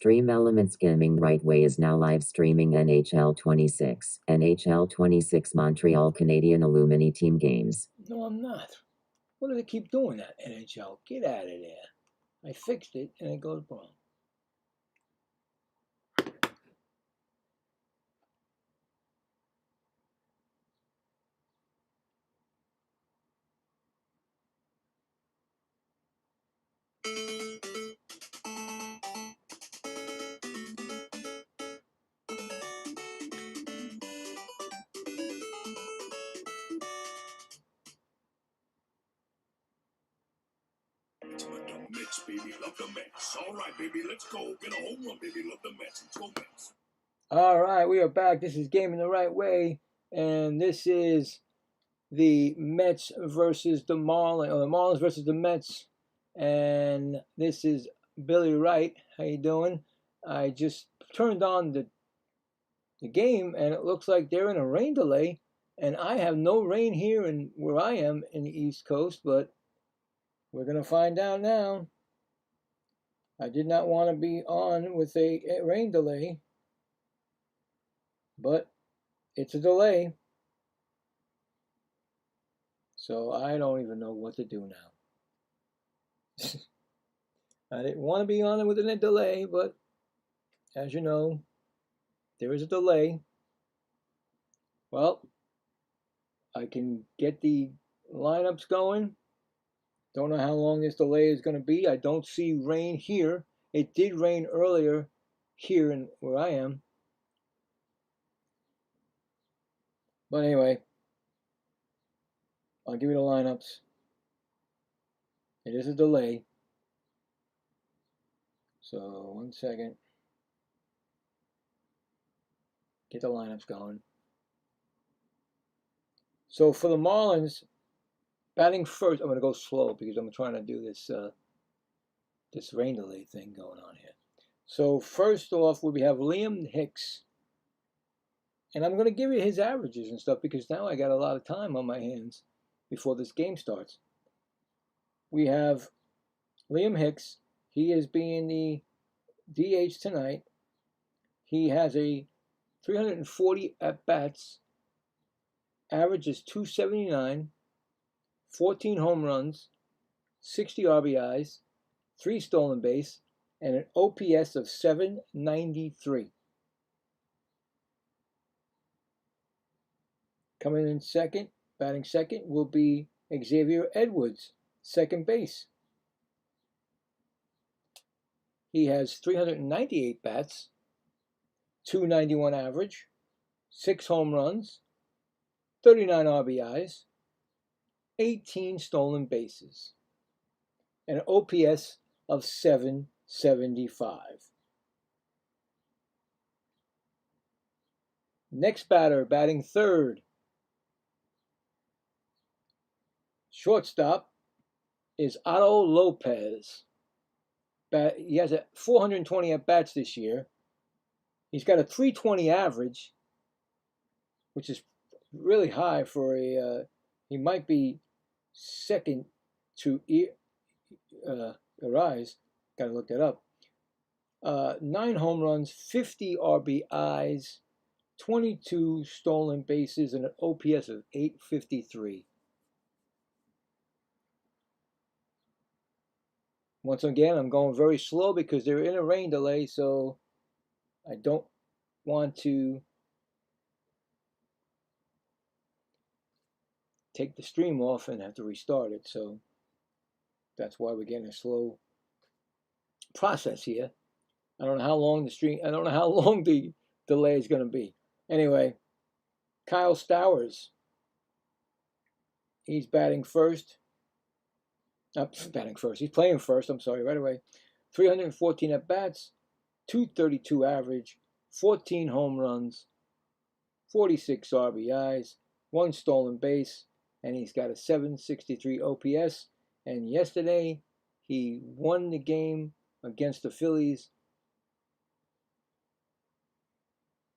Stream Elements Gaming Right Way is now live streaming NHL 26, NHL 26 Montreal Canadian Alumni Team games. No, I'm not. What do they keep doing that, NHL? Get out of there. I fixed it and it goes wrong. Mets, baby, love the Mets. All right, baby, let's go. Get a home run, baby, love the Mets. Let's go Mets. All right, we are back. This is Gaming the Right Way, and this is the Mets versus the Marlins, or the Marlins versus the Mets, and this is Billy Wright. How you doing? I just turned on the game, and it looks like they're in a rain delay, and I have no rain here in where I am in the East Coast, but we're gonna find out now. I did not want to be on with a rain delay, but it's a delay. So I don't even know what to do now. I didn't want to be on it with a delay, but as you know, there is a delay. Well, I can get the lineups going. Don't know how long this delay is going to be. I don't see rain here. It did rain earlier here in where I am. But anyway, I'll give you the lineups. It is a delay. So 1 second. Get the lineups going. So for the Marlins, batting first, I'm going to go slow because I'm trying to do this this rain delay thing going on here. So first off, we have Liam Hicks. And I'm going to give you his averages and stuff because now I got a lot of time on my hands before this game starts. We have Liam Hicks. He is being the DH tonight. He has a 340 at-bats. Average is 279, 14 home runs, 60 RBIs, 3 stolen base, and an OPS of 793. Coming in second, batting second, will be Xavier Edwards, second base. He has 398 bats, 291 average, 6 home runs, 39 RBIs, 18 stolen bases, and an OPS of 775. Next batter, batting third. Shortstop is Otto Lopez. He has a 420 at-bats this year. He's got a 320 average, which is really high for a, he might be second to Arise. Got to look that up. 9 home runs, 50 RBIs, 22 stolen bases, and an OPS of 853. Once again, I'm going very slow because they're in a rain delay, so I don't want to take the stream off and have to restart it. So that's why we're getting a slow process here. I don't know how long the delay is going to be. Anyway, Kyle Stowers. He's batting first. He's playing first. I'm sorry, right away. 314 at bats, 232 average, 14 home runs, 46 RBIs, 1 stolen base, and he's got a 763 OPS. And yesterday, he won the game against the Phillies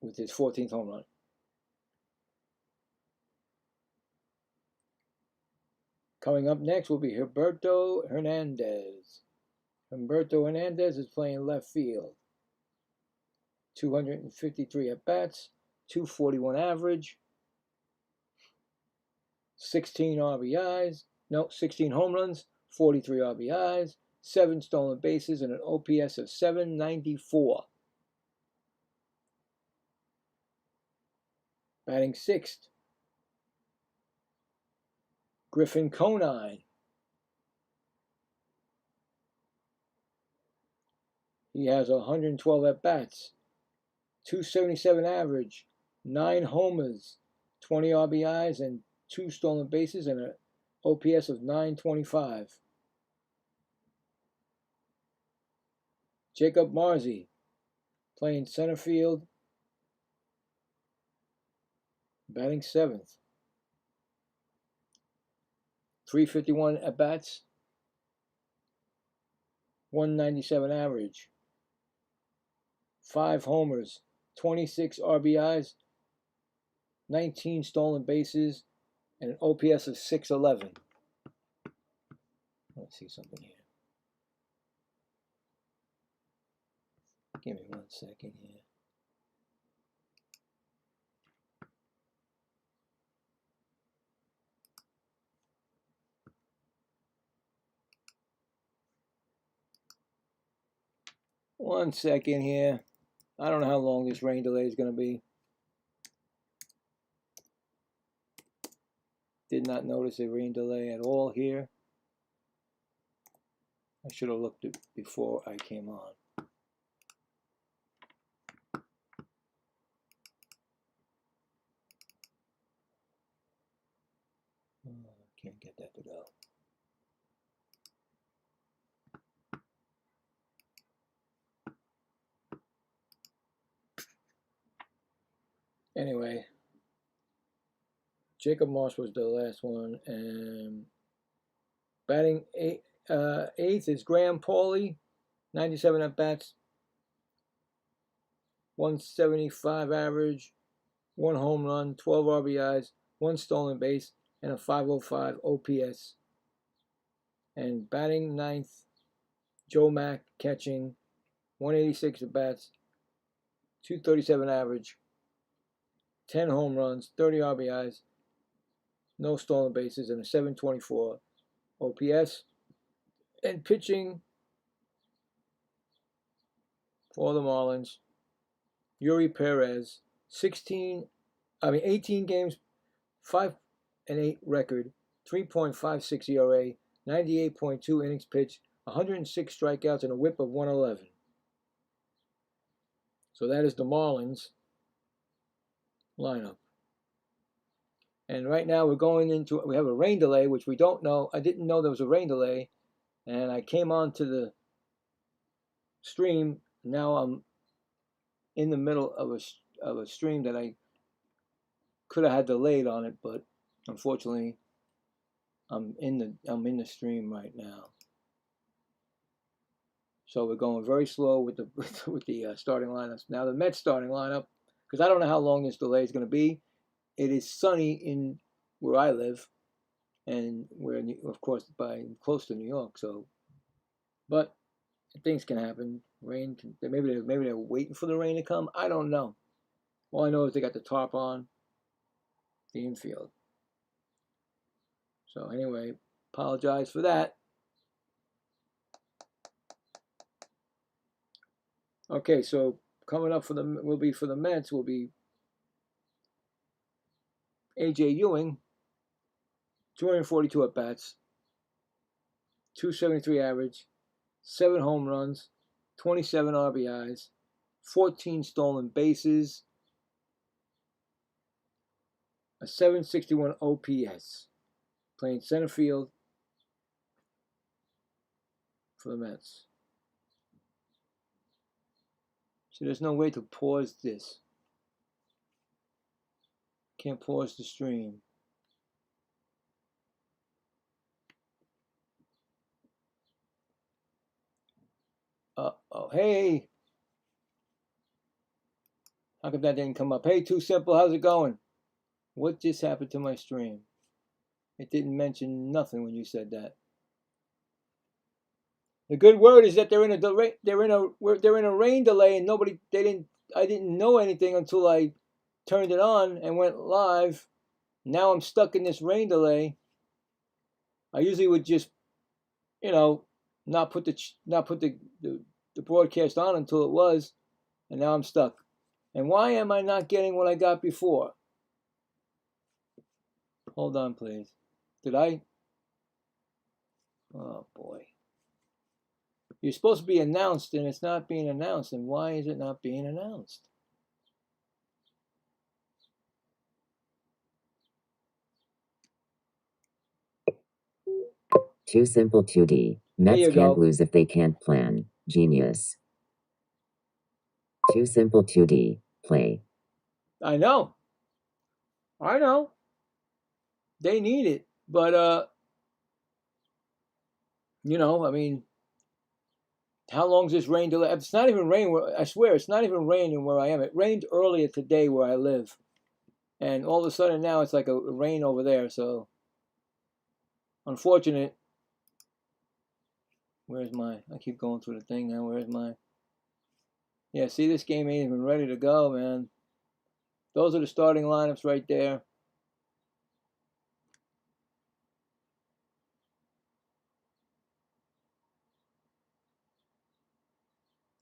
with his 14th home run. Coming up next will be Humberto Hernandez. Humberto Hernandez is playing left field. 253 at-bats, 241 average, 16 RBIs, no, 16 home runs, 43 RBIs, 7 stolen bases, and an OPS of 794. Batting sixth, Griffin Conine. He has 112 at-bats, 277 average, 9 homers, 20 RBIs, and 2 stolen bases, and an OPS of 925. Jacob Marzi, playing center field, batting seventh. 351 at-bats, 197 average, 5 homers, 26 RBIs, 19 stolen bases, and an OPS of 611. Let's see something here. Give me 1 second here. One second here. I don't know how long this rain delay is going to be. Did not notice a rain delay at all here. I should have looked it before I came on. Can't get that to go. Anyway, Jacob Moss was the last one, and batting eighth is Graham Pauley, 97 at bats, 175 average, 1 home run, 12 RBIs, 1 stolen base, and a 505 OPS. And batting ninth, Joe Mack, catching, 186 at bats, 237 average, 10 home runs, 30 RBIs, no stolen bases, and a 724 OPS. And pitching for the Marlins, Yuri Perez, 18 games, 5-8 record, 3.56 ERA, 98.2 innings pitched, 106 strikeouts, and a whip of 111. So that is the Marlins lineup. And right now we have a rain delay, which we don't know. I didn't know there was a rain delay, and I came on to the stream. Now I'm in the middle of a stream that I could have had delayed on it, but unfortunately I'm in the stream right now. So we're going very slow with the starting lineups. Now the Mets starting lineup, because I don't know how long this delay is going to be. It is sunny in where I live, and we're of course close to New York. So, but things can happen. Rain can, maybe they're waiting for the rain to come. I don't know. All I know is they got the tarp on the infield. So anyway, apologize for that. Okay, so coming up for the Mets will be A.J. Ewing, 242 at bats, 273 average, 7 home runs, 27 RBIs, 14 stolen bases, a 761 OPS, playing center field for the Mets. So there's no way to pause this. Can't pause the stream. Uh-oh, hey. How come that didn't come up? Hey, Too Simple, how's it going? What just happened to my stream? It didn't mention nothing when you said that. The good word is that they're in a rain delay, and they didn't know anything until I turned it on and went live. Now I'm stuck in this rain delay. I usually would just, not put the broadcast on until it was, and now I'm stuck. And why am I not getting what I got before? Hold on, please. Did I? Oh boy. You're supposed to be announced, and it's not being announced. And why is it not being announced? Too simple 2D. Mets can't lose if they can't plan. Genius. Too simple 2D. Play. I know. They need it. But, I mean, how long is this rain delay? It's not even rain. I swear, it's not even raining where I am. It rained earlier today where I live. And all of a sudden now it's like a rain over there. So, unfortunate. Where's my? I keep going through the thing now. Where's my? Yeah, see, this game ain't even ready to go, man. Those are the starting lineups right there.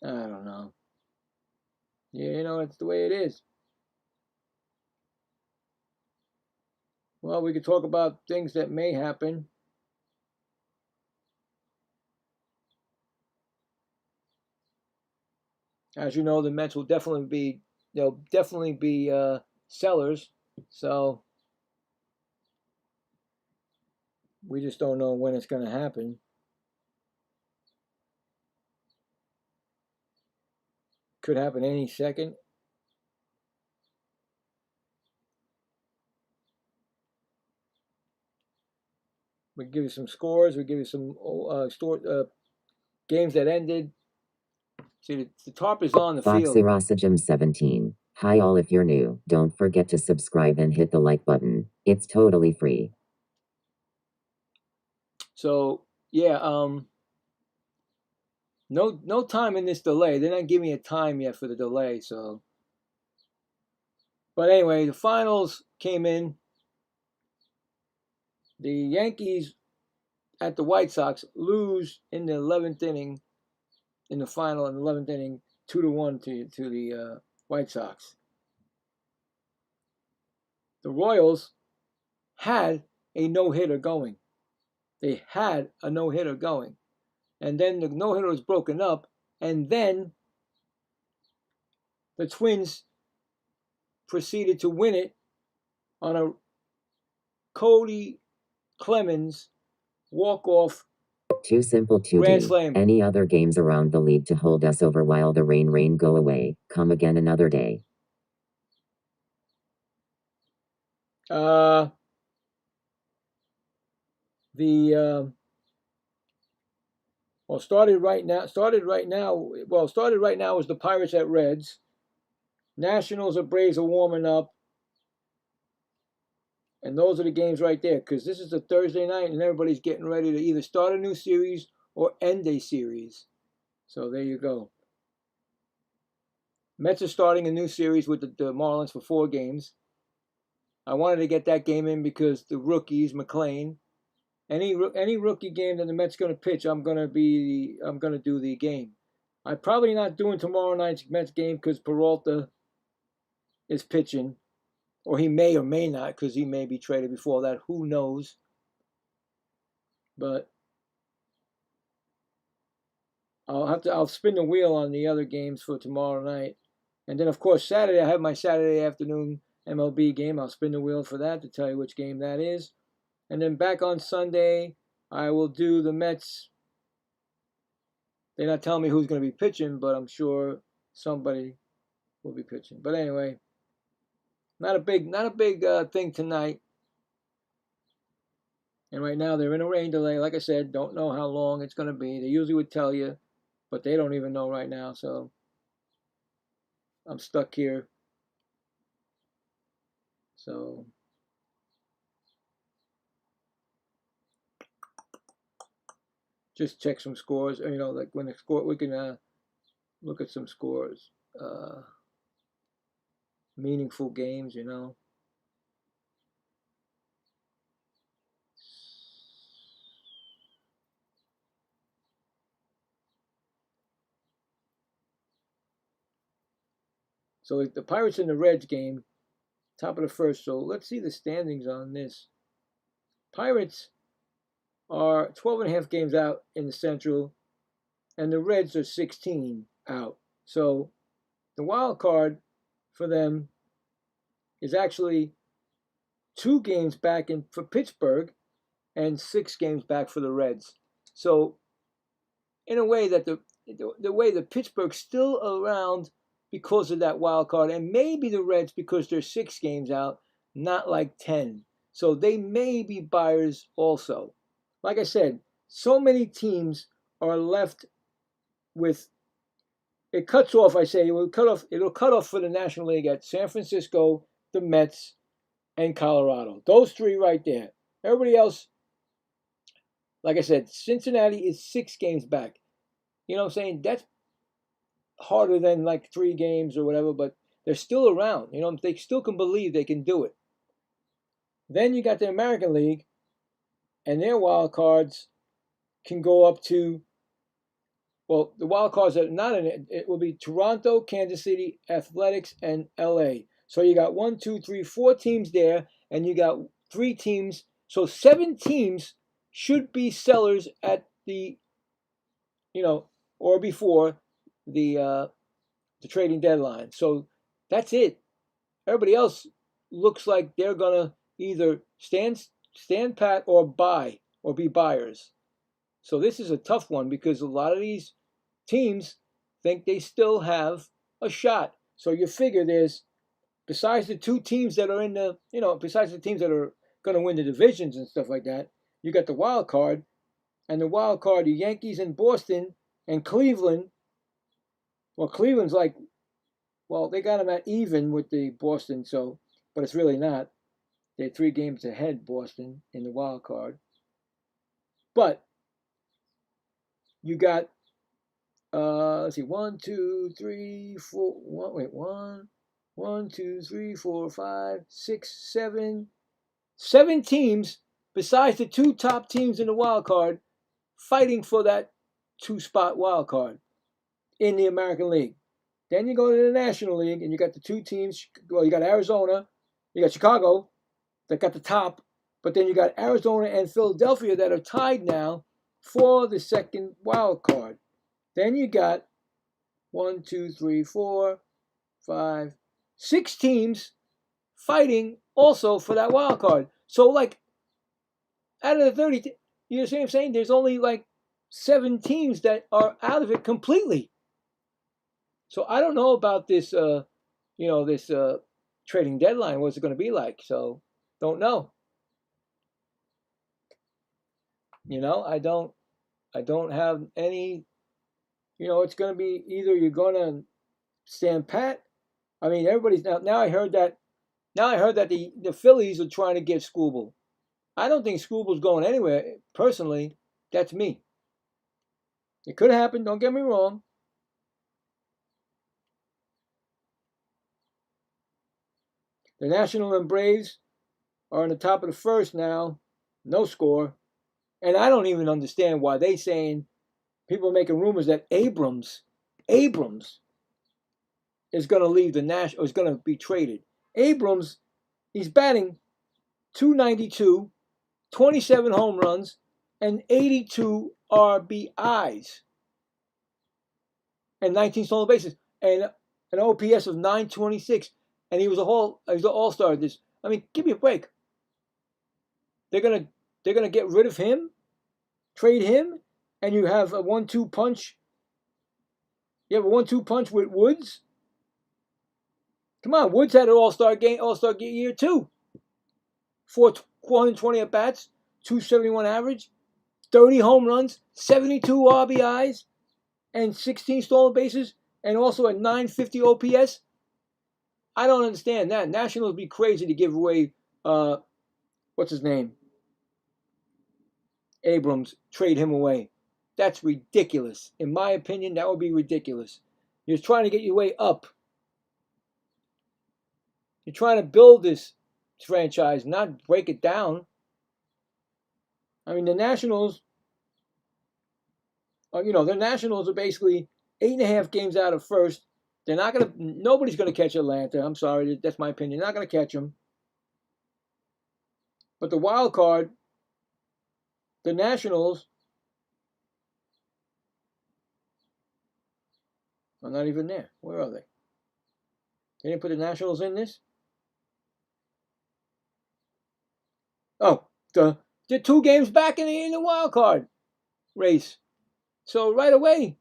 I don't know. Yeah, it's the way it is. Well, we could talk about things that may happen. As you know, the Mets will definitely be, they'll definitely be sellers. So we just don't know when it's going to happen. Could happen any second. We give you some scores. We give you some games that ended. See, the top is on the field. Foxyrosagem 17. Hi all, if you're new, don't forget to subscribe and hit the like button. It's totally free. So, yeah, no time in this delay. They're not giving me a time yet for the delay, so. But anyway, the finals came in. The Yankees at the White Sox lose in the 11th inning, in the final in the 11th inning, 2-1 to the White Sox. The Royals had a no-hitter going. They had a no-hitter going. And then the no-hitter was broken up, and then the Twins proceeded to win it on a Cody Clemens walk-off Too simple 2D. grand slam. Any other games around the league to hold us over while the rain go away? Come again another day. Started right now is the Pirates at Reds. Nationals or Braves are warming up. And those are the games right there, because this is a Thursday night and everybody's getting ready to either start a new series or end a series. So there you go. Mets are starting a new series with the Marlins for 4 games. I wanted to get that game in because the rookies, McClain, any rookie game that the Mets going to pitch, I'm going to do the game. I'm probably not doing tomorrow night's Mets game because Peralta is pitching, or he may or may not, because he may be traded before that. Who knows? But I'll spin the wheel on the other games for tomorrow night, and then of course Saturday I have my Saturday afternoon MLB game. I'll spin the wheel for that to tell you which game that is, and then back on Sunday I will do the Mets. They're not telling me who's going to be pitching, but I'm sure somebody will be pitching. But anyway, not a big thing tonight. And right now they're in a rain delay. Like I said, don't know how long it's going to be. They usually would tell you, but they don't even know right now. So I'm stuck here. So just check some scores. Like when the score, we can look at some scores. meaningful games, you know. So the Pirates and the Reds game, top of the first. So let's see the standings on this. Pirates are 12.5 games out in the Central, and the Reds are 16 out. So the wild card for them is actually 2 games back for Pittsburgh and 6 games back for the Reds. So in a way that the way that Pittsburgh's still around because of that wild card, and maybe the Reds because they're 6 games out, not like 10. So they may be buyers also. Like I said, so many teams are left with, it cuts off, I say, it'll cut off for the National League at San Francisco, the Mets, and Colorado. Those 3 right there. Everybody else, like I said, Cincinnati is 6 games back. You know what I'm saying? That's harder than like 3 games or whatever, but they're still around. You know, they still can believe they can do it. Then you got the American League, and their wild cards can go up to, well, the wild cards that are not in it, it will be Toronto, Kansas City, Athletics, and LA. So you got 1, 2, 3, 4 teams there, and you got 3 teams. So 7 teams should be sellers at the, you know, or before the trading deadline. So that's it. Everybody else looks like they're gonna either stand pat or buy or be buyers. So this is a tough one because a lot of these teams think they still have a shot. So you figure there's, besides the 2 teams that are in the, you know, besides the teams that are going to win the divisions and stuff like that, you got the wild card, and the wild card, the Yankees and Boston and Cleveland. Well, Cleveland's like, well, they got them at even with the Boston, so, but it's really not. They're 3 games ahead, Boston, in the wild card. But you got, let's see, 1, 2, 3, 4, 1, 2, 3, 4, 5, 6, 7. 7 teams besides the 2 top teams in the wild card fighting for that 2-spot wild card in the American League. Then you go to the National League, and you got the 2 teams. Well, you got Arizona, you got Chicago that got the top, but then you got Arizona and Philadelphia that are tied now for the second wild card. Then you got 1, 2, 3, 4, 5, 6 teams fighting also for that wild card. So, like, out of the 30, you know what I'm saying? There's only like 7 teams that are out of it completely. So I don't know about this, this trading deadline. What's it going to be like? So don't know. You know, I don't have any. You know, it's going to be either you're going to stand pat. I mean, everybody's now. I heard that the Phillies are trying to get Skubal. I don't think Skubal's going anywhere. Personally, that's me. It could happen. Don't get me wrong. The National and Braves are on the top of the first now, no score, and I don't even understand why they saying, people are making rumors that Abrams is going to leave the National, or is going to be traded. Abrams, he's batting .292, 27 home runs, and 82 RBIs, and 19 stolen bases, and an OPS of 926. And he was an all-star. This, I mean, give me a break. They're gonna get rid of him, trade him, and you have a 1-2 punch. You have a 1-2 punch with Woods. Come on, Woods had an all-star year too. 420 at bats, 271 average, 30 home runs, 72 RBIs, and 16 stolen bases, and also a 950 OPS. I don't understand that. Nationals would be crazy to give away, what's his name? Abrams, trade him away. That's ridiculous. In my opinion, that would be ridiculous. You're trying to get your way up. You're trying to build this franchise, not break it down. I mean, the Nationals, the Nationals are basically 8.5 games out of first. They're not gonna. Nobody's gonna catch Atlanta. I'm sorry, that's my opinion. They're not gonna catch them. But the wild card, the Nationals, are not even there. Where are they? They didn't put the Nationals in this? Oh, they're 2 games back in the wild card race. So right away,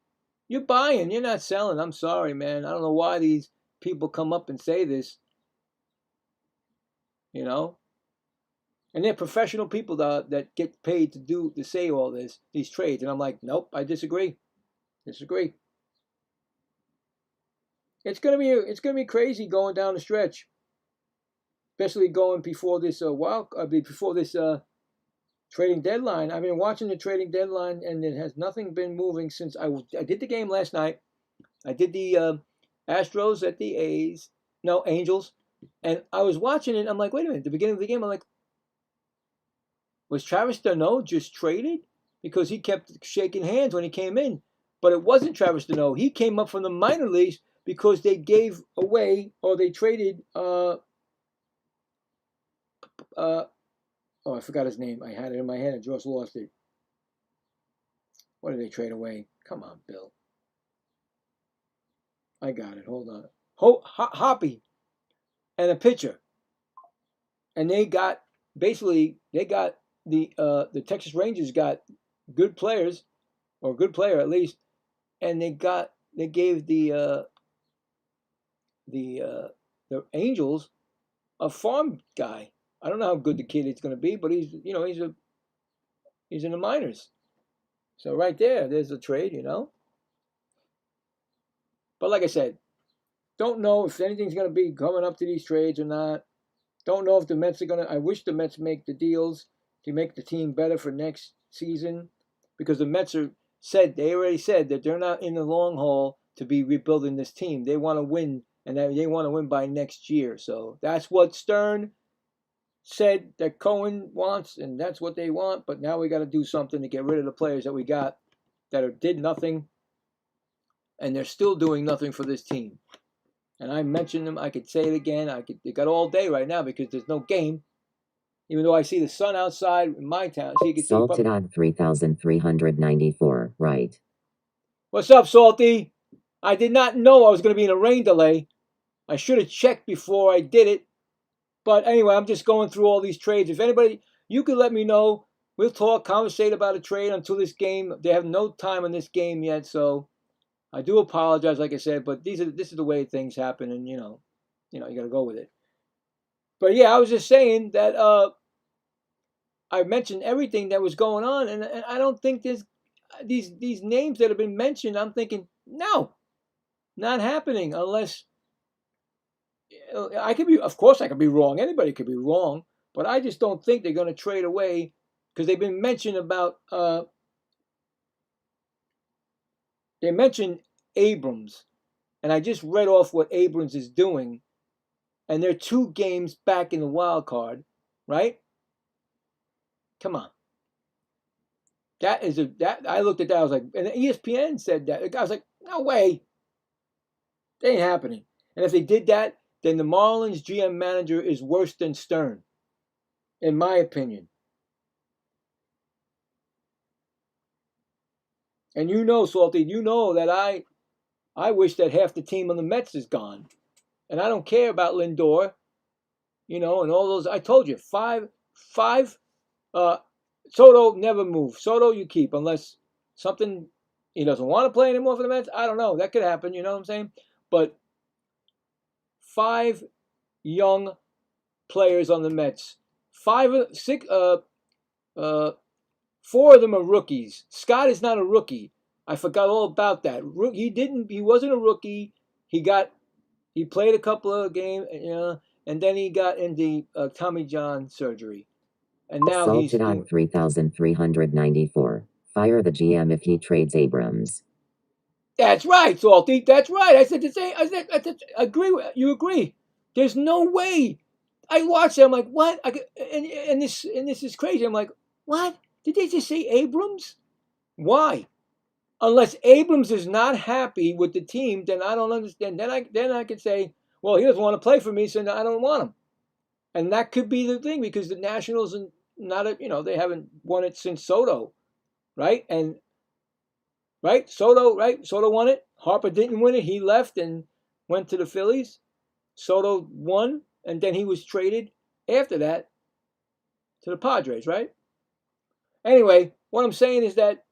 you're buying. You're not selling. I'm sorry, man. I don't know why these people come up and say this. And they're professional people that get paid to say all this, these trades. And I'm like, nope, I disagree. It's gonna be crazy going down the stretch, especially going before this trading deadline. I've been watching the trading deadline, and it has nothing been moving since I did the game last night. I did the Astros at the Angels, and I was watching it. I'm like, wait a minute. At the beginning of the game, I'm like, was Travis d'Arnaud just traded? Because he kept shaking hands when he came in. But it wasn't Travis d'Arnaud. He came up from the minor leagues because they gave away, or they traded, I forgot his name. I had it in my head. I just lost it. What did they trade away? Come on, Bill. I got it. Hold on. Hoppy and a pitcher. And they got the Texas Rangers got good players, or a good player at least, and they gave the Angels a farm guy. I don't know how good the kid is going to be, but he's in the minors. So right there's a trade, But like I said, don't know if anything's going to be coming up to these trades or not. Don't know if the Mets are going to. I wish the Mets make the deals to make the team better for next season, because the Mets they already said that they're not in the long haul to be rebuilding this team. They want to win, and they want to win by next year. So that's what Stern said that Cohen wants, and that's what they want. But now we got to do something to get rid of the players that we got that did nothing, and they're still doing nothing for this team. And I mentioned them. I could say it again. They got all day right now because there's no game. Even though I see the sun outside in my town. So you can Salted on 3,394, right. What's up, Salty? I did not know I was going to be in a rain delay. I should have checked before I did it. But anyway, I'm just going through all these trades. If anybody, you could let me know. We'll talk, conversate about a trade until this game. They have no time on this game yet, so I do apologize, like I said, but this is the way things happen, and you got to go with it. But yeah, I was just saying that I mentioned everything that was going on, and I don't think there's these names that have been mentioned. I'm thinking, no, not happening unless I could be. Of course, I could be wrong. Anybody could be wrong, but I just don't think they're going to trade away, because they've been mentioned about. They mentioned Abrams, and I just read off what Abrams is doing, and they're 2 games back in the wild card, right? Come on. That I looked at that, I was like, and ESPN said that. The guy was like, no way. That ain't happening. And if they did that, then the Marlins GM manager is worse than Stern, in my opinion. And Salty, that I wish that half the team on the Mets is gone. And I don't care about Lindor, and all those. I told you, five. Soto never move. Soto you keep unless something, he doesn't want to play anymore for the Mets. I don't know. That could happen, you know what I'm saying? But 5 young players on the Mets. 4 of them are rookies. Scott is not a rookie. I forgot all about that. He wasn't a rookie. He played a couple of games, and then he got into Tommy John surgery. And now Salted on 3,394. Fire the GM if he trades Abrams. That's right, Salty. That's right. I said the same. I said agree. You agree? There's no way. I watched it. I'm like, what? And this is crazy. I'm like, what? Did they just say Abrams? Why? Unless Abrams is not happy with the team, then I don't understand. Then I could say, well, he doesn't want to play for me, so I don't want him. And that could be the thing because the Nationals are not they haven't won it since Soto, right? And right, Soto won it. Harper didn't win it. He left and went to the Phillies. Soto won, and then he was traded after that to the Padres, right? Anyway, what I'm saying is that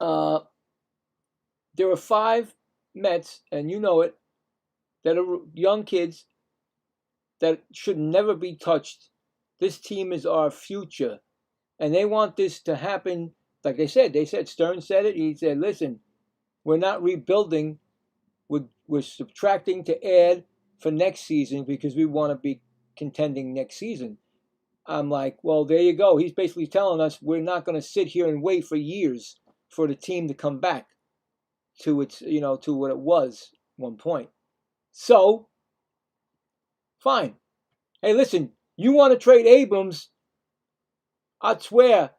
there are 5 Mets, and you know it, that are young kids that should never be touched. This team is our future, and they want this to happen. Like they said, Stern said it. He said, listen, we're not rebuilding. We're subtracting to add for next season because we want to be contending next season. I'm like, well, there you go. He's basically telling us we're not going to sit here and wait for years for the team to come back to its, to what it was one point. So, fine. Hey, listen, you want to trade Abrams? I swear,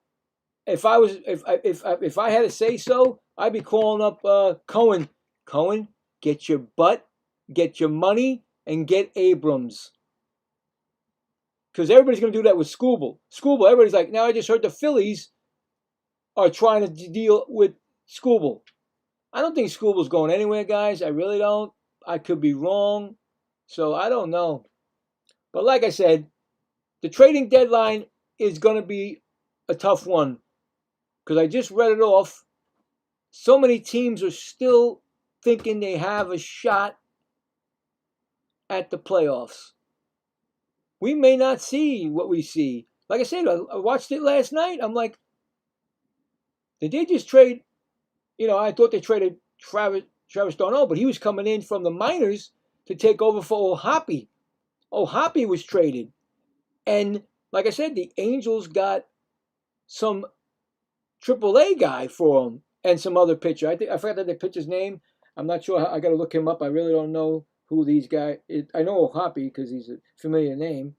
if I had to say so, I'd be calling up Cohen. Cohen, get your butt, get your money, and get Abrams. Because everybody's going to do that with Skubal. Everybody's like, now I just heard the Phillies are trying to deal with Skubal. I don't think Skubal's going anywhere, guys. I really don't. I could be wrong. So I don't know. But like I said, the trading deadline is going to be a tough one. Because I just read it off. So many teams are still thinking they have a shot at the playoffs. We may not see what we see. Like I said, I watched it last night. I'm like, did they just trade? I thought they traded Travis d'Arnaud, but he was coming in from the minors to take over for O'Hoppe. O'Hoppe was traded. And like I said, the Angels got some AAA guy for him and some other pitcher. I forgot the pitcher's name. I'm not sure. I got to look him up. I really don't know who these guys. I know O'Hoppe because he's a familiar name.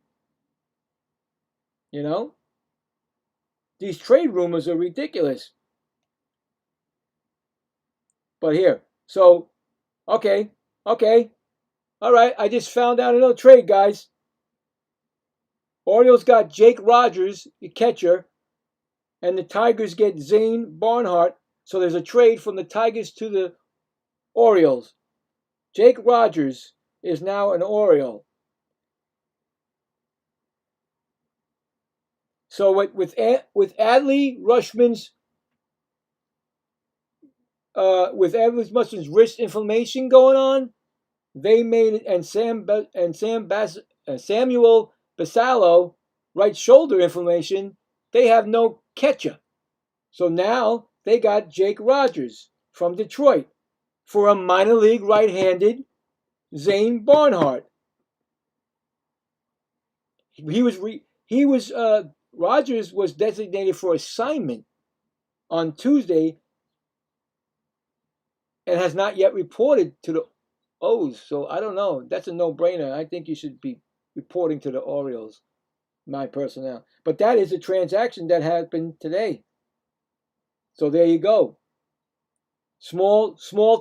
These trade rumors are ridiculous. But here, so okay, all right. I just found out another trade, guys. Orioles got Jake Rogers, the catcher, and the Tigers get Zane Barnhart. So there's a trade from the Tigers to the Orioles. Jake Rogers is now an Oriole. So with Adley Rutschman's wrist inflammation going on, they made it, and Samuel Basallo right shoulder inflammation. They have no catcher, so now they got Jake Rogers from Detroit for a minor league right-handed Zane Barnhart. Rogers was designated for assignment on Tuesday and has not yet reported to the O's. So I don't know. That's a no-brainer. I think you should be reporting to the Orioles, my personnel. But that is a transaction that happened today. So there you go. Small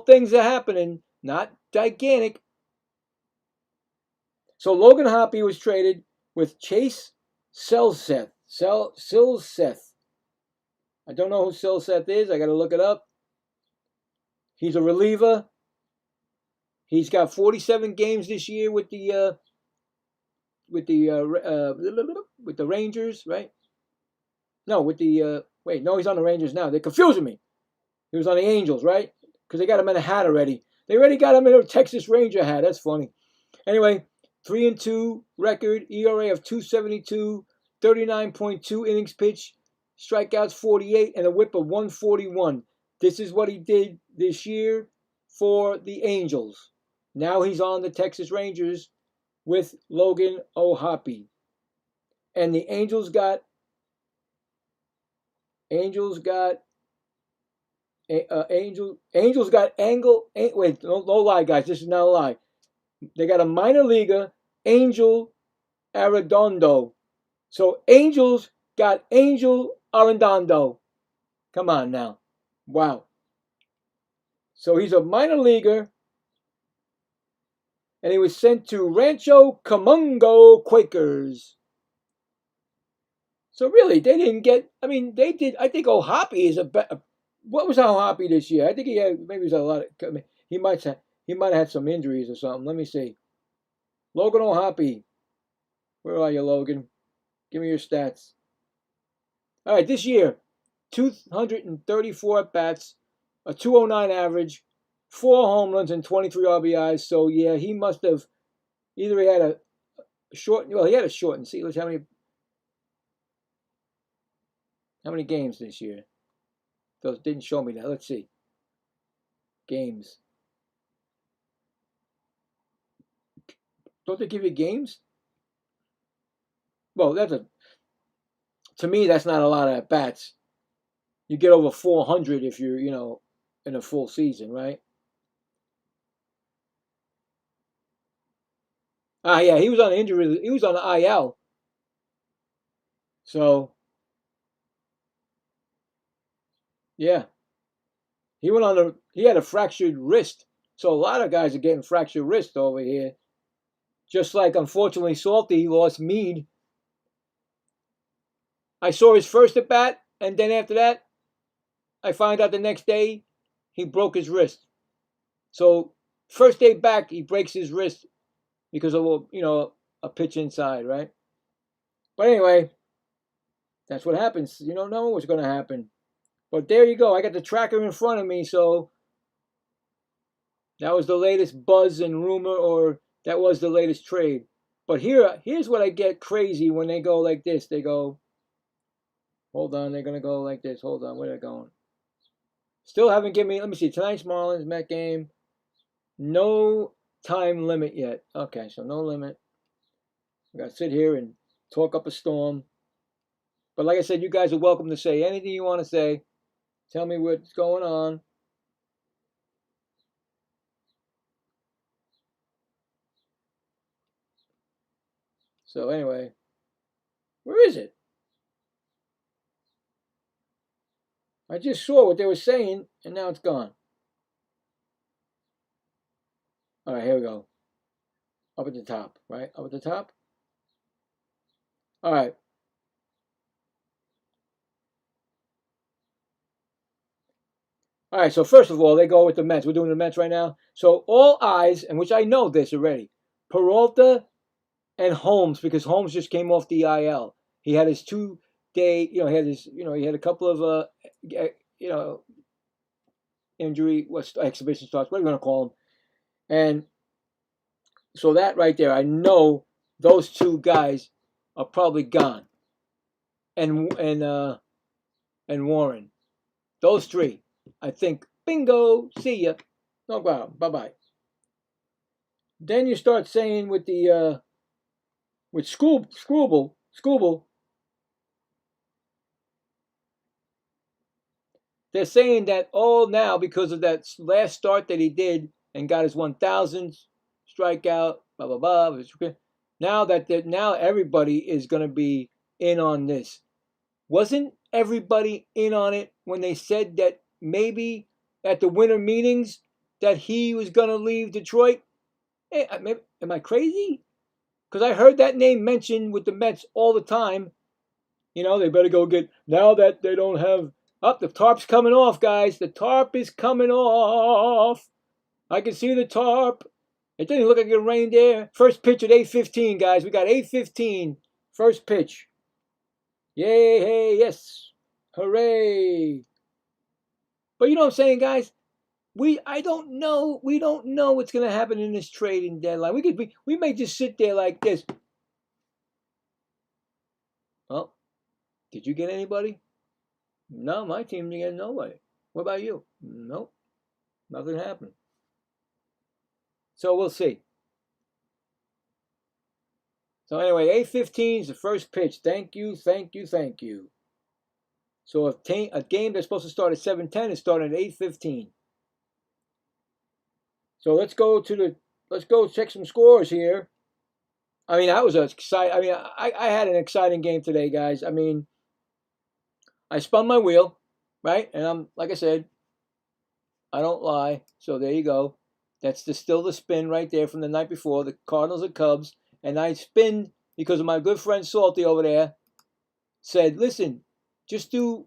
things are happening, not gigantic. So Logan Hoppe was traded with Chase Silseth. I don't know who Silseth is. I got to look it up. He's a reliever. He's got 47 games this year with the Rangers, right? No, he's on the Rangers now. They're confusing me. He was on the Angels, right? Because they got him in a hat already. They already got him in a Texas Ranger hat. That's funny. Anyway, 3-2 record, ERA of 2.72, 39.2 innings pitched, strikeouts 48, and a whip of 141. This is what he did this year for the Angels. Now he's on the Texas Rangers with Logan O'Hoppe. And the Angels got Angle. Wait, no lie, guys. This is not a lie. They got a minor leaguer, Angel Arredondo. So Angels got Angel Arredondo. Come on now. Wow. So he's a minor leaguer, and he was sent to Rancho Cucamonga Quakers. So really, they didn't get. I mean, they did. I think O'Hoppe is a better. What was O'Hoppe this year? I think he had maybe it was a lot of. I mean, he might have had some injuries or something. Let me see. Logan O'Hoppe, where are you, Logan? Give me your stats. All right, this year, 234 at bats, a 209 average, 4 home runs and 23 RBIs. So yeah, he must have either he had a short. Well, he had a shortened. See, let's how many games this year? Those didn't show me that. Let's see. Games. Don't they give you games? Well, to me, that's not a lot of at bats. You get over 400 if you're, in a full season, right? Ah, yeah, he was on injury. He was on the IL. So, yeah, he had a fractured wrist. So a lot of guys are getting fractured wrist over here. Just like, unfortunately, Salty lost Mead. I saw his first at bat, and then after that, I find out the next day he broke his wrist. So first day back, he breaks his wrist because of a pitch inside, right? But anyway, that's what happens. You don't know what's going to happen. But there you go. I got the tracker in front of me, so that was the latest buzz and rumor, or that was the latest trade. But here's what I get crazy when they go like this. They go, hold on, they're going to go like this. Hold on, where are they going? Still haven't given me, let me see, tonight's Marlins Met game. No time limit yet. Okay, so no limit. I got to sit here and talk up a storm. But like I said, you guys are welcome to say anything you want to say. Tell me what's going on. So anyway, where is it? I just saw what they were saying, and now it's gone. All right, here we go. Up at the top, right? Up at the top. All right. All right, so first of all, they go with the Mets. We're doing the Mets right now. So all eyes, and which I know this already, Peralta and Holmes, because Holmes just came off the IL. He had his 2-day, he had a couple of, injury, exhibition starts, what are you going to call them? And so that right there, I know those 2 guys are probably gone. And Warren, those 3, I think, bingo, see ya, no problem, bye-bye. Then you start saying with the with Scooble, they're saying that now because of that last start that he did and got his 1,000th strikeout, blah blah blah. Now everybody is going to be in on this. Wasn't everybody in on it when they said that maybe at the winter meetings that he was going to leave Detroit? Hey, am I crazy? Because I heard that name mentioned with the Mets all the time. They better go get, now that they don't have, the tarp's coming off, guys. The tarp is coming off. I can see the tarp. It didn't look like it rained there. First pitch at 8:15, guys. We got 8:15. First pitch. Yay, hey, yes. Hooray. But you know what I'm saying, guys? I don't know. We don't know what's going to happen in this trading deadline. We may just sit there like this. Oh, did you get anybody? No, my team didn't get nobody. What about you? Nope, nothing happened. So we'll see. So anyway, 8:15 is the first pitch. Thank you. So a game that's supposed to start at 7:10 is starting at 8:15. So let's let's go check some scores here. I mean, that was exciting. I mean, I had an exciting game today, guys. I mean, I spun my wheel, right? And I'm, like I said, I don't lie. So there you go. That's still the spin right there from the night before, the Cardinals and Cubs. And I spin because of my good friend Salty over there said, listen, just do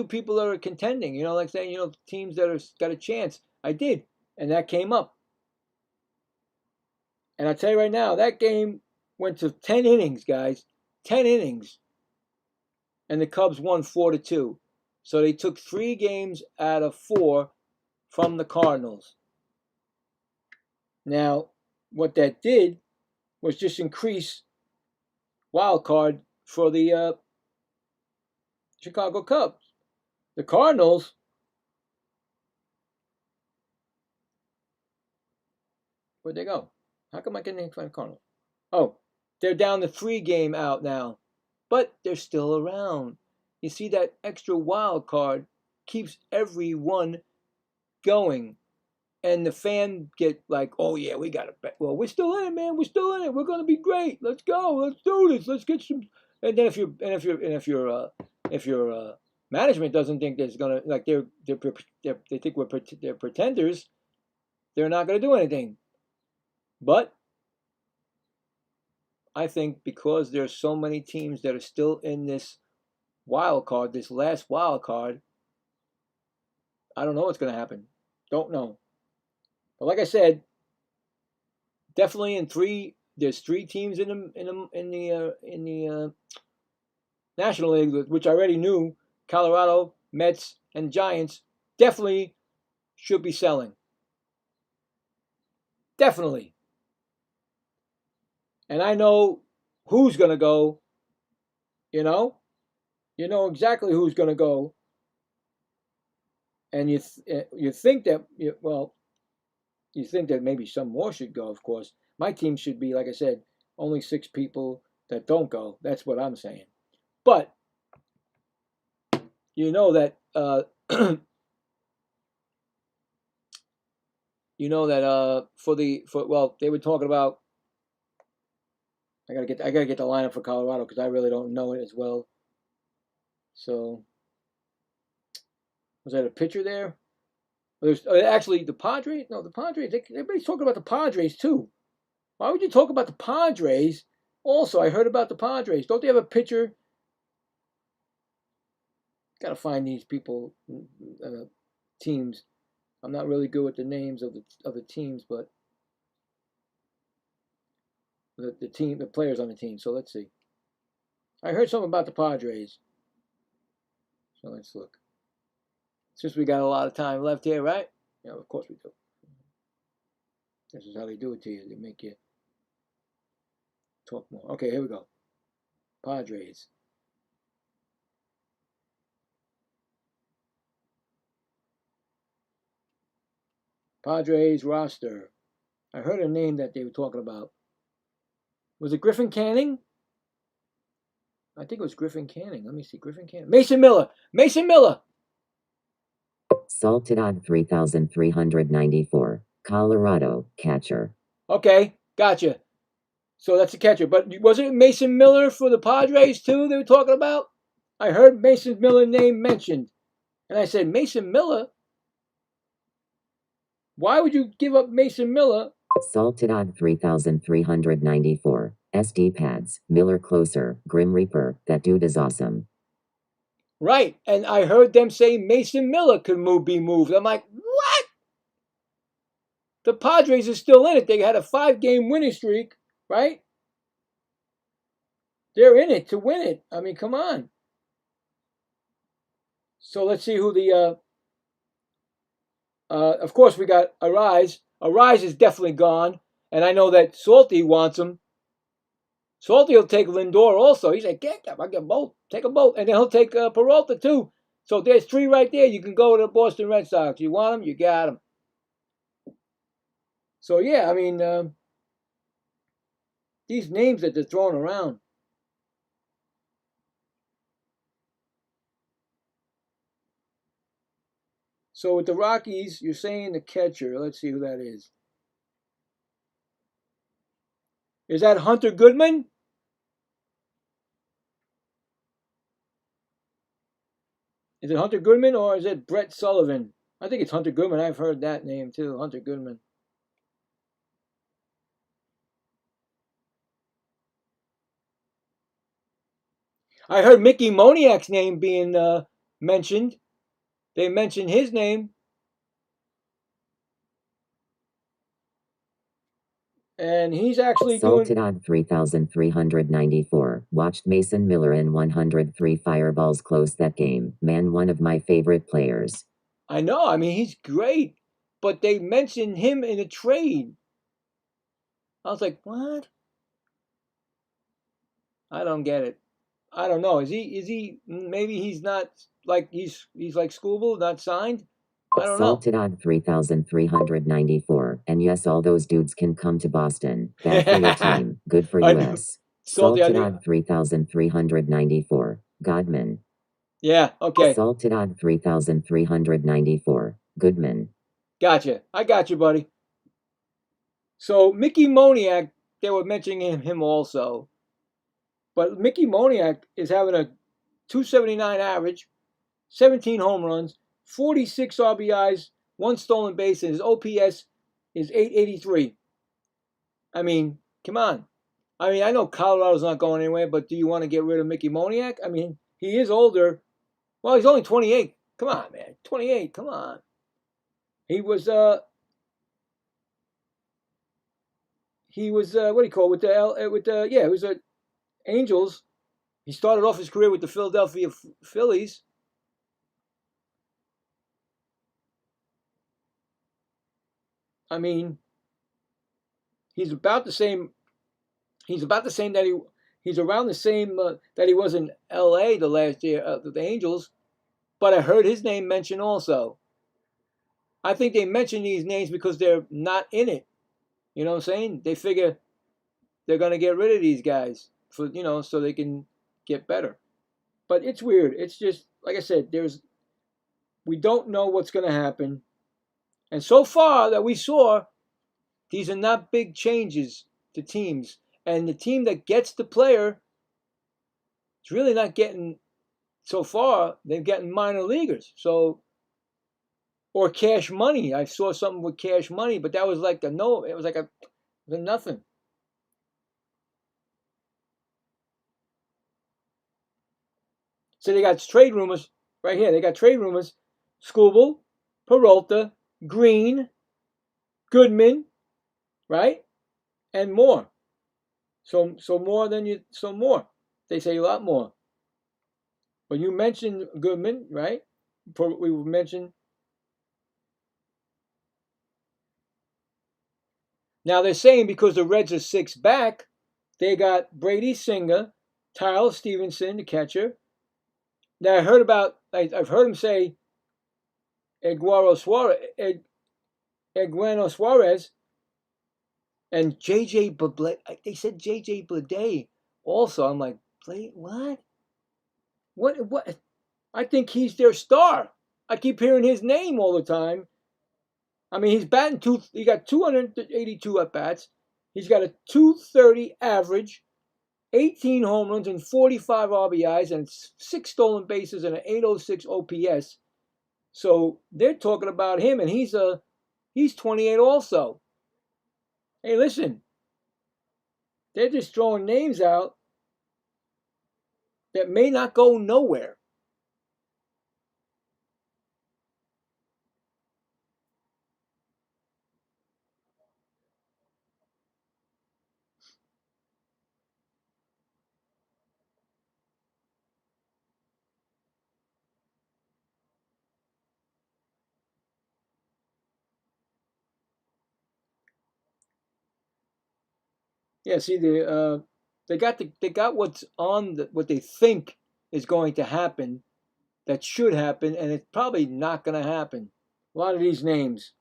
people that are contending, like saying, teams that are got a chance. I did. And that came up. And I tell you right now, that game went to 10 innings, guys. 10 innings. And the Cubs won 4-2. So they took 3 games out of 4 from the Cardinals. Now, what that did was just increase wild card for the Chicago Cubs. The Cardinals, where'd they go? How come I can't find the Cardinals? Oh, they're down to 3 game out now, but they're still around. You see, that extra wild card keeps everyone going. And the fan get like, oh yeah, we got to bet. Well, we're still in it, man. We're still in it. We're gonna be great. Let's go. Let's do this. Let's get some. And then if your management doesn't think there's gonna like they think they're pretenders, they're not gonna do anything. But I think because there's so many teams that are still in this wild card, this last wild card, I don't know what's gonna happen. Don't know. But like I said, definitely there's 3 teams in the National League, which I already knew. Colorado, Mets, and Giants definitely should be selling. Definitely. And I know who's going to go. You know exactly who's going to go. And you think that you think that maybe some more should go. Of course, my team should be, like I said, only 6 people that don't go. That's what I'm saying. But you know that they were talking about. I gotta get the lineup for Colorado because I really don't know it as well. So was that a pitcher there? There's actually the Padres. No, the Padres. Everybody's talking about the Padres too. Why would you talk about the Padres? Also, I heard about the Padres. Don't they have a pitcher? Gotta find these people, teams. I'm not really good with the names of the teams, but the players on the team. So let's see. I heard something about the Padres. So let's look. Since we got a lot of time left here, right? Yeah, of course we do. This is how they do it to you. They make you talk more. Okay, here we go. Padres. Padres roster. I heard a name that they were talking about. Was it Griffin Canning? I think it was Griffin Canning. Let me see. Griffin Canning. Mason Miller. Mason Miller. Salted on 3,394. Colorado catcher. Okay, gotcha. So that's a catcher. But was it Mason Miller for the Padres too they were talking about? I heard Mason Miller's name mentioned. And I said, Mason Miller? Why would you give up Mason Miller? Salted on 3,394. SD pads. Miller closer. Grim Reaper. That dude is awesome. Right. And I heard them say Mason Miller could be moved. I'm like, what? The Padres are still in it. They had a 5-game winning streak, right? They're in it to win it. I mean, come on. So let's see who the of course we got Arise. Arise is definitely gone. And I know that Salty wants him. Salty will take Lindor also. He's like, I get both. Take them both. And then he'll take Peralta too. So there's 3 right there. You can go to the Boston Red Sox. You want them, you got them. So yeah, I mean, these names that they're throwing around. So with the Rockies, you're saying the catcher. Let's see who that is. Is that Hunter Goodman? Is it Hunter Goodman or is it Brett Sullivan? I think it's Hunter Goodman. I've heard that name too, Hunter Goodman. I heard Mickey Moniak's name being mentioned. They mentioned his name. And he's actually Salted on 3,394. Watched Mason Miller in 103 fireballs close that game. Man, one of my favorite players. I know. I mean, he's great. But they mentioned him in a trade. I was like, what? I don't get it. I don't know. Is he maybe he's not like he's like Scoreboard, not signed? I don't know. Salted on 3,394. And yes, all those dudes can come to Boston. Bad for your team. Good for US. Salted on 3,394. Godman. Yeah, okay. Salted on 3,394. Goodman. Gotcha. I got you, buddy. So Mickey Moniak, they were mentioning him also. But Mickey Moniak is having a 279 average, 17 home runs, 46 RBIs, 1 stolen base, and his OPS is 883. I mean, come on. I mean, I know Colorado's not going anywhere, but do you want to get rid of Mickey Moniak? I mean, he is older. Well, he's only 28. Come on, man. 28, come on. He was what do you call it? It was Angels. He started off his career with the Philadelphia Phillies. I mean, he's about the same that he's around the same that he was in LA the last year the Angels, but I heard his name mentioned also. I think they mention these names because they're not in it. You know what I'm saying? They figure they're going to get rid of these guys for, so they can get better. But it's weird. It's just like I said, we don't know what's going to happen. And so far that we saw, these are not big changes to teams. And the team that gets the player is really not getting, so far, they're getting minor leaguers. So, or cash money. I saw something with cash money, but that was like it was like a nothing. So they got trade rumors right here. They got trade rumors. Skubal, Peralta, Green, Goodman, right? And more. So more. They say a lot more. But you mentioned Goodman, right? We mentioned. Now they're saying because the Reds are 6 back, they got Brady Singer, Tyler Stevenson, the catcher. Now I've heard him say Eduardo Suarez, and JJ Bleday. They said JJ Bleday also. I'm like, what? What? I think he's their star. I keep hearing his name all the time. I mean, he got 282 at bats. He's got a 230 average, 18 home runs and 45 RBIs and 6 stolen bases and an 806 OPS. So they're talking about him, and he's 28 also. Hey, listen, they're just throwing names out that may not go nowhere. Yeah, see, they got what's on what they think is going to happen, that should happen, and it's probably not going to happen. A lot of these names,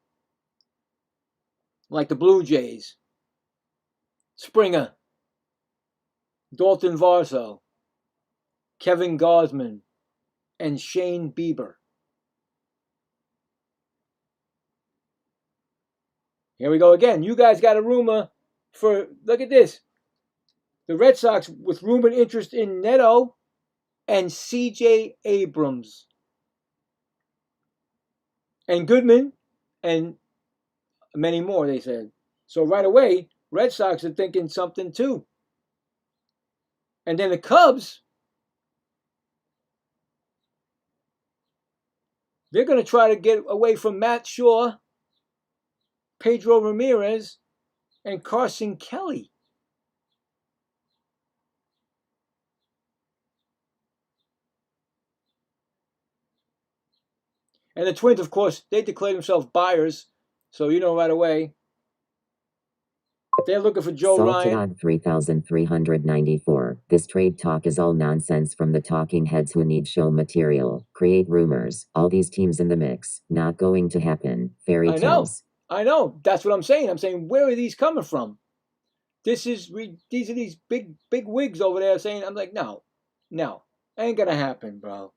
like the Blue Jays, Springer, Dalton Varsho, Kevin Gausman, and Shane Bieber. Here we go again. You guys got a rumor for, look at this, The Red Sox with rumored interest in Neto and C.J. Abrams and Goodman and many more, they said. So right away, Red Sox are thinking something too. And then the Cubs, they're going to try to get away from Matt Shaw, Pedro Ramirez, and Carson Kelly. And the Twins, of course, they declared themselves buyers. So you know right away. They're looking for Joe Salted Ryan. odd 3,394. This trade talk is all nonsense from the talking heads who need show material, create rumors. All these teams in the mix. Not going to happen. Fairy tales. I know. That's what I'm saying. I'm saying, where are these coming from? These are these big wigs over there saying, I'm like, no, ain't gonna happen, bro.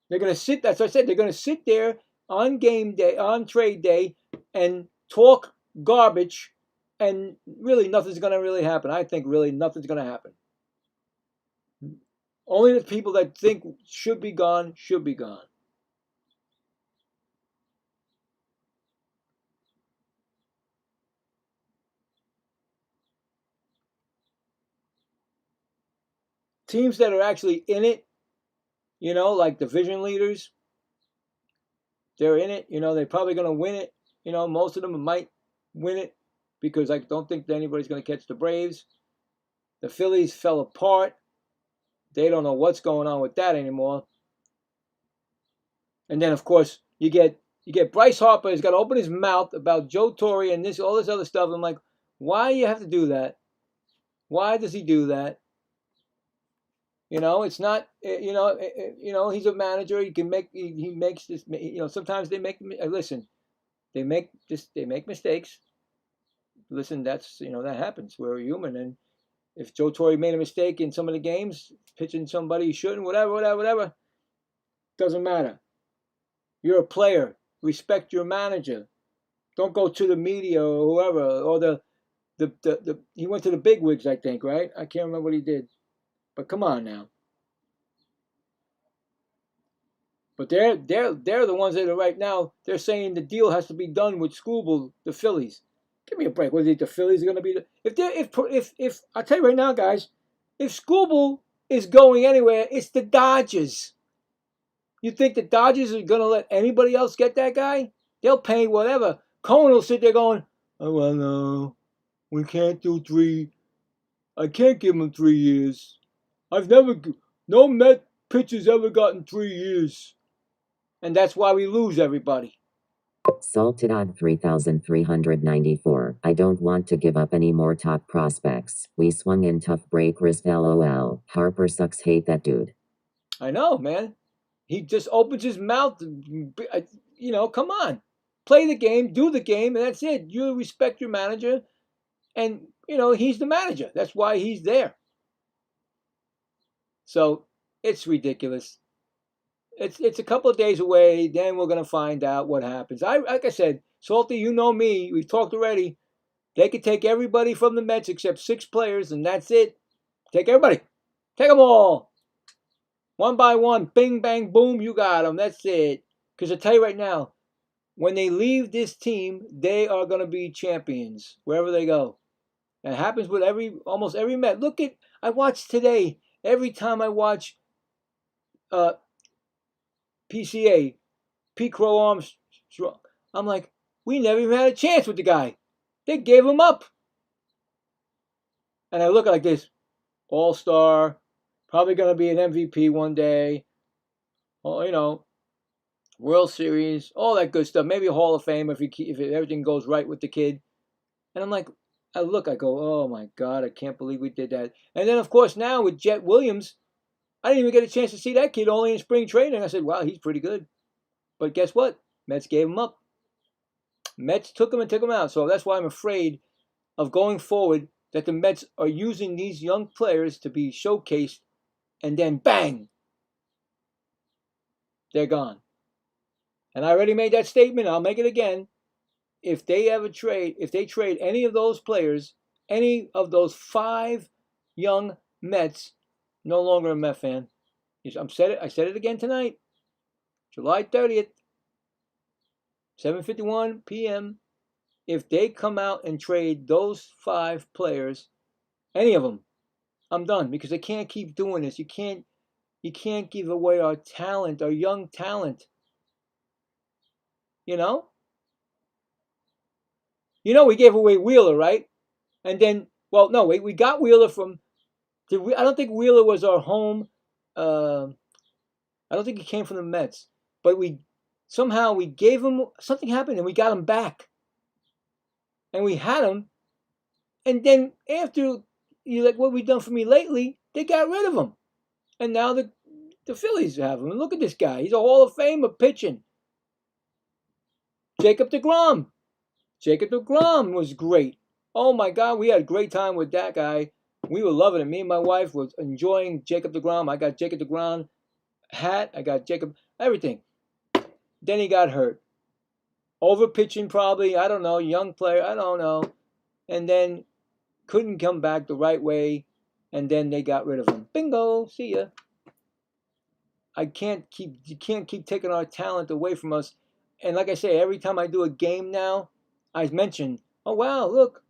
They're gonna sit. That's what I said. They're gonna sit there on game day, on trade day, and talk garbage, and really nothing's gonna really happen. I think really nothing's gonna happen. Only the people that think should be gone should be gone. Teams that are actually in it, you know, like division leaders, they're in it. You know, they're probably going to win it. You know, most of them might win it because I don't think that anybody's going to catch the Braves. The Phillies fell apart. They don't know what's going on with that anymore. And then, of course, you get Bryce Harper has got to open his mouth about Joe Torre and all this other stuff. I'm like, why do you have to do that? Why does he do that? You know, it's not. You know, he's a manager. He can make. He makes this. You know, sometimes they make. Listen, they make mistakes. Listen, that's that happens. We're human, and if Joe Torre made a mistake in some of the games, pitching somebody he shouldn't, whatever, doesn't matter. You're a player. Respect your manager. Don't go to the media or whoever or the he went to the big wigs, I think, right? I can't remember what he did. But come on now. But they're the ones that are right now. They're saying the deal has to be done with Scoreboard, the Phillies. Give me a break. What do you think the Phillies are going to be? If I tell you right now, guys, if Scoreboard is going anywhere, it's the Dodgers. You think the Dodgers are going to let anybody else get that guy? They'll pay whatever. Cohen will sit there going, "Oh well, no, we can't do 3. I can't give him 3 years. No Met pitcher's ever gotten 3 years." And that's why we lose everybody. Salted odd 3,394. I don't want to give up any more top prospects. We swung in tough break wrist LOL. Harper sucks, hate that dude. I know, man. He just opens his mouth. Come on. Play the game, do the game, and that's it. You respect your manager. And, he's the manager. That's why he's there. So, it's ridiculous. It's a couple of days away. Then we're going to find out what happens. Like I said, Salty, you know me. We've talked already. They could take everybody from the Mets except 6 players, and that's it. Take everybody. Take them all. One by one. Bing, bang, boom. You got them. That's it. Because I tell you right now, when they leave this team, they are going to be champions wherever they go. It happens with almost every Met. I watched today. Every time I watch PCA, Pete Crow Armstrong, I'm like, we never even had a chance with the guy. They gave him up. And I look like this, all-star, probably going to be an MVP one day. Oh, World Series, all that good stuff. Maybe a Hall of Fame if everything goes right with the kid. And I'm like, I go, oh my God, I can't believe we did that. And then, of course, now with Jet Williams, I didn't even get a chance to see that kid only in spring training. I said, wow, he's pretty good. But guess what? Mets gave him up. Mets took him and took him out. So that's why I'm afraid of going forward that the Mets are using these young players to be showcased, and then bang, they're gone. And I already made that statement. I'll make it again. If they trade any of those players, any of those 5 young Mets. No longer a Met fan. I said it again tonight. July 30th, 7:51 p.m. If they come out and trade those 5 players, any of them, I'm done, because they can't keep doing this. You can't give away our talent, our young talent. You know, we gave away Wheeler, right? And then, well, no, we got Wheeler from. I don't think Wheeler was our home. I don't think he came from the Mets, but we gave him, something happened and we got him back, and we had him, and then after you like what we done for me lately, they got rid of him, and now the Phillies have him. And look at this guy; he's a Hall of Famer pitching. Jacob deGrom. Jacob deGrom was great. Oh my God, we had a great time with that guy. We were loving it. Me and my wife was enjoying Jacob deGrom. I got Jacob deGrom hat. I got Jacob, everything. Then he got hurt. Over pitching probably. I don't know. Young player. I don't know. And then couldn't come back the right way. And then they got rid of him. Bingo. See ya. You can't keep taking our talent away from us. And like I say, every time I do a game now, I mention, oh wow, look,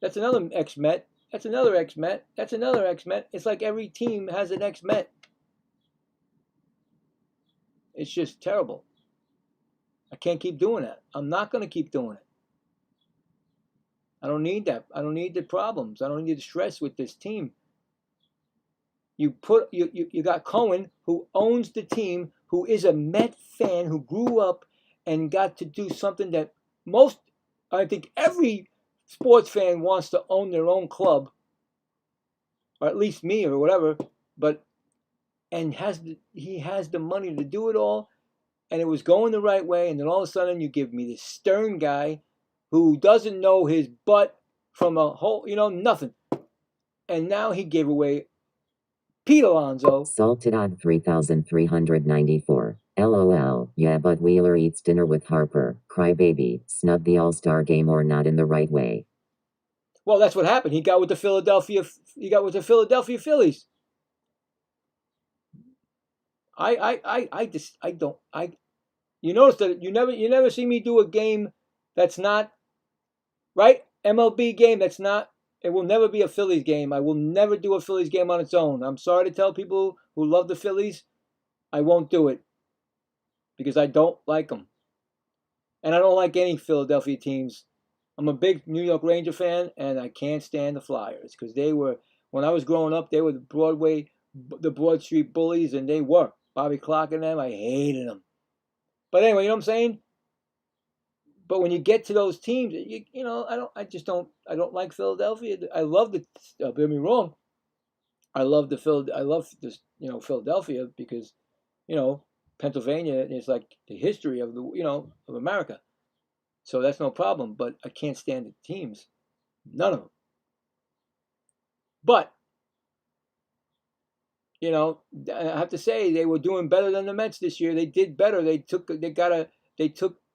that's another ex-Met. That's another ex-Met. That's another ex-Met. It's like every team has an ex-Met. It's just terrible. I can't keep doing that. I'm not going to keep doing it. I don't need that. I don't need the problems. I don't need the stress with this team. You got Cohen, who owns the team, who is a Met fan, who grew up and got to do something that I think every sports fan wants to own their own club, or at least me or whatever, and he has the money to do it all, and it was going the right way, and then all of a sudden you give me this Stern guy who doesn't know his butt from a whole, nothing. And now he gave away Pete Alonso. Salted odd 3,394. LOL. Yeah, but Wheeler eats dinner with Harper. Crybaby. Snub the All-Star game or not in the right way. Well, that's what happened. He got with the Philadelphia Phillies. You notice that you never see me do a game that's not right. MLB game that's not. It will never be a Phillies game. I will never do a Phillies game on its own. I'm sorry to tell people who love the Phillies, I won't do it because I don't like them, and I don't like any Philadelphia teams. I'm a big New York Ranger fan, and I can't stand the Flyers because when I was growing up, they were the Broad Street Bullies, and they were. Bobby Clark and them, I hated them. But anyway, you know what I'm saying? But when you get to those teams, I don't like Philadelphia. I love don't get me wrong. I love Philadelphia because, Pennsylvania is like the history of of America. So that's no problem, but I can't stand the teams. None of them. But, I have to say they were doing better than the Mets this year. They did better. They took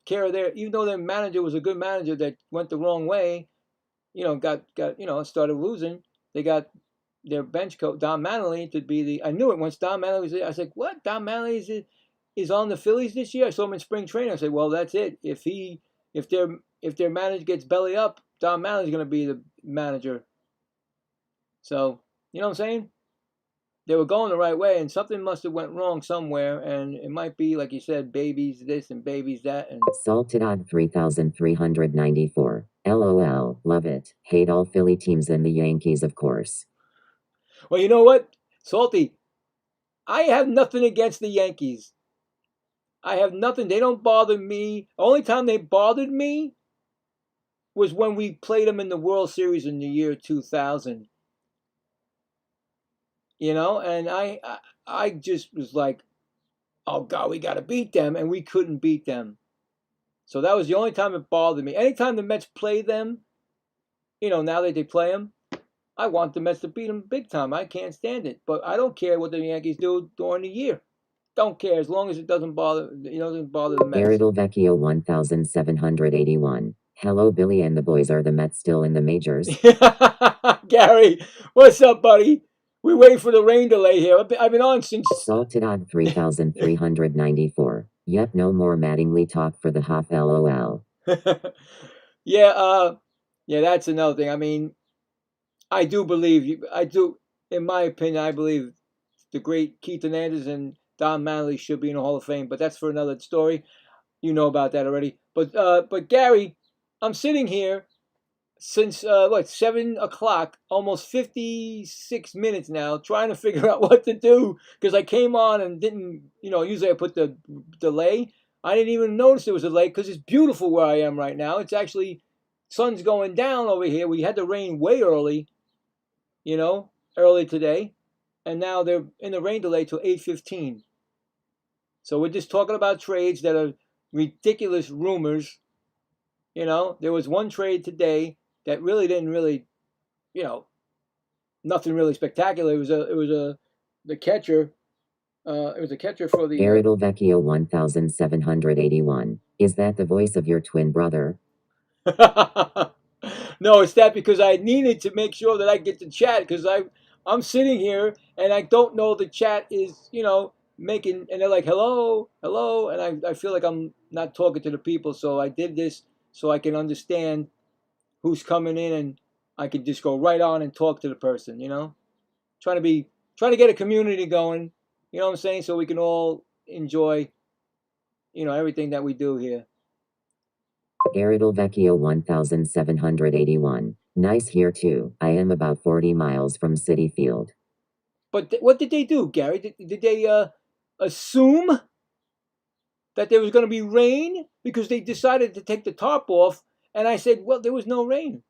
care of even though their manager was a good manager that went the wrong way, started losing. They got their bench coach, Don Mattingly, to be I knew it once Don Mattingly was there. I said, what? Don Mattingly is on the Phillies this year? I saw him in spring training. I said, well, that's it. If their manager gets belly up, Don Mattingly's going to be the manager. So, you know what I'm saying? They were going the right way, and something must have went wrong somewhere, and it might be, like you said, babies this and babies that. And Salted odd 3,394. LOL. Love it. Hate all Philly teams and the Yankees, of course. Well, you know what, Salty? I have nothing against the Yankees. I have nothing. They don't bother me. The only time they bothered me was when we played them in the World Series in the year 2000. And I just was like, oh God, we got to beat them, and we couldn't beat them. So that was the only time it bothered me. Anytime the Mets play them, now that they play them, I want the Mets to beat them big time. I can't stand it, but I don't care what the Yankees do during the year. Don't care as long as it doesn't bother. Doesn't bother the Mets. Veridal Vecchio 1,781. Hello, Billy and the boys. Are the Mets still in the majors? Gary, what's up, buddy? We wait for the rain delay here. I've been on since. Salted odd 3,394. Yep, no more Mattingly talk for the Hoff, lol. Yeah, yeah, that's another thing. I mean, I do believe in my opinion, I believe the great Keith Hernandez and Don Mattingly should be in the Hall of Fame, but that's for another story. You know about that already. But Gary, I'm sitting here since 7 o'clock, almost 56 minutes now, trying to figure out what to do because I came on and didn't, usually I put the delay. I didn't even notice it was a delay because it's beautiful where I am right now. It's actually sun's going down over here. We had the rain way early, early today, and now they're in the rain delay till 8:15. So we're just talking about trades that are ridiculous rumors. There was one trade today that really didn't nothing really spectacular. It was the catcher. It was a catcher for the. Aridel Vecchio 1781. Is that the voice of your twin brother? No, it's that because I needed to make sure that I get the chat because I'm sitting here and I don't know the chat is making, and they're like hello, hello, and I feel like I'm not talking to the people, so I did this so I can understand who's coming in and I could just go right on and talk to the person, trying to get a community going, you know what I'm saying, so we can all enjoy everything that we do here. Aridel Vecchio 1781. Nice here too. I am about 40 miles from Citi Field. But what did they do, Gary? Did they assume that there was going to be rain because they decided to take the tarp off? And I said, well, there was no rain.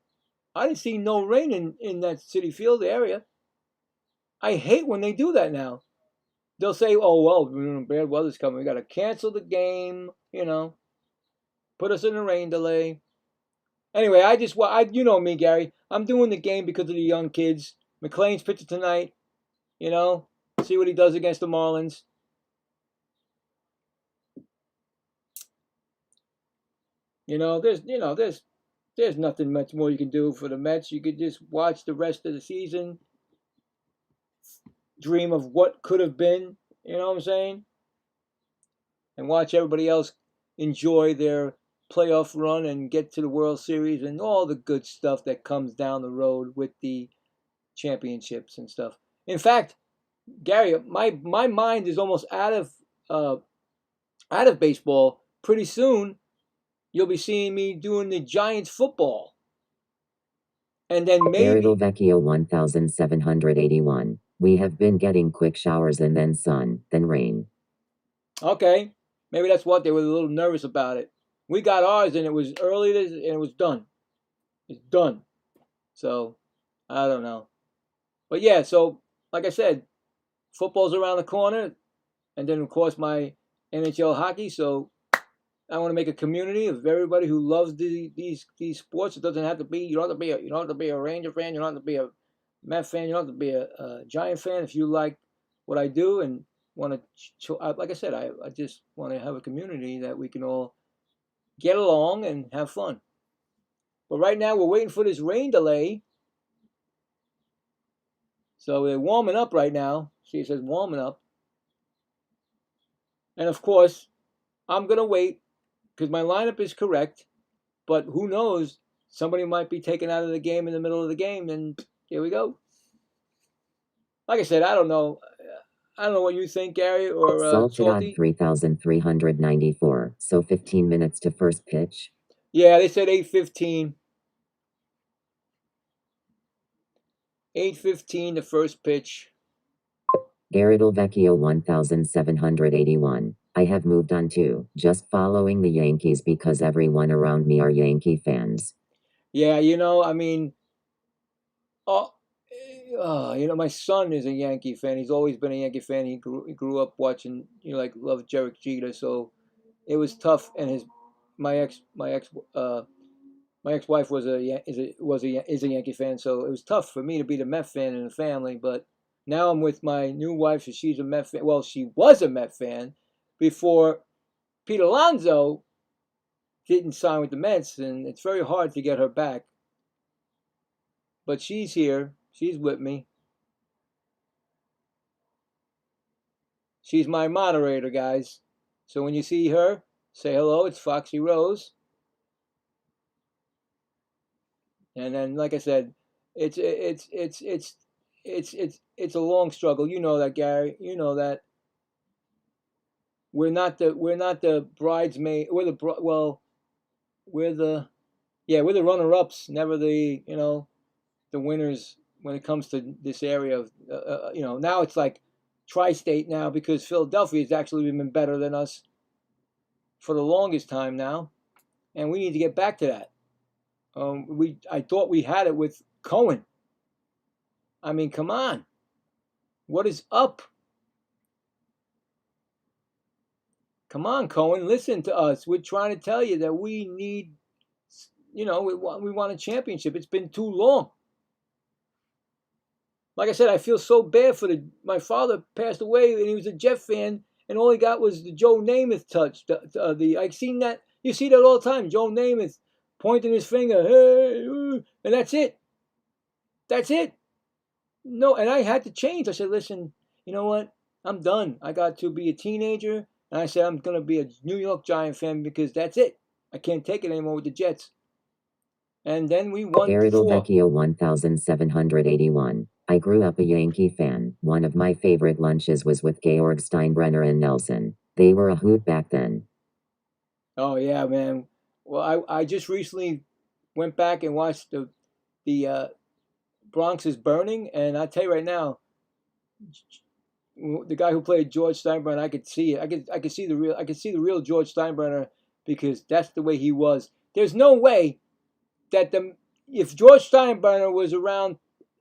I didn't see no rain in that Citi Field area. I hate when they do that now. They'll say, oh, well, bad weather's coming. We got to cancel the game, put us in a rain delay. Anyway, you know me, Gary. I'm doing the game because of the young kids. McLean's pitching tonight, see what he does against the Marlins. There's nothing much more you can do for the Mets. You could just watch the rest of the season, dream of what could have been, you know what I'm saying? And watch everybody else enjoy their playoff run and get to the World Series and all the good stuff that comes down the road with the championships and stuff. In fact, Gary, my mind is almost out of baseball. Pretty soon, you'll be seeing me doing the Giants football. And then maybe. Aridel Vecchio 1781. We have been getting quick showers and then sun, then rain. Okay. Maybe that's what they were a little nervous about it. We got ours and it was early and it was done. It's done. So, I don't know. But yeah, so like I said, football's around the corner. And then, of course, my NHL hockey. So I want to make a community of everybody who loves these sports. It doesn't have to be. You don't have to be a Ranger fan. You don't have to be a Met fan. You don't have to be a Giant fan. If you like what I do and want to, like I said, I just want to have a community that we can all get along and have fun. But right now we're waiting for this rain delay. So they're warming up right now. See, it says warming up. And of course, I'm gonna wait because my lineup is correct, but who knows? Somebody might be taken out of the game in the middle of the game, and here we go. Like I said, I don't know. I don't know what you think, Gary, or Salted Salty. odd 3,394. So 15 minutes to first pitch. Yeah, they said 8:15. 8:15 the first pitch. Aridel Vecchio 1781. I have moved on to just following the Yankees because everyone around me are Yankee fans. Yeah, I mean, my son is a Yankee fan. He's always been a Yankee fan. He grew up watching, loved Derek Jeter. So it was tough. And my ex-wife was a Yankee fan. So it was tough for me to be the Met fan in the family. But now I'm with my new wife, so she's a Met fan. Well, she was a Met fan before Pete Alonso didn't sign with the Mets, and it's very hard to get her back. But she's here. She's with me. She's my moderator, guys. So when you see her, say hello. It's Foxy Rose. And then, like I said, it's a long struggle. You know that, Gary. You know that. We're not the bridesmaid. We're the runner-ups. Never the the winners when it comes to this area of now it's like tri-state now, because Philadelphia has actually been better than us for the longest time now, and we need to get back to that. I thought we had it with Cohen. I mean, come on. What is up? Come on, Cohen, listen to us. We're trying to tell you that we need, we want a championship. It's been too long. Like I said, I feel so bad for my father passed away, and he was a Jet fan, and all he got was the Joe Namath touch. I've seen that. You see that all the time. Joe Namath pointing his finger, hey, and that's it. That's it. No, and I had to change. I said, listen, you know what? I'm done. I got to be a teenager, and I said I'm going to be a New York Giant fan because that's it. I can't take it anymore with the Jets. And then we won. Garidal Vecchio 1781. I grew up a Yankee fan. One of my favorite lunches was with Georg Steinbrenner and Nelson. They were a hoot back then. Oh yeah, man. Well, I just recently went back and watched the Bronx is Burning, and I tell you right now, the guy who played George Steinbrenner, I could see it. I could see the real George Steinbrenner, because that's the way he was. There's no way that if George Steinbrenner was around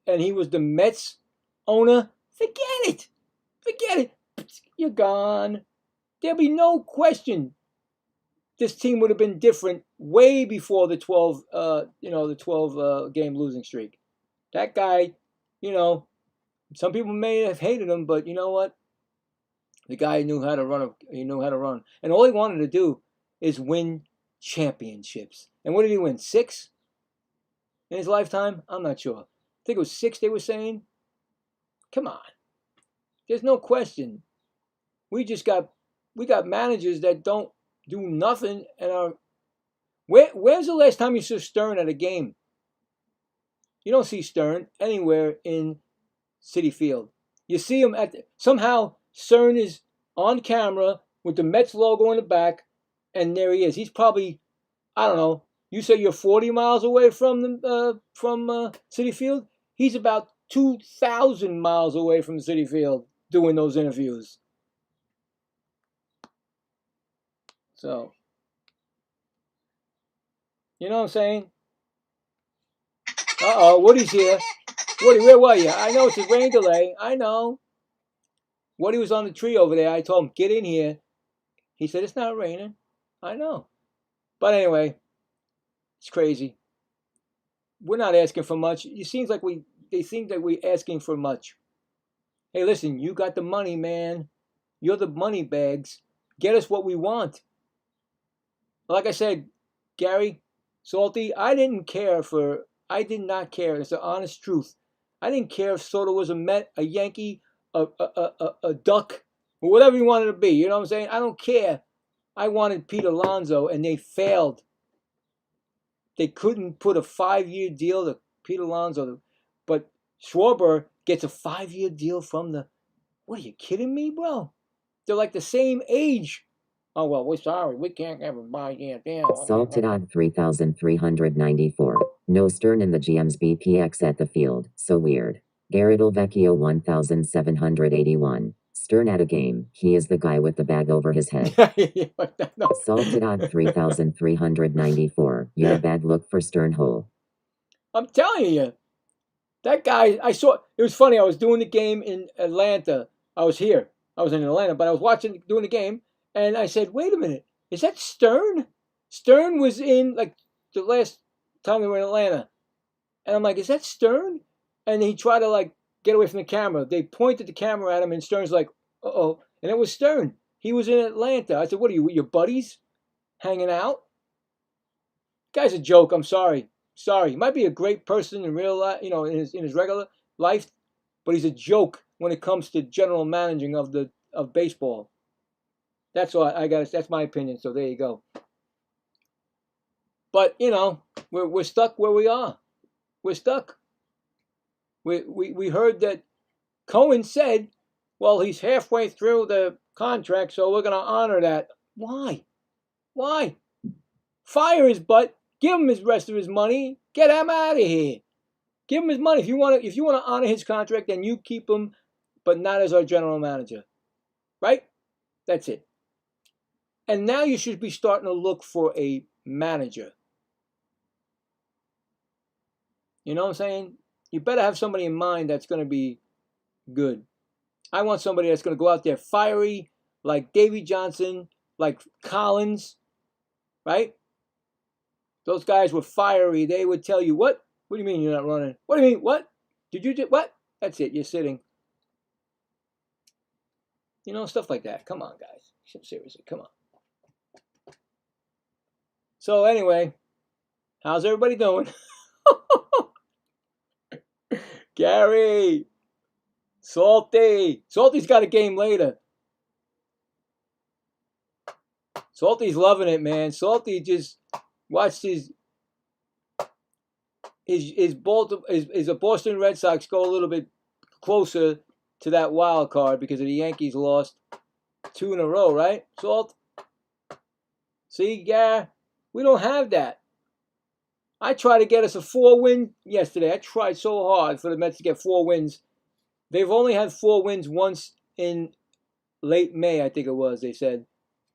and he was the Mets owner, forget it. You're gone. There'll be no question. This team would have been different way before the 12 game losing streak. That guy, some people may have hated him, but you know what? The guy knew how to run. He knew how to run, and all he wanted to do is win championships. And what did he win? 6 in his lifetime? I'm not sure. I think it was 6. They were saying. Come on, there's no question. We got managers that don't do nothing and are. Where's the last time you saw Stern at a game? You don't see Stern anywhere in Citi Field. You see him somehow Stern is on camera with the Mets logo in the back, and there he is. He's probably, I don't know. You say you're 40 miles away from Citi Field. He's about 2,000 miles away from Citi Field doing those interviews. So, you know what I'm saying? Uh-oh, Woody's here. Woody, where were you? I know it's a rain delay. I know. Woody was on the tree over there. I told him, get in here. He said, it's not raining. I know. But anyway, it's crazy. We're not asking for much. It seems like they think that we're asking for much. Hey, listen, you got the money, man. You're the money bags. Get us what we want. Like I said, Gary, Salty, I did not care. It's the honest truth. I didn't care if Soto was a Met, a Yankee, a Duck, or whatever you wanted to be. You know what I'm saying? I don't care. I wanted Pete Alonso, and they failed. They couldn't put a 5-year deal to Pete Alonso. But Schwarber gets a 5-year deal from the... What, are you kidding me, bro? They're like the same age. Oh, well, we're sorry. We can't ever buy it down. Salted odd 3,394. No Stern in the GM's BPX at the field. So weird. Garidal Vecchio 1781. Stern at a game. He is the guy with the bag over his head. No. Salted odd 3,394. You're a bad look for Stern hole. I'm telling you. That guy, it was funny. I was doing the game in Atlanta. I was here. I was in Atlanta, but I was doing the game. And I said, wait a minute, is that Stern? Stern was in, like, the last time we were in Atlanta. And I'm like, is that Stern? And he tried to, like, get away from the camera. They pointed the camera at him, and Stern's like, uh-oh. And it was Stern. He was in Atlanta. I said, what are you, with your buddies? Hanging out? Guy's a joke. I'm sorry. Sorry. He might be a great person in real life, in his regular life, but he's a joke when it comes to general managing of baseball. That's all I got. That's my opinion. So there you go. But we're stuck where we are. We're stuck. We heard that Cohen said, well, he's halfway through the contract, so we're going to honor that. Why? Why? Fire his butt. Give him his rest of his money. Get him out of here. Give him his money. If you want to honor his contract, then you keep him, but not as our general manager. Right? That's it. And now you should be starting to look for a manager. You know what I'm saying? You better have somebody in mind that's going to be good. I want somebody that's going to go out there fiery, like Davey Johnson, like Collins, right? Those guys were fiery. They would tell you, what? What do you mean you're not running? What do you mean? What? Did you do what? That's it. You're sitting. Stuff like that. Come on, guys. Seriously, come on. So anyway, how's everybody doing? Gary, Salty's got a game later. Salty's loving it, man. Salty just watched his Boston Red Sox go a little bit closer to that wild card because of the Yankees lost 2 in a row, right? Salt? See, yeah, we don't have that. I tried to get us a 4-win yesterday. I tried so hard for the Mets to get 4 wins. They've only had 4 wins once in late May, I think it was, they said.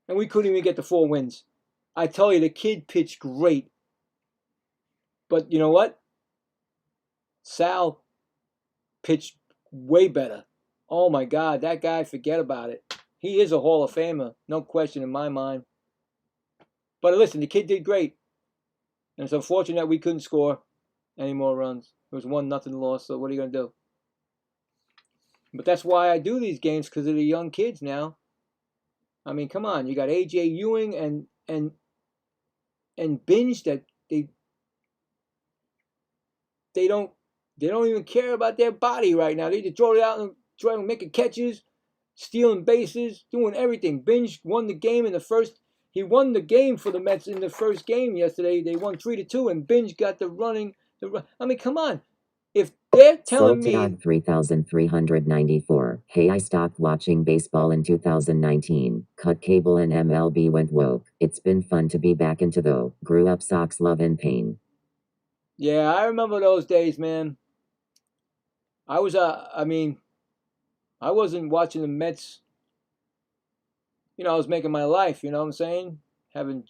And we couldn't even get the 4 wins. I tell you, the kid pitched great. But you know what? Sal pitched way better. Oh my God, that guy, forget about it. He is a Hall of Famer, no question in my mind. But listen, the kid did great. And it's unfortunate that we couldn't score any more runs. It was 1-0 loss, so what are you going to do? But that's why I do these games, because of the young kids now. I mean, come on. You got A.J. Ewing and Binge that they don't even care about their body right now. They just throw it out and try to make catches, stealing bases, doing everything. Binge won the game in the first. He won the game for the Mets in the first game yesterday. They won 3-2, and Binge got the running. I mean, come on. If they're telling me... Salted 3,394. Hey, I stopped watching baseball in 2019. Cut cable and MLB went woke. It's been fun to be back into though. Grew up Sox love and pain. Yeah, I remember those days, man. I wasn't watching the Mets. I was making my life, you know what I'm saying? And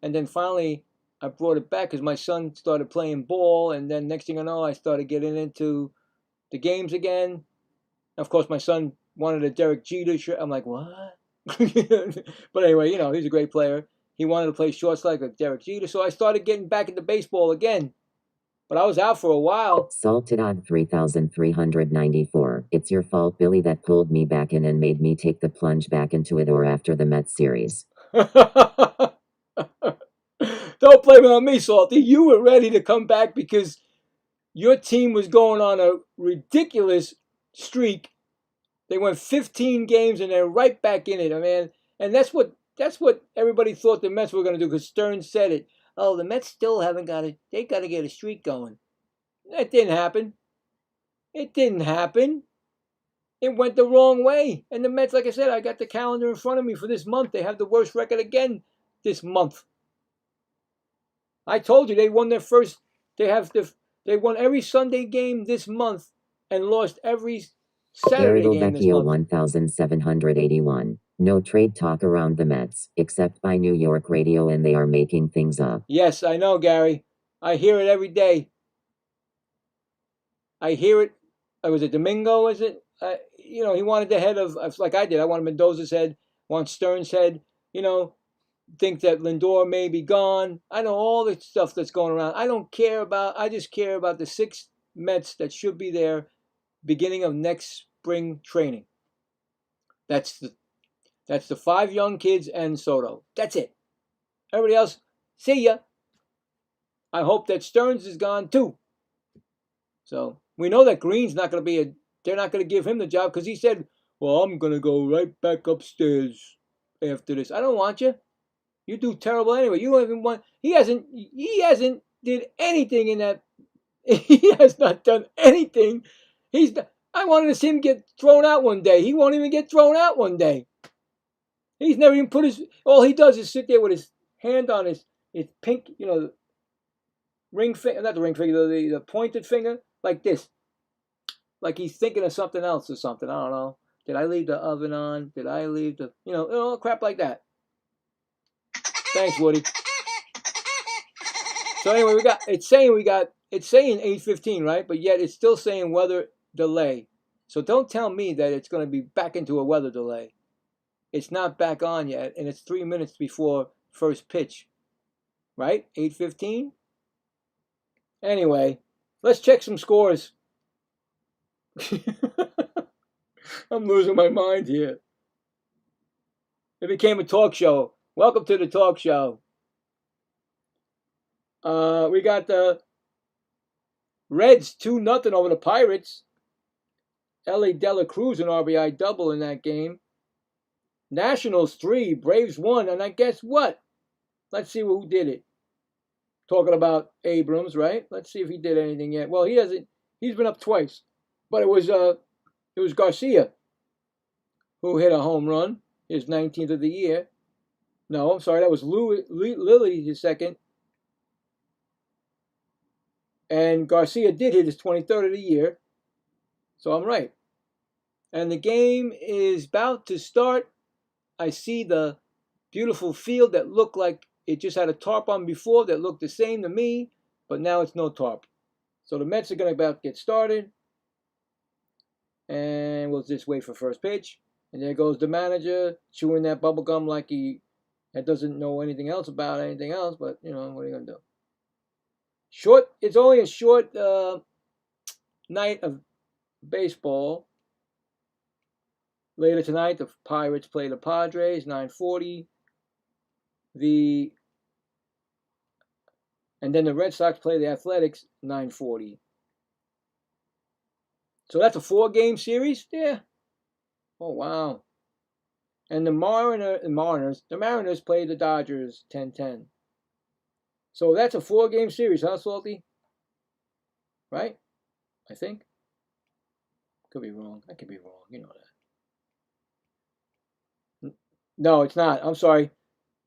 then finally I brought it back because my son started playing ball, and then next thing I know, I started getting into the games again. Of course, my son wanted a Derek Jeter shirt. I'm like, what? But anyway, he's a great player. He wanted to play shortstop like Derek Jeter, so I started getting back into baseball again. But I was out for a while. Salted 3,394. It's your fault, Billy, that pulled me back in and made me take the plunge back into it or after the Mets series. Don't blame it on me, Salty. You were ready to come back because your team was going on a ridiculous streak. They went 15 games and they're right back in it, man. And that's what everybody thought the Mets were going to do because Stern said it. Oh, the Mets still haven't got it. They got to get a streak going. That didn't happen. It didn't happen. It went the wrong way. And the Mets, like I said, I got the calendar in front of me for this month. They have the worst record again this month. I told you they won their first. They won every Sunday game this month and lost every Saturday game this month. 1,781. No trade talk around the Mets, except by New York radio, and they are making things up. Yes, I know, Gary. I hear it every day. I hear it. Was it Domingo, is it? He wanted the head of, like I did. I wanted Mendoza's head, want Stern's head, think that Lindor may be gone. I know all the stuff that's going around. I just care about the 6 Mets that should be there beginning of next spring training. That's the 5 young kids and Soto. That's it. Everybody else, see ya. I hope that Stearns is gone too. So we know that Green's not going to be they're not going to give him the job because he said, well, I'm going to go right back upstairs after this. I don't want you. You do terrible anyway. You don't even want, he hasn't did anything in that. He has not done anything. I wanted to see him get thrown out one day. He won't even get thrown out one day. He's never even put all he does is sit there with his hand on his pink, ring finger, not the ring finger, the pointed finger, like this. Like he's thinking of something else or something. I don't know. Did I leave the oven on? Did I leave the, crap like that. Thanks, Woody. So anyway, it's saying 8:15, right? But yet it's still saying weather delay. So don't tell me that it's going to be back into a weather delay. It's not back on yet, and it's 3 minutes before first pitch, right? 8:15. Anyway, let's check some scores. I'm losing my mind here. It became a talk show. Welcome to the talk show. We got the Reds 2-0 over the Pirates. Ellie Dela Cruz an RBI double in that game. Nationals 3, Braves 1, and I guess what? Let's see who did it. Talking about Abrams, right? Let's see if he did anything yet. Well, he hasn't. He's been up twice, but it was Garcia who hit a home run, his 19th of the year. No, I'm sorry, that was Lilly, his second. And Garcia did hit his 23rd of the year. So I'm right. And the game is about to start. I see the beautiful field that looked like it just had a tarp on before that looked the same to me, but now it's no tarp. So the Mets are going to about get started. And we'll just wait for first pitch. And there goes the manager chewing that bubble gum like he doesn't know anything else about anything else, but, what are you going to do? It's only a short night of baseball. Later tonight, the Pirates play the Padres, 9:40. And then the Red Sox play the Athletics, 9:40. So that's a 4-game series? Yeah. Oh, wow. And the Mariners play the Dodgers, 10:10. So that's a 4-game series, huh, Salty? Right? I think. Could be wrong. I could be wrong. You know that. No, it's not. I'm sorry.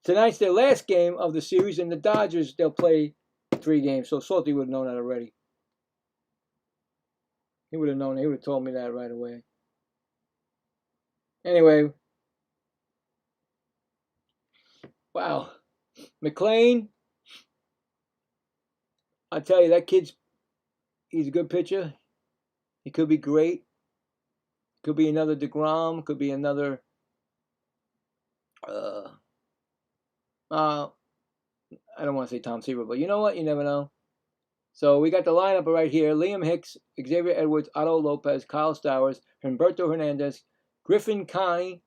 Tonight's their last game of the series, and the Dodgers, they'll play 3 games. So Salty would have known that already. He would have known. He would have told me that right away. Anyway. Wow. McLean. I tell you, that he's a good pitcher. He could be great. Could be another DeGrom. Could be another. I don't want to say Tom Seaver, but you know what? You never know. So we got the lineup right here. Liam Hicks, Xavier Edwards, Otto Lopez, Kyle Stowers, Humberto Hernandez, Griffin Conine,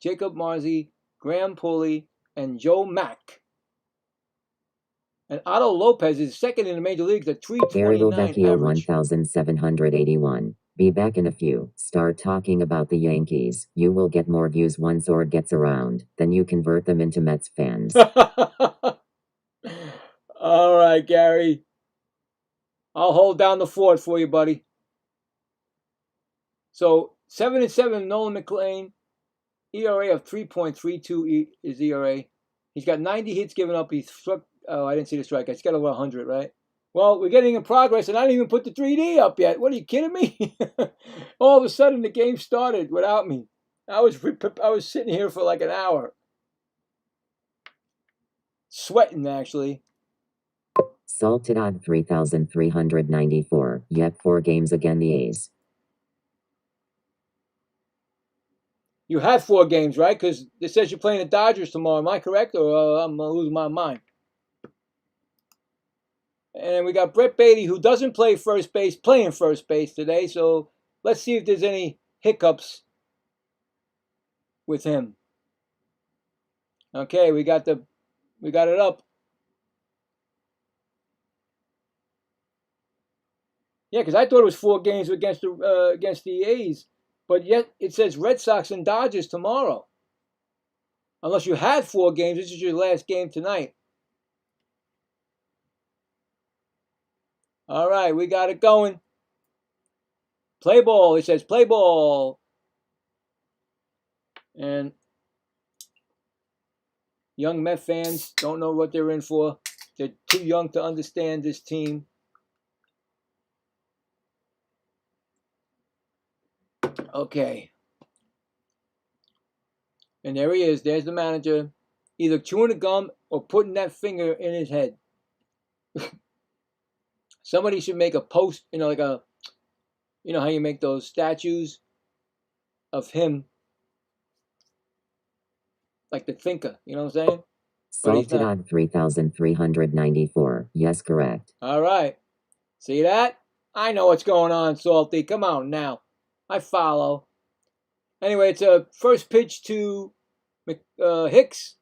Jacob Marzi, Graham Pulley, and Joe Mack. And Otto Lopez is second in the major leagues at 329 Vecchio average. 1781. Be back in a few. Start talking about the Yankees. You will get more views once Ord gets around. Then you convert them into Mets fans. All right, Gary. I'll hold down the fort for you, buddy. So 7-7, Nolan McLean. ERA of 3.32 is ERA. He's got 90 hits given up. He's struck. Oh, I didn't see the strikeouts. He's got over 100, right? Well, we're getting in progress, and I didn't even put the 3D up yet. What, are you kidding me? All of a sudden, the game started without me. I was sitting here for like an hour. Sweating, actually. Salted odd 3,394. Yep, 4 games again the A's. You have 4 games, right? Because it says you're playing the Dodgers tomorrow. Am I correct, or I'm losing my mind? And we got Brett Beatty, who doesn't play first base, playing first base today. So let's see if there's any hiccups with him. Okay, we got it up. Yeah, because I thought it was 4 games against the A's, but yet it says Red Sox and Dodgers tomorrow. Unless you had 4 games, this is your last game tonight. All right, we got it going. Play ball. It says play ball. And young Met fans don't know what they're in for. They're too young to understand this team. Okay. And there he is. There's the manager, either chewing a gum or putting that finger in his head. Somebody should make a post, like a, how you make those statues of him, like the thinker. You know what I'm saying? Salted on 3,394. Yes, correct. All right. See that? I know what's going on, Salty. Come on now. I follow. Anyway, it's a first pitch to Hicks.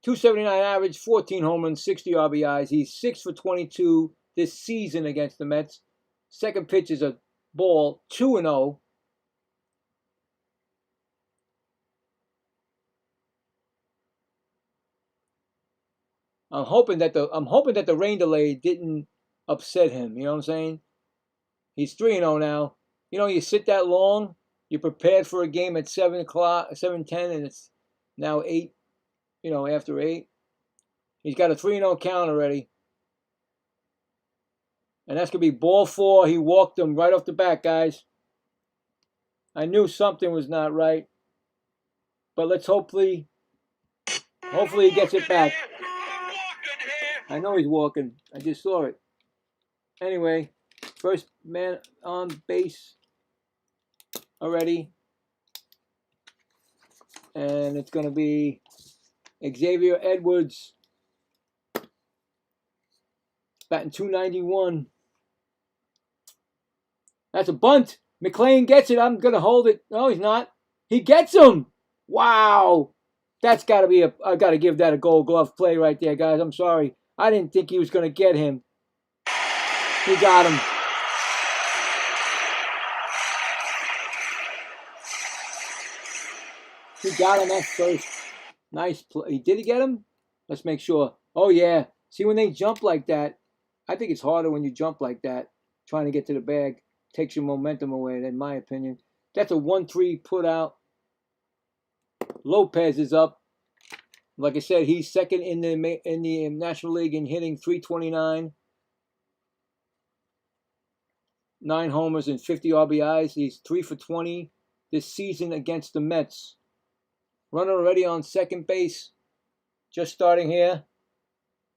279 average, 14 home runs, 60 RBIs. He's 6 for 22 this season against the Mets. Second pitch is a ball, 2-0. I'm hoping that the rain delay didn't upset him. You know what I'm saying? He's 3-0 now. You sit that long, you're prepared for a game at 7:10, and it's now 8. After 8, he's got a 3-0 count already. And that's going to be ball 4. He walked him right off the bat, guys. I knew something was not right. But let's hopefully he gets it back. I know he's walking. I just saw it. Anyway, first man on base already. And it's going to be Xavier Edwards. Batting .291. That's a bunt. McLean gets it. I'm going to hold it. No, he's not. He gets him. Wow. That's got to be I got to give that a Gold Glove play right there, guys. I'm sorry. I didn't think he was going to get him. He got him. He got him at first. Nice play. Did he get him? Let's make sure. Oh, yeah. See, when they jump like that, I think it's harder when you jump like that. Trying to get to the bag takes your momentum away, in my opinion. That's a 1-3 put out. Lopez is up. Like I said, he's second in the National League in hitting, .329. 9 homers and 50 RBIs. He's 3 for 20 this season against the Mets. Runner already on second base. Just starting here.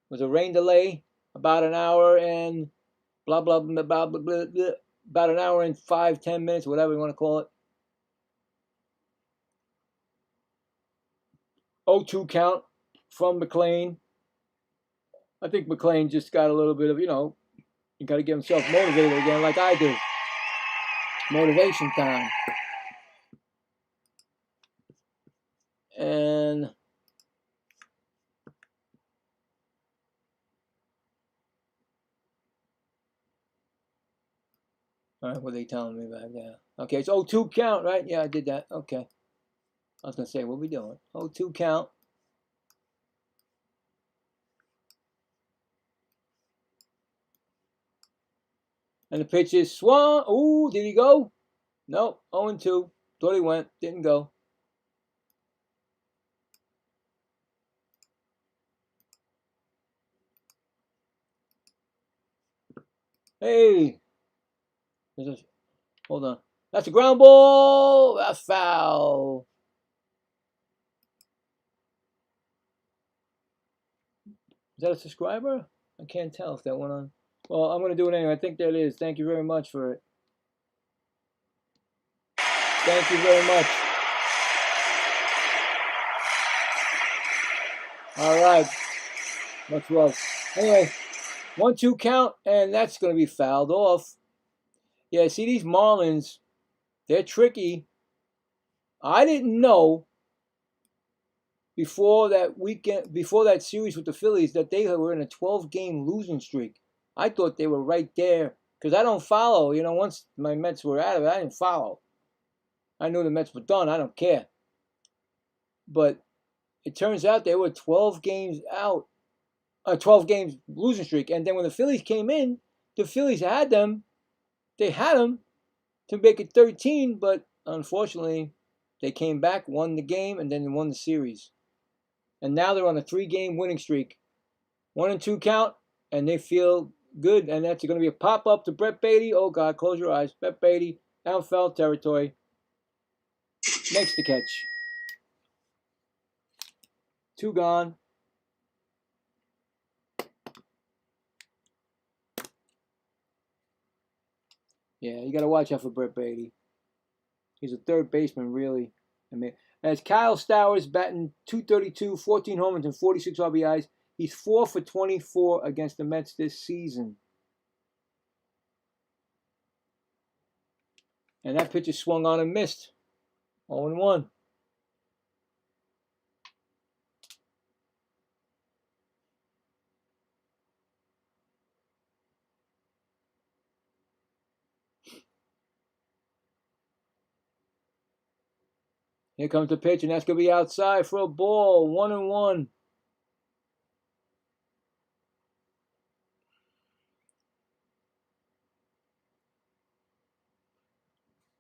Was a rain delay. About an hour and blah, blah, blah, blah, blah, blah, blah. About an hour and 5-10 minutes, whatever you want to call it. 0-2 count from McLean. I think McLean just got a little bit of, you got to get himself motivated again like I do. Motivation time. And all right, what are they telling me about that? Okay, it's 0-2 count, right? Yeah, I did that. Okay. I was going to say, what are we doing? 0-2 count. And the pitch is swung. Ooh, did he go? Nope, 0-2. Thought he went. Didn't go. Hey. Hold on. That's a ground ball. That's foul. Is that a subscriber? I can't tell if that went on. Well, I'm going to do it anyway. I think that is. Thank you very much for it. Thank you very much. All right. Much love. Anyway, 1-2 count, and that's going to be fouled off. Yeah, see, these Marlins, they're tricky. I didn't know before that series with the Phillies, that they were in a 12-game losing streak. I thought they were right there because I don't follow. You know, once my Mets were out of it, I didn't follow. I knew the Mets were done. I don't care. But it turns out they were 12 games out, 12 games losing streak. And then when the Phillies came in, the Phillies had them. They had them to make it 13, but unfortunately, they came back, won the game, and then won the series. And now they're on a 3-game winning streak. 1-2 count, and they feel good. And that's going to be a pop-up to Brett Beatty. Oh, God, close your eyes. Brett Beatty, down foul territory. Makes the catch. 2 gone. Yeah, you got to watch out for Brett Beatty. He's a third baseman, really. I mean, as Kyle Stowers batting .232, 14 homers and 46 RBIs. He's 4 for 24 against the Mets this season. And that pitcher swung on and missed. 0-1. Here comes the pitch, and that's going to be outside for a ball. 1-1.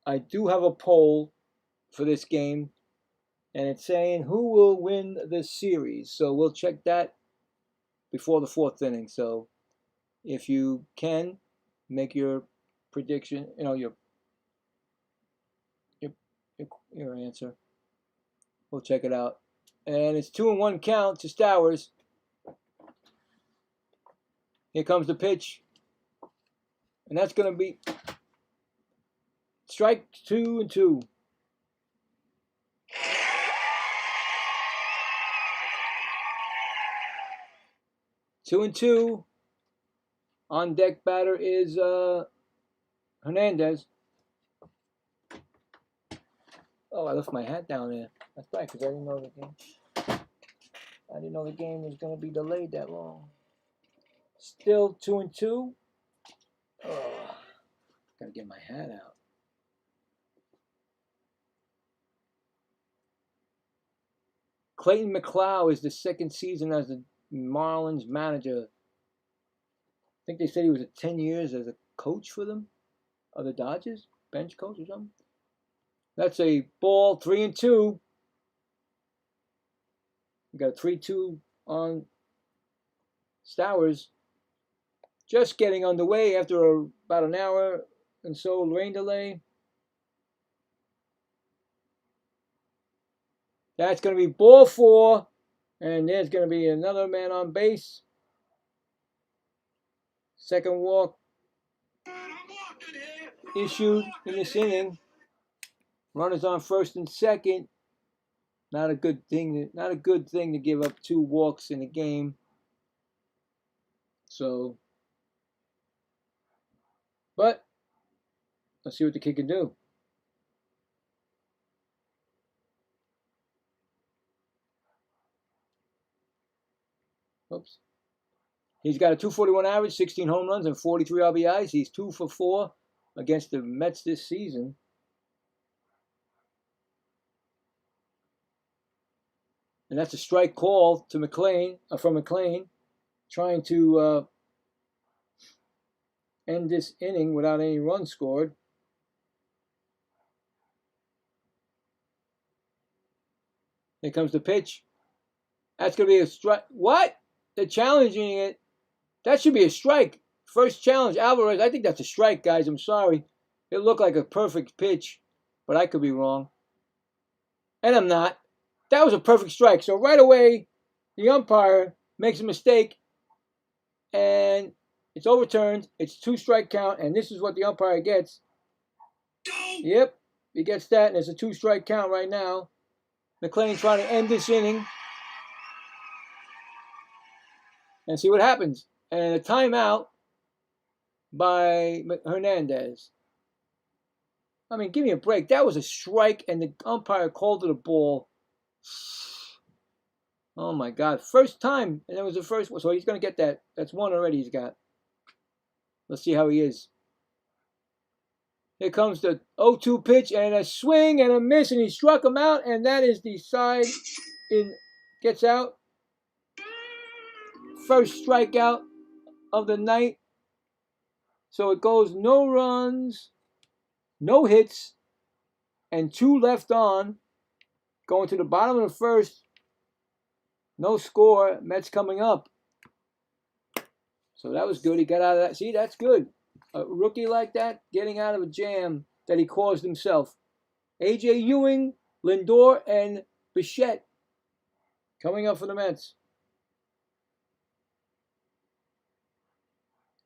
I do have a poll for this game, and it's saying who will win the series. So we'll check that before the 4th inning. So if you can make your prediction, you know, your answer. We'll check it out. And it's 2-1 count to Stowers. Here comes the pitch. And that's going to be strike 2-2. Two and two. On deck batter is Hernandez. Oh, I left my hat down there. That's right, because I didn't know the game. I didn't know the game was going to be delayed that long. Still 2-2. Oh, gotta get my hat out. Clayton McLeod is the 2nd season as the Marlins manager. I think they said he was at 10 years as a coach for them, or the Dodgers, bench coach or something. That's a ball, 3-2. We got a 3-2 on Stowers. Just getting underway after about an hour and so rain delay. That's going to be ball 4, and there's going to be another man on base. Second walk issued in this inning. Runners on 1st and 2nd. Not a good thing. Not a good thing to give up 2 walks in a game. So, but let's see what the kid can do. Oops. He's got a .241 average, 16 home runs, and 43 RBIs. He's 2 for 4 against the Mets this season. And that's a strike call to McLean, from McLean, trying to end this inning without any runs scored. Here comes the pitch. That's going to be a strike. What? They're challenging it. That should be a strike. First challenge, Alvarez. I think that's a strike, guys. I'm sorry. It looked like a perfect pitch, but I could be wrong. And I'm not. That was a perfect strike. So right away, the umpire makes a mistake, and it's overturned. It's 2-strike count, and this is what the umpire gets. Yep, he gets that, and it's a 2-strike count right now. McLean trying to end this inning. And see what happens. And a timeout by Hernandez. I mean, give me a break. That was a strike, and the umpire called it a ball. Oh, my God. First time, and it was the first one. So he's going to get that. That's 1 already he's got. Let's see how he is. Here comes the 0-2 pitch and a swing and a miss, and he struck him out, and that is the side in gets out. First strikeout of the night. So it goes no runs, no hits, and 2 left on. Going to the bottom of the first. No score. Mets coming up. So that was good. He got out of that. See, that's good. A rookie like that getting out of a jam that he caused himself. A.J. Ewing, Lindor, and Bichette coming up for the Mets.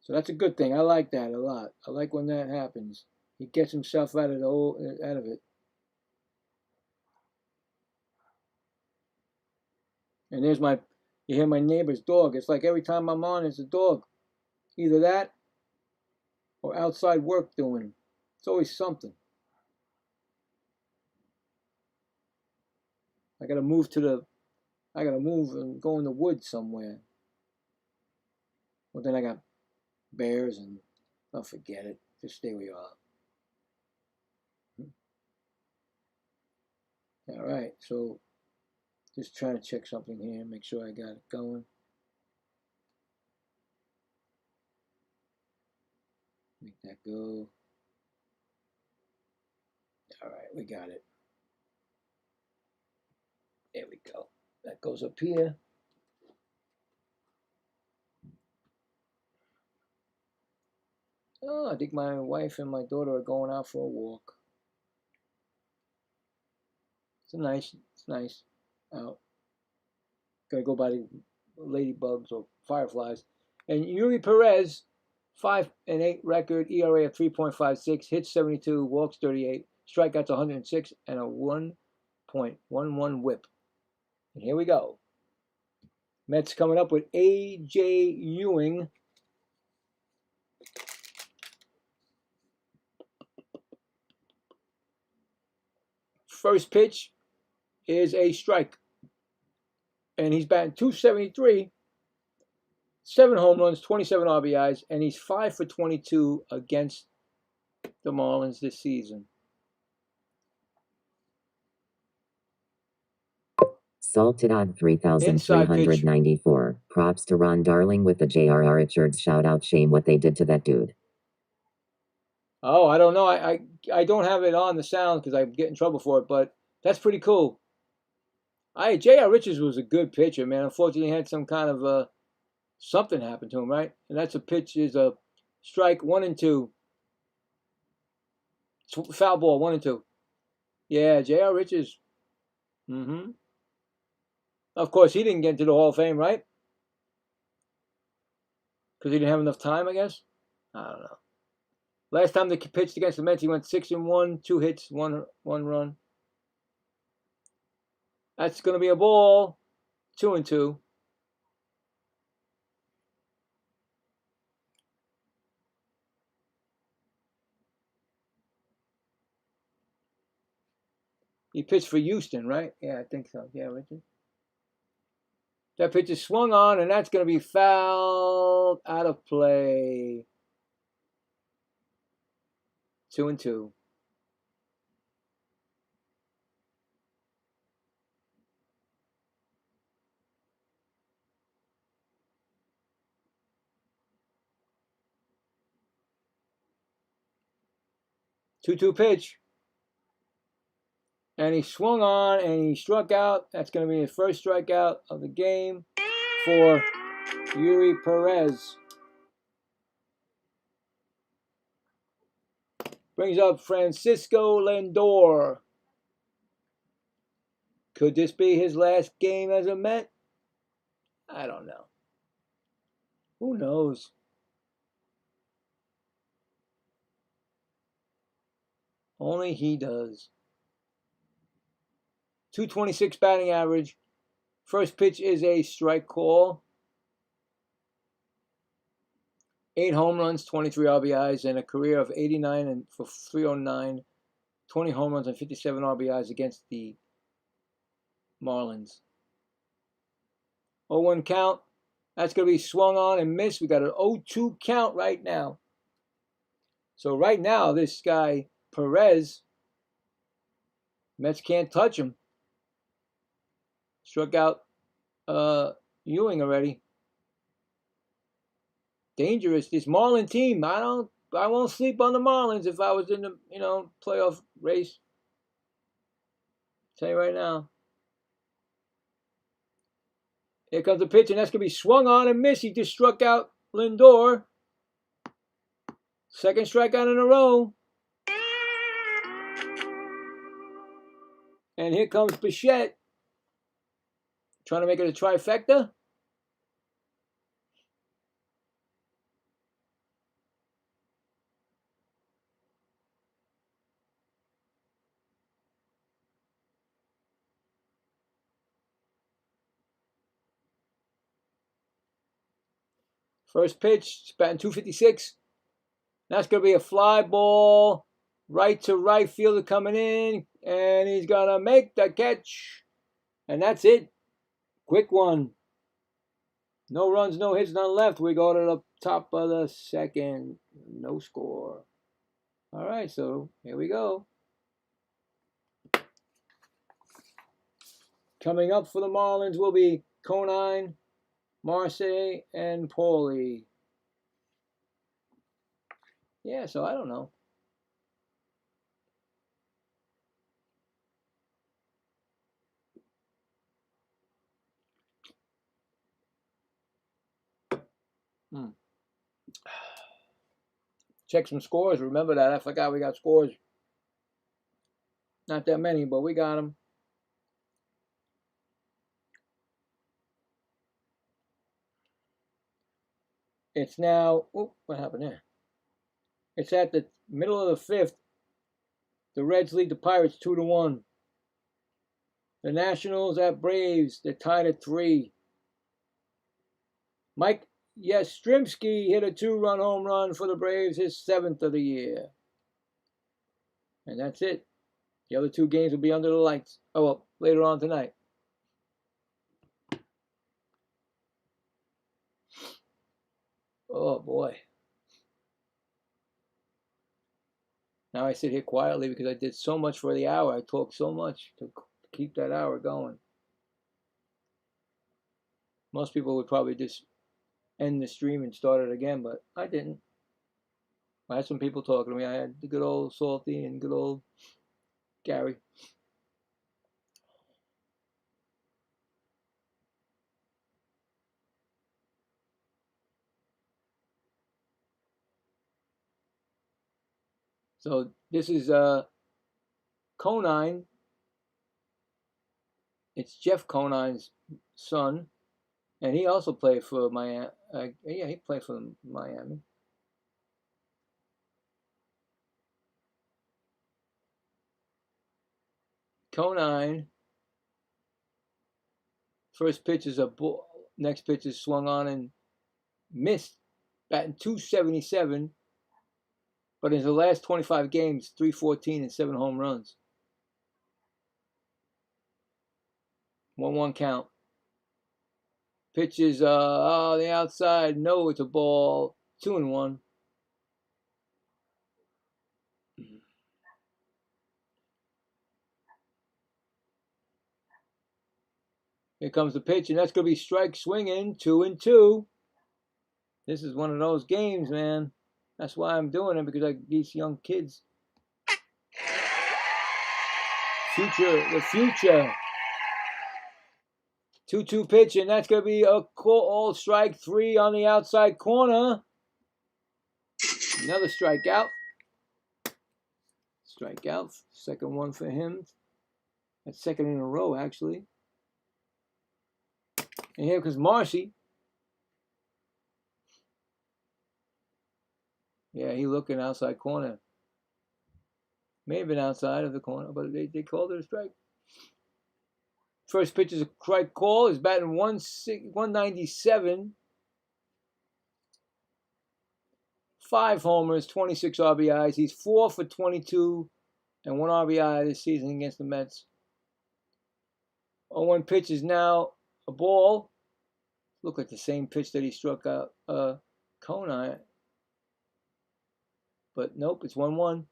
So that's a good thing. I like that a lot. I like when that happens. He gets himself out of it. And there's you hear my neighbor's dog. It's like every time I'm on, it's a dog. Either that or outside work doing. It's always something. I gotta move and go in the woods somewhere. Well, then I got bears and I'll forget it. Just stay where you are. All right, so just trying to check something here, make sure I got it going. Make that go. All right, we got it. There we go. That goes up here. Oh, I think my wife and my daughter are going out for a walk. It's nice out. Gotta go by the ladybugs or fireflies. And Yuri Perez, 5-8 record, ERA of 3.56, hits 72, walks 38, strikeouts 106, and a 1.11 whip. And here we go. Mets coming up with A.J. Ewing. First pitch is a strike. And he's batting .273, 7 home runs, 27 RBIs, and he's 5 for 22 against the Marlins this season. Salted on 3,394. Props to Ron Darling with the J.R.R. Richards shout out. Shame what they did to that dude. Oh, I don't know. I don't have it on the sound because I get in trouble for it, but that's pretty cool. J.R. Richards was a good pitcher, man. Unfortunately, he had some kind of something happened to him, right? And that's a pitch is a strike 1-2. Foul ball 1-2. Yeah, J.R. Richards. Of course, he didn't get into the Hall of Fame, right? Because he didn't have enough time, I guess. I don't know. Last time they pitched against the Mets, he went 6-1, 2 hits, one run. That's going to be a ball. 2-2. He pitched for Houston, right? Yeah, I think so. Yeah, Richard. That pitch is swung on, and that's going to be fouled out of play. 2-2. Two pitch. And he swung on and he struck out. That's going to be his first strikeout of the game for Yuri Perez. Brings up Francisco Lindor. Could this be his last game as a Met? I don't know. Who knows? Only he does. .226 batting average. First pitch is a strike call. 8 home runs, 23 RBIs, and a career of 89 and for 309. 20 home runs and 57 RBIs against the Marlins. 0-1 count. That's going to be swung on and missed. We got an 0-2 count right now. So right now, this guy, Perez, Mets can't touch him. Struck out Ewing already. Dangerous. This Marlin team, I won't sleep on the Marlins if I was in the playoff race. Tell you right now. Here comes the pitch, and that's gonna be swung on and missed. He just struck out Lindor. Second strikeout in a row. And here comes Bichette. Trying to make it a trifecta. First pitch, batting 256. That's going to be a fly ball. Right to right fielder coming in. And he's going to make the catch. And that's it. Quick one. No runs, no hits, none left. We go to the top of the second. No score. All right, so here we go. Coming up for the Marlins will be Conine, Marseille, and Paulie. Yeah, so I don't know. Check some scores. Remember that. I forgot we got scores. Not that many, but we got them. It's now, what happened there? It's at the middle of the fifth. The Reds lead the Pirates 2-1. The Nationals at Braves, they're tied at 3. Mike Yastrzemski hit a 2-run home run for the Braves, his 7th of the year. And that's it. The other 2 games will be under the lights. Oh, well, later on tonight. Oh, boy. Now I sit here quietly because I did so much for the hour. I talked so much to keep that hour going. Most people would probably just end the stream and start it again, but I didn't. I had some people talking to me. I had the good old Salty and good old Gary. So this is Conine. It's Jeff Conine's son, and he also played for Miami. Yeah, he played for Miami. Conine. First pitch is a ball. Next pitch is swung on and missed, batting 277. But in the last 25 games, 314 and 7 home runs. 1-1 count. Pitches on the outside. No, it's a ball. 2-1. Here comes the pitch, and that's going to be strike swinging. 2-2. This is one of those games, man. That's why I'm doing it, because these young kids. The future. 2-2 pitch, and that's going to be a call. Strike 3 on the outside corner. Another strikeout. Strikeout. Second one for him. That's second in a row, actually. And here comes Marcy. Yeah, he looking outside corner. May have been outside of the corner, but they called it a strike. First pitch is a strike call. He's batting 197. 5 homers, 26 RBIs. He's 4 for 22 and 1 RBI this season against the Mets. 0-1 pitch is now a ball. Look like the same pitch that he struck out Conine. But nope, it's 1-1.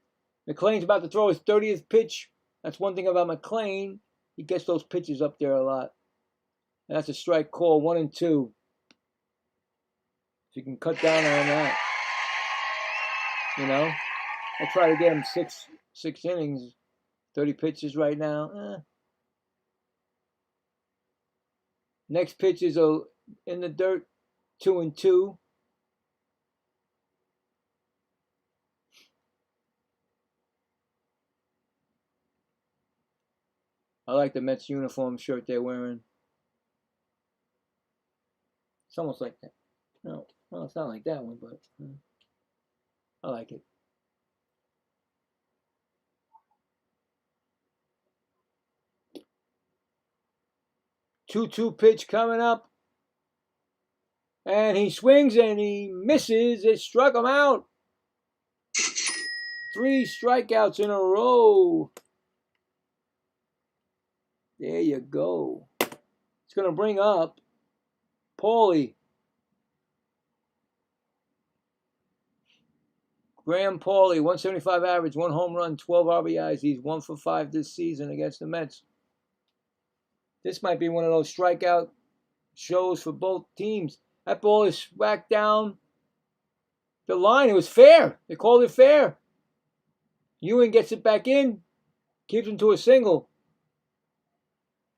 McLean's about to throw his 30th pitch. That's one thing about McLean. He gets those pitches up there a lot. And that's a strike call, 1-2. If you can cut down on that, you know. I try to get him six innings, 30 pitches right now. Next pitch is in the dirt, 2-2. I like the Mets uniform shirt they're wearing. It's almost like that. No, well, it's not like that one, but I like it. Two-two pitch coming up. And he swings and he misses. It struck him out. 3 strikeouts in a row. There you go. It's going to bring up Paulie. Graham Paulie, 175 average, 1 home run, 12 RBIs. He's 1 for 5 this season against the Mets. This might be one of those strikeout shows for both teams. That ball is whacked down the line. It was fair. They called it fair. Ewing gets it back in, keeps him to a single.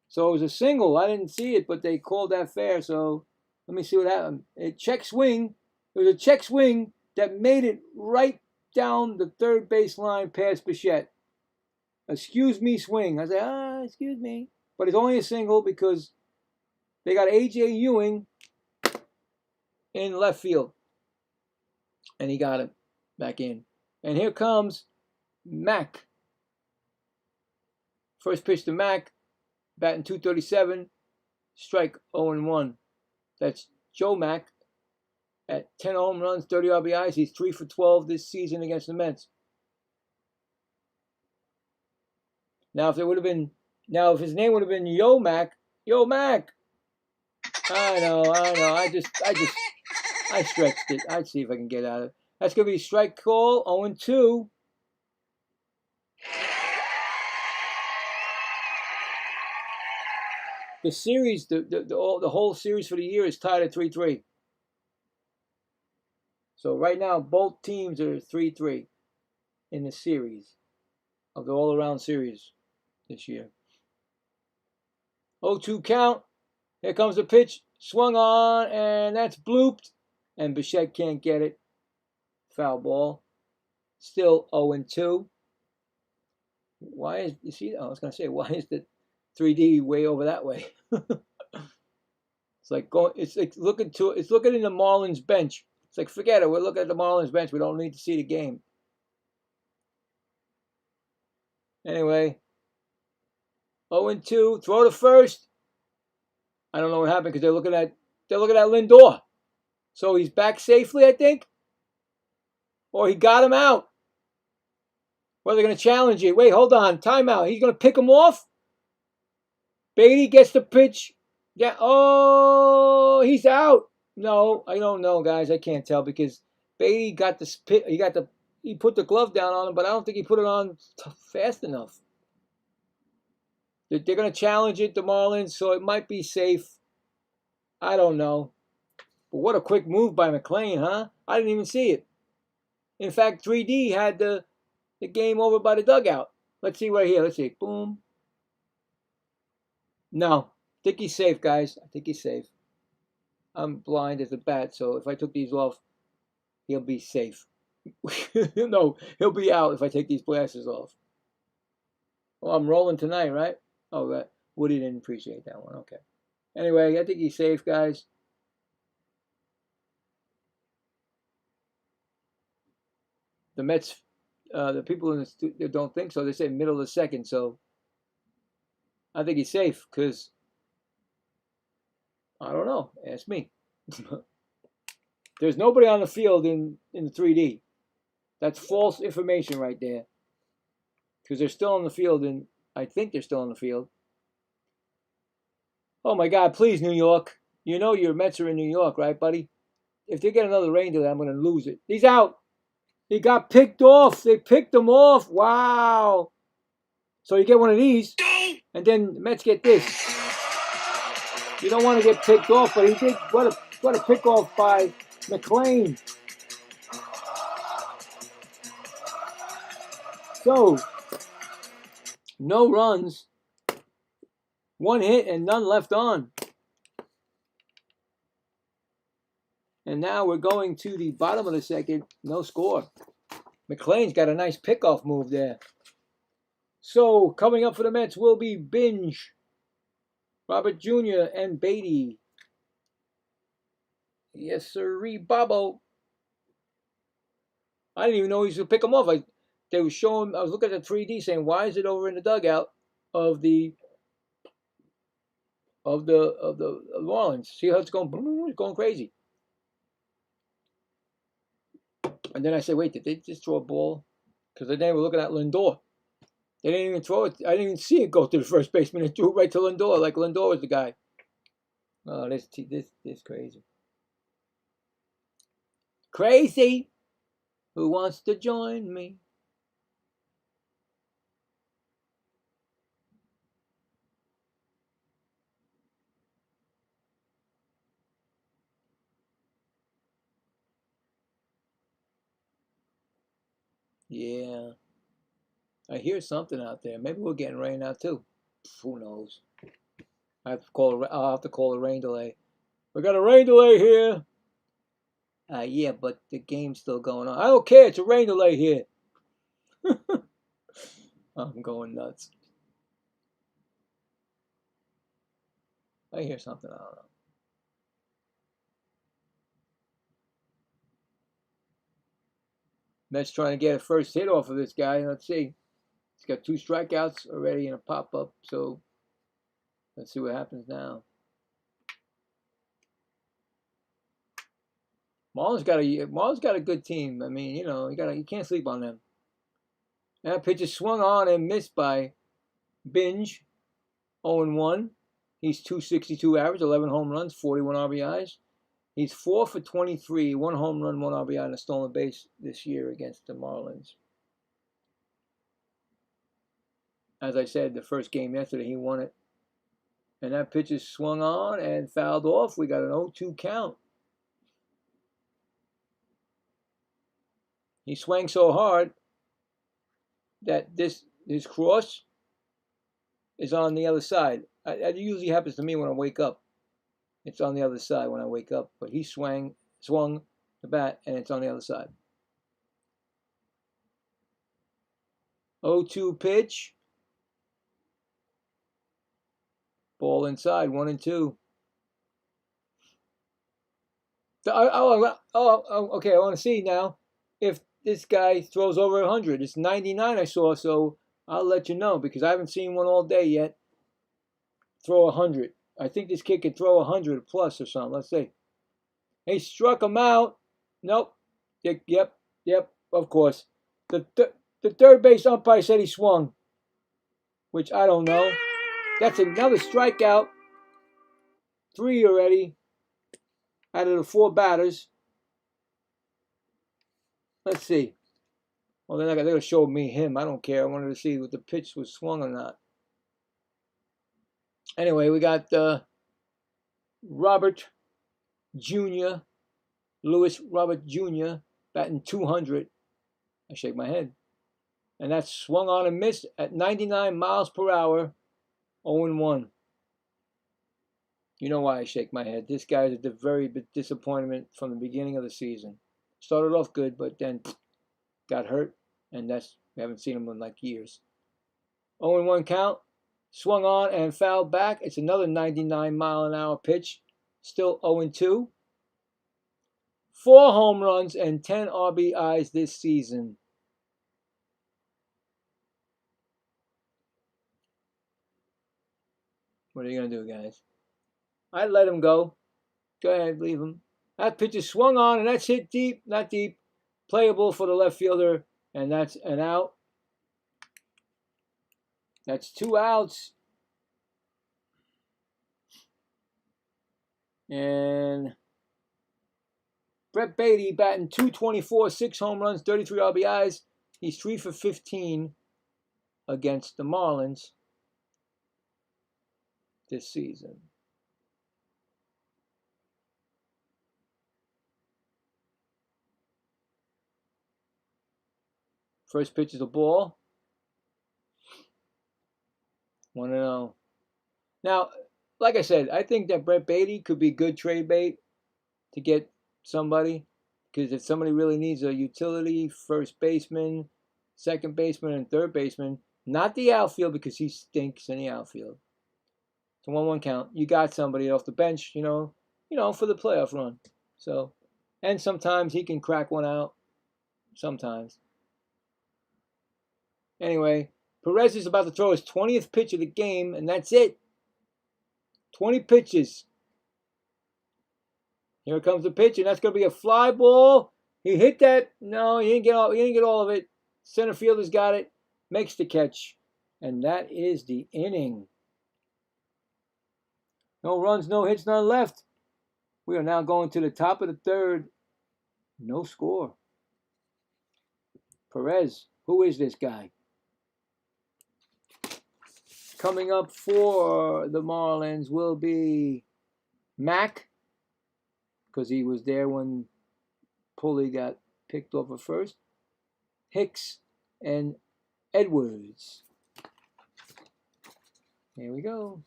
So it was a single. I didn't see it, but they called that fair. So let me see what happened. A check swing. It was a check swing that made it right down the third base line past Bichette. Excuse me swing. I said, excuse me. But it's only a single because they got A.J. Ewing in left field. And he got it back in. And here comes Mack. First pitch to Mack. Batting .237. Strike 0-1. That's Joe Mack at 10 home runs, 30 RBIs. He's 3 for 12 this season against the Mets. Now, if if his name would have been Yo Mac, I know. I stretched it. I'd see if I can get out of it. That's gonna be strike call, 0-2. The series, the whole series for the year is tied at 3-3. So right now, both teams are 3-3 in the series of the all-around series this year. 0-2 count. Here comes the pitch. Swung on, and that's blooped. And Bichette can't get it. Foul ball. Still 0-2. Why is, you see, I was going to say, why is the 3D way over that way? It's like going, it's looking in the Marlins bench. It's like, forget it. We're looking at the Marlins bench. We don't need to see the game. Anyway, 0-2. Throw to first. I don't know what happened because they're looking at Lindor. So he's back safely, I think. Or he got him out. Well, they're going to challenge it. Wait, hold on. Timeout. He's going to pick him off. Beatty gets the pitch. Yeah. Oh, he's out. No, I don't know, guys. I can't tell because Beatty got the spit. He put the glove down on him, but I don't think he put it on fast enough. They're going to challenge it, the Marlins, so it might be safe. I don't know. But what a quick move by McLean, huh? I didn't even see it. In fact, 3D had the game over by the dugout. Let's see right here. Let's see. Boom. No. I think he's safe, guys. I think he's safe. I'm blind as a bat, so if I took these off, he'll be safe. No, he'll be out if I take these glasses off. Well, I'm rolling tonight, right? Oh, right. Woody didn't appreciate that one. Okay. Anyway, I think he's safe, guys. The Mets, the people in the studio don't think so. They say middle of the second, so I think he's safe because I don't know. Ask me. There's nobody on the field in the 3D. That's false information right there. Because they're still on the field, and I think they're still on the field. Oh my God, please, New York. You know your Mets are in New York, right, buddy? If they get another rain delay, I'm going to lose it. He's out. He got picked off. They picked him off. Wow. So you get one of these, and then the Mets get this. You don't want to get picked off, but he did. What a pick off by McLean. So, no runs, 1 hit, and none left on. And now we're going to the bottom of the second. No score. McLean's got a nice pickoff move there. So, coming up for the Mets will be Binge, Robert Jr., and Beatty. Yes, sirree, Bobo. I didn't even know he was going to pick him off. They were showing, I was looking at the 3D saying, why is it over in the dugout of the Marlins? See how it's going, boom, it's going crazy. And then I said, wait, did they just throw a ball? Because then they were looking at Lindor. They didn't even throw it. I didn't even see it go to the first baseman. It threw it right to Lindor, like Lindor was the guy. Oh, this crazy. Crazy. Who wants to join me? Yeah. I hear something out there. Maybe we're getting rain out too. Who knows? I'll have to call a rain delay. We got a rain delay here. Yeah, but the game's still going on. I don't care. It's a rain delay here. I'm going nuts. I hear something. I don't know. Mets trying to get a first hit off of this guy. Let's see. He's got 2 strikeouts already in a pop-up. So let's see what happens now. Marlins got a good team. I mean, you can't sleep on them. And that pitch is swung on and missed by Binge. 0-1. He's 262 average, 11 home runs, 41 RBIs. He's 4 for 23, 1 home run, 1 RBI, and a stolen base this year against the Marlins. As I said, the first game yesterday, he won it. And that pitch is swung on and fouled off. We got an 0-2 count. He swung so hard that his cross is on the other side. It usually happens to me when I wake up. It's on the other side when I wake up. But he swung the bat, and it's on the other side. 0-2 pitch. Ball inside, 1-2. Okay. I want to see now if this guy throws over 100. It's 99 I saw, so I'll let you know because I haven't seen one all day yet. Throw 100. I think this kid can throw 100 plus or something. Let's see. He struck him out. Nope. Yep. Of course. The third base umpire said he swung, which I don't know. That's another strikeout. 3 already out of the 4 batters. Let's see. Well, they're going to show me him. I don't care. I wanted to see if the pitch was swung or not. Anyway, we got Robert Jr., Lewis Robert Jr., batting 200. I shake my head. And that's swung on and missed at 99 miles per hour, 0-1. You know why I shake my head. This guy's a very big disappointment from the beginning of the season. Started off good, but then got hurt, and we haven't seen him in like years. 0-1 count. Swung on and fouled back. It's another 99-mile-an-hour pitch. Still 0-2. 4 home runs and 10 RBIs this season. What are you going to do, guys? I'd let him go. Go ahead, leave him. That pitch is swung on, and that's hit deep. Not deep. Playable for the left fielder, and that's an out. That's 2 outs. And Brett Beatty batting .224, 6 home runs, 33 RBIs. He's 3 for 15 against the Marlins this season. First pitch is a ball. 1-0. Now, like I said, I think that Brett Beatty could be good trade bait to get somebody. Because if somebody really needs a utility, first baseman, second baseman, and third baseman, not the outfield because he stinks in the outfield. It's a 1-1 count. You got somebody off the bench, you know, for the playoff run. So, and sometimes he can crack one out. Sometimes. Anyway, Perez is about to throw his 20th pitch of the game, and that's it. 20 pitches. Here comes the pitch, and that's going to be a fly ball. He hit that. No, he didn't get all of it. Center fielder's got it. Makes the catch. And that is the inning. No runs, no hits, none left. We are now going to the top of the third. No score. Perez, who is this guy? Coming up for the Marlins will be Mack, because he was there when Pulley got picked off at first. Hicks and Edwards. Here we go.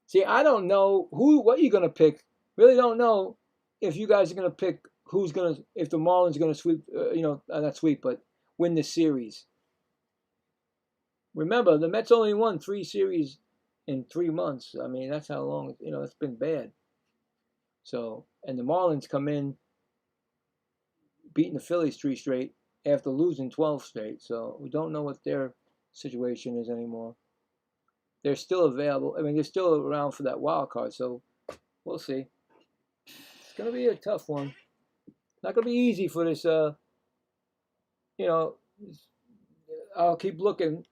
See, I don't know what you're going to pick. Really don't know if you guys are going to pick if the Marlins are going to sweep, not sweep, but win the series. Remember, the Mets only won 3 series in 3 months. I mean, that's how long, it's been bad. So, and the Marlins come in beating the Phillies 3 straight after losing 12 straight. So, we don't know what their situation is anymore. They're still available. I mean, they're still around for that wild card. So, we'll see. It's going to be a tough one. Not going to be easy for this, I'll keep looking.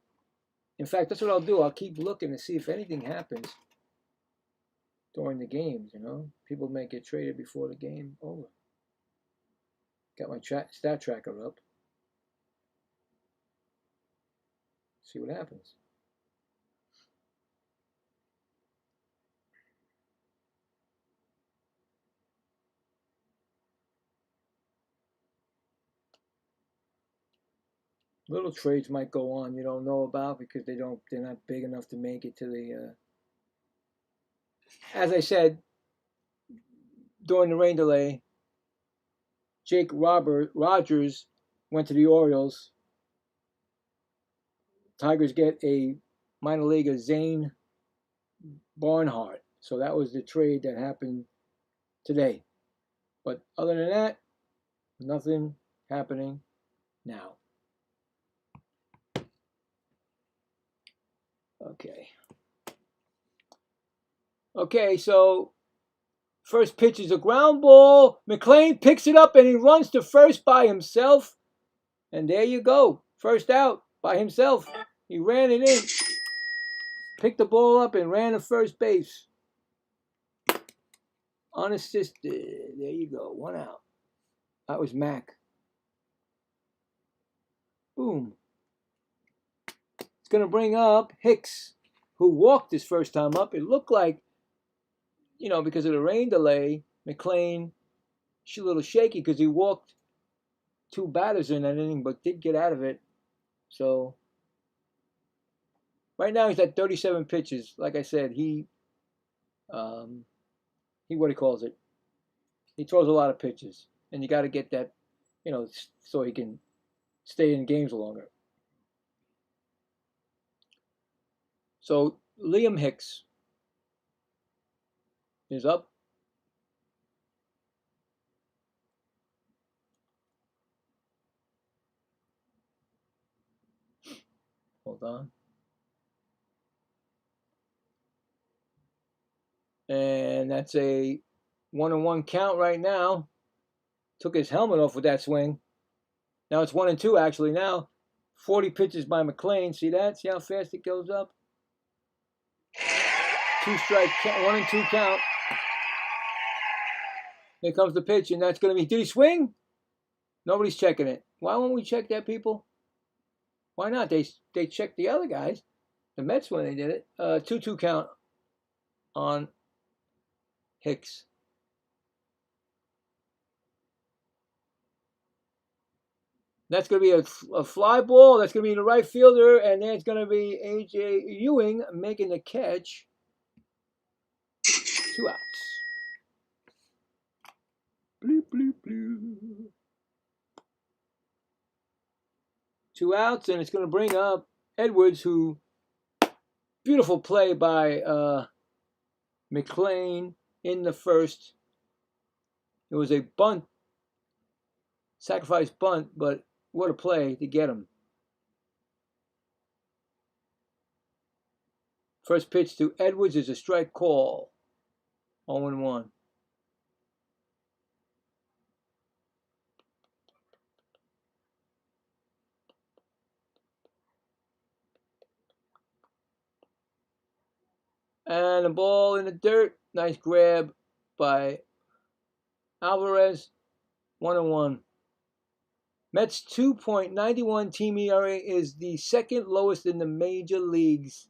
In fact, that's what I'll do. I'll keep looking to see if anything happens during the games, People may get traded before the game over. Got my stat tracker up. See what happens. Little trades might go on you don't know about because they're not big enough to make it to the as I said during the rain delay, Jake Rogers went to the Orioles. Tigers get a minor leaguer, Zane Barnhart. So that was the trade that happened today. But other than that, nothing happening now. Okay, so first pitch is a ground ball. McClain picks it up and he runs to first by himself. And there you go. First out by himself. He ran it in. Picked the ball up and ran to first base. Unassisted. There you go. 1 out. That was Mack. Boom. It's going to bring up Hicks, who walked his first time up. It looked like, because of the rain delay, McClain, she's a little shaky because he walked 2 batters in that inning, but did get out of it. So, right now he's at 37 pitches. Like I said, he what he calls it. He throws a lot of pitches, and you got to get that, so he can stay in games longer. So Liam Hicks is up. Hold on. And that's a 1-1 count right now. Took his helmet off with that swing. Now it's 1-2 actually now. 40 pitches by McClain. See that? See how fast it goes up? 2 strike, 1-2 count. Here comes the pitch, and that's going to be, did he swing? Nobody's checking it. Why won't we check that, people? Why not? They checked the other guys. The Mets when they did it. 2-2 count on Hicks. That's going to be a fly ball. That's going to be the right fielder, and then it's going to be A.J. Ewing making the catch. 2 outs. Bloop, bloop, bloop. 2 outs, and it's going to bring up Edwards, who, beautiful play by McLean in the first. It was a bunt, sacrifice bunt, but what a play to get him. First pitch to Edwards is a strike call. 0-1. And the ball in the dirt. Nice grab by Alvarez. 1-1. Mets 2.91 team ERA is the second lowest in the major leagues.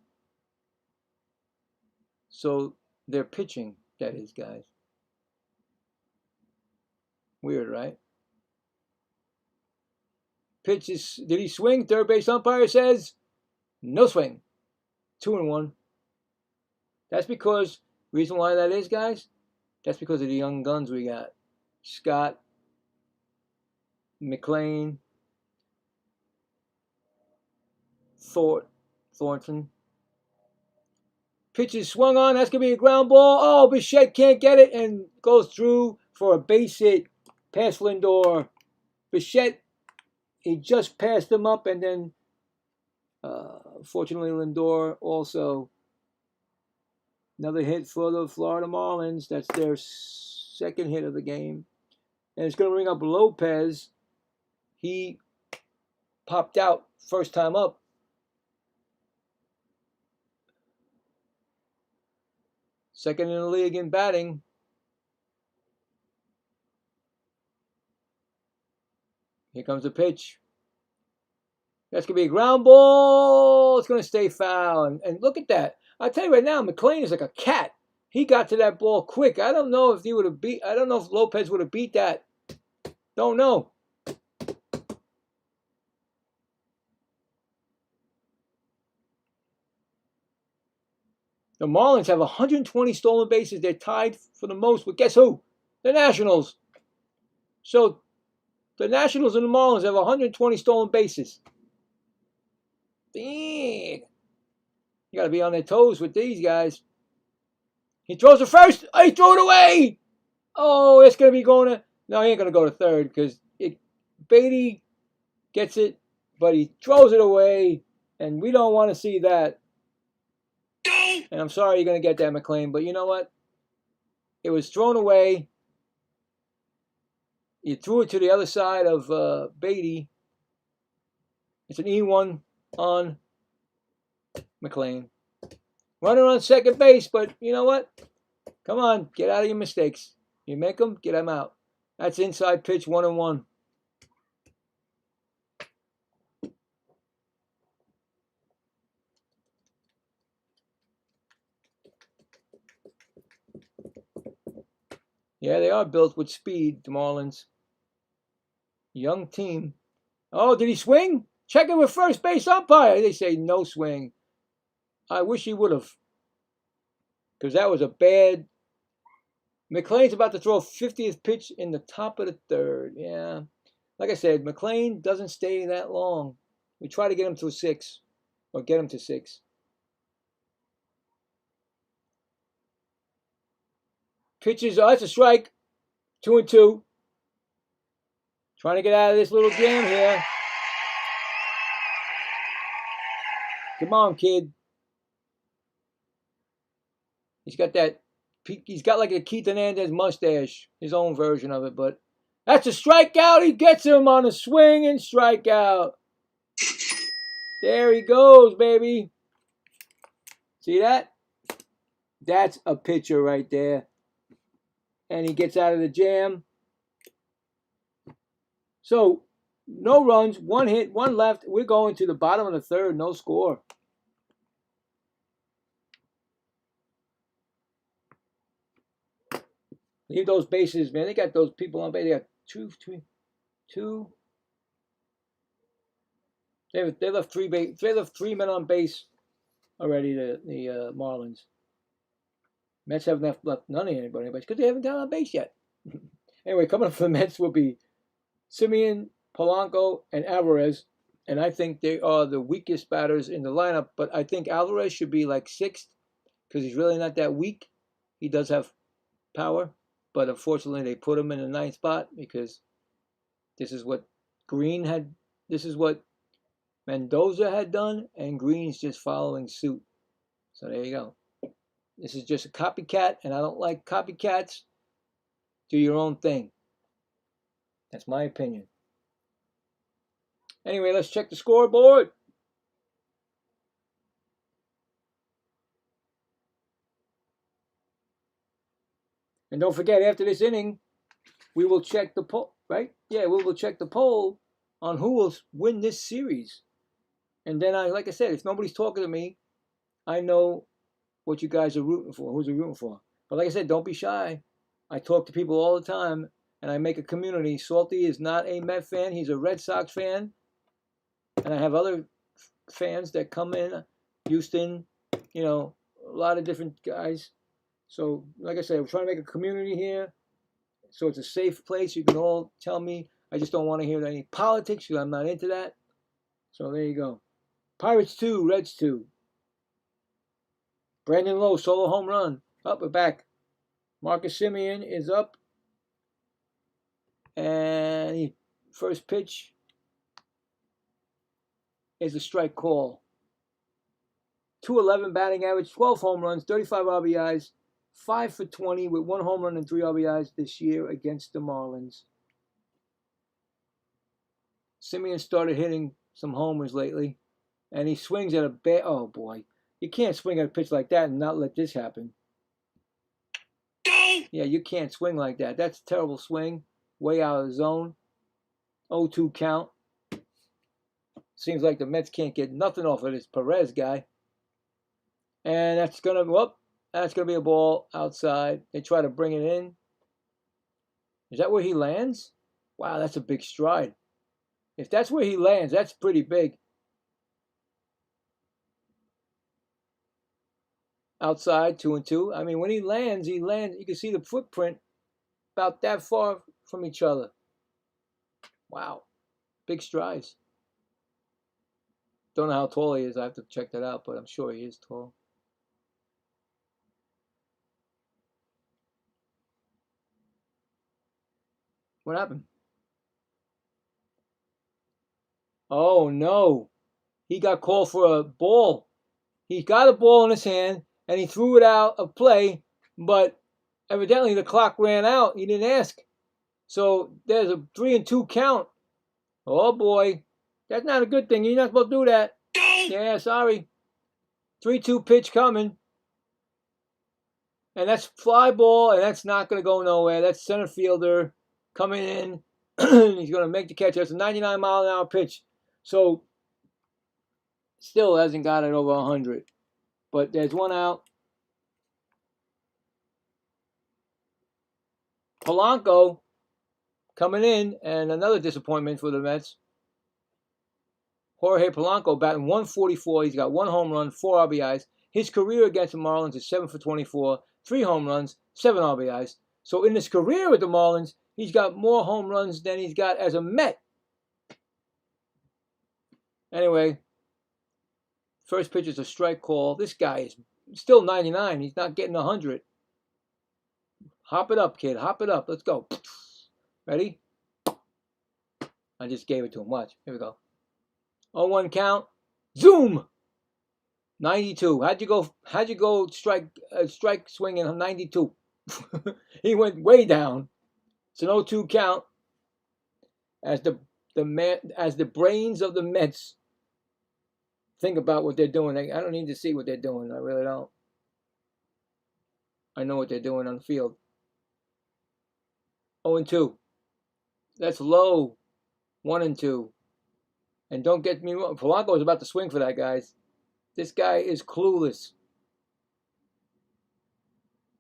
So they're pitching, that is, guys. Weird, right? Pitch is, did he swing? Third base umpire says no swing. 2-1. That's because, reason why that is, guys, that's because of the young guns we got. Scott, McLean, Thornton. Pitch is swung on. That's going to be a ground ball. Oh, Bichette can't get it and goes through for a base hit past Lindor. Bichette, he just passed him up, and then fortunately Lindor also. Another hit for the Florida Marlins. That's their second hit of the game. And it's going to bring up Lopez. He popped out first time up. Second in the league in batting. Here comes the pitch. That's going to be a ground ball. It's going to stay foul. And look at that. I tell you right now, McLean is like a cat. He got to that ball quick. I don't know if he would have beat. I don't know if Lopez would have beat that. Don't know. The Marlins have 120 stolen bases. They're tied for the most with guess who? The Nationals. So the Nationals and the Marlins have 120 stolen bases. Dang. You got to be on their toes with these guys. He throws to first. Oh, he threw it away. Oh, it's going to be going to... No, he ain't going to go to third because Beatty gets it, but he throws it away, and we don't want to see that. And I'm sorry you're going to get that, McLean, but you know what? It was thrown away. You threw it to the other side of Beatty. It's an E1 on McLean. Runner on second base, but you know what? Come on, get out of your mistakes. You make them, get them out. That's inside pitch 1-1. Yeah, they are built with speed, the Marlins. Young team. Oh, did he swing? Check it with first base umpire. They say no swing. I wish he would have. Because that was a bad... McLean's about to throw a 50th pitch in the top of the third. Yeah. Like I said, McLean doesn't stay that long. We try to get him to a 6. Or get him to 6. Pitches, oh, that's a strike. 2-2. Trying to get out of this little jam here. Come on, kid. He's got like a Keith Hernandez mustache, his own version of it, but that's a strikeout. He gets him on a swing and strikeout. There he goes, baby. See that? That's a pitcher right there. and he gets out of the jam. So no runs, one hit, one left. We're going to the bottom of the third, no score. Leave those bases, man. They got those people on base. They got two. They left three base. They left 3 men on base already. The Marlins. Mets haven't left none of anybody because they haven't gotten on base yet. Anyway, coming up for the Mets will be Simeon, Polanco, and Alvarez. And I think they are the weakest batters in the lineup. But I think Alvarez should be like 6th because he's really not that weak. He does have power. But unfortunately, they put him in the 9th spot because this is what Green had. This is what Mendoza had done, and Green's just following suit. So there you go. This is just a copycat, and I don't like copycats. Do your own thing. That's my opinion. Anyway, let's check the scoreboard. And don't forget, after this inning, we will check the poll, right? Yeah, we will check the poll on who will win this series. And then, like I said, if nobody's talking to me, I know what you guys are rooting for, who's rooting for. But like I said, don't be shy. I talk to people all the time, and I make a community. Salty is not a Met fan. He's a Red Sox fan. And I have other fans that come in, Houston, you know, a lot of different guys. So, like I said, we're trying to make a community here. So it's a safe place. You can all tell me. I just don't want to hear any politics because I'm not into that. So there you go. Pirates 2, Reds 2. Brandon Lowe, solo home run. Up, we're back. Marcus Semien is up. And first pitch is a strike call. 211 batting average, 12 home runs, 35 RBIs, 5 for 20 with 1 home run and 3 RBIs this year against the Marlins. Semien started hitting some homers lately, and he swings at a bat. Oh boy, you can't swing at a pitch like that and not let this happen. Yeah, you can't swing like that. That's a terrible swing, way out of the zone. 0-2 count. Seems like the Mets can't get nothing off of this Perez guy. And that's gonna be a ball outside. They try to bring it in. Is that where he lands? Wow, that's a big stride. If that's where he lands, that's pretty big. Outside, 2-2. I mean, when he lands. You can see the footprint about that far from each other. Wow, big strides. Don't know how tall he is. I have to check that out, but I'm sure he is tall. What happened? Oh, no. He got called for a ball. He got a ball in his hand, and he threw it out of play, but evidently the clock ran out. He didn't ask. So there's a 3-2 count. Oh, boy. That's not a good thing. You're not supposed to do that. Yeah, sorry. 3-2 pitch coming. And that's fly ball, and that's not going to go nowhere. That's center fielder coming in. He's going to make the catch. That's a 99-mile-an-hour pitch. So, still hasn't got it over 100. But there's one out. Polanco coming in, and another disappointment for the Mets. Jorge Polanco batting 144. He's got 1 home run, 4 RBIs. His career against the Marlins is 7 for 24, 3 home runs, 7 RBIs. So in his career with the Marlins, he's got more home runs than he's got as a Met. Anyway, first pitch is a strike call. This guy is still 99. He's not getting 100. Hop it up, kid. Hop it up. Let's go. Ready? I just gave it to him. Watch. Here we go. 0-1 count. Zoom. 92. How'd you go strike swinging 92? He went way down. It's an 0-2 count. As the brains of the Mets think about what they're doing. I don't need to see what they're doing. I really don't. I know what they're doing on the field. 0-2. That's low. 1-2. And don't get me wrong, Polanco is about to swing for that, guys. This guy is clueless.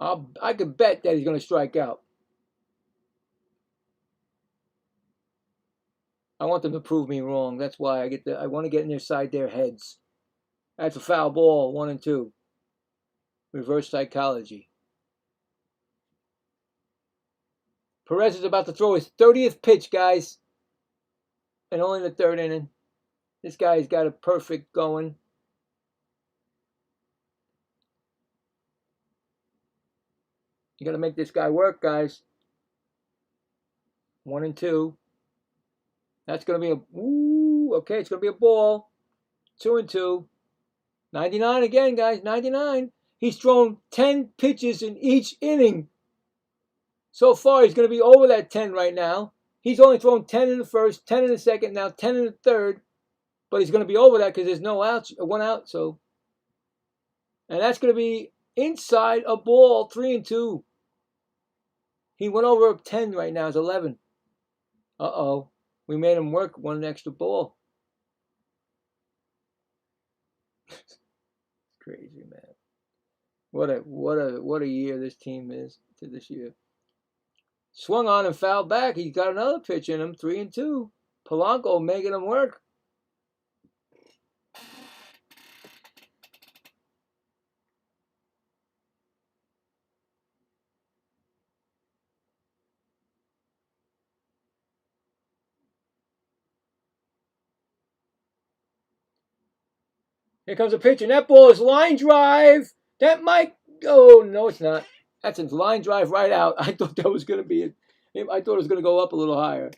I could bet that he's going to strike out. I want them to prove me wrong. That's why I want to get inside their heads. That's a foul ball. 1-2. Reverse psychology. Perez is about to throw his 30th pitch, guys. And only in the third inning. This guy's got a perfect going. You got to make this guy work, guys. 1-2. That's going to be okay, it's going to be a ball. 2-2. 99 again, guys. 99. He's thrown 10 pitches in each inning. So far, he's going to be over that 10 right now. He's only thrown 10 in the first, 10 in the second, now 10 in the third. But he's going to be over that because there's no outs, 1 out. So, and that's going to be inside a ball. 3-2. He went over 10 right now. It's 11. Uh-oh. We made him work 1 extra ball. Crazy, man. What a year this team is to this year. Swung on and fouled back. He's got another pitch in him. 3-2. Polanco making him work. Here comes a pitch, and that ball is line drive. That might go. No, it's not. That's a line drive right out. I thought that was going to be it. I thought it was going to go up a little higher.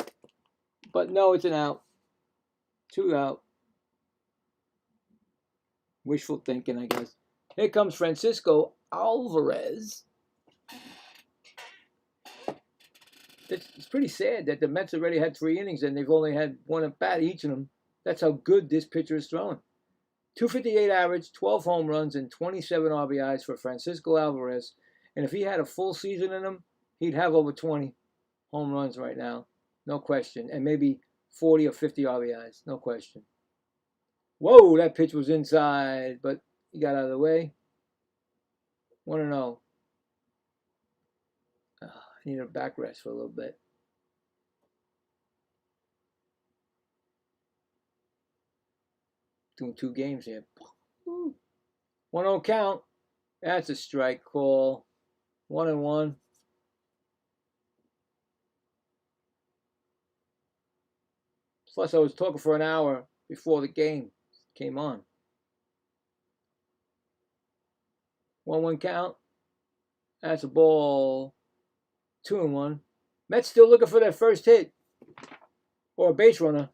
But no, it's an out. 2 out. Wishful thinking, I guess. Here comes Francisco Alvarez. It's pretty sad that the Mets already had 3 innings and they've only had 1 at bat each of them. That's how good this pitcher is throwing. 258 average, 12 home runs, and 27 RBIs for Francisco Alvarez. And if he had a full season in him, he'd have over 20 home runs right now. No question. And maybe 40 or 50 RBIs. No question. Whoa, that pitch was inside, but he got out of the way. 1-0. I need a back rest for a little bit. Doing 2 games here. 1-0 count. That's a strike call. 1-1. Plus, I was talking for an hour before the game came on. 1-1 count. That's a ball. 2-1. Mets still looking for their first hit or a base runner.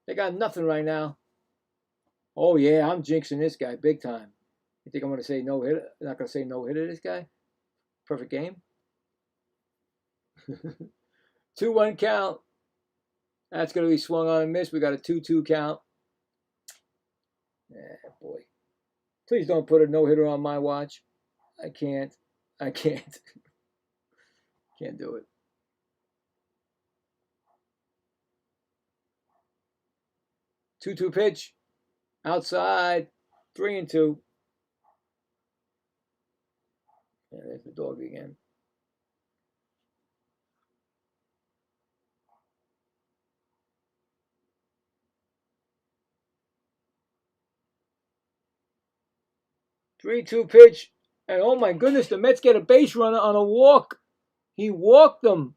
They got nothing right now. Oh yeah, I'm jinxing this guy big time. You think I'm going to say no hitter? I'm not going to say no hitter to this guy. Perfect game. 2-1 count. That's going to be swung on and missed. We got a 2-2 count. Boy. Please don't put a no-hitter on my watch. I can't. Can't do it. Two pitch. Outside. 3-2. Yeah, there's the dog again. Three-two pitch. And oh my goodness, the Mets get a base runner on a walk. He walked them.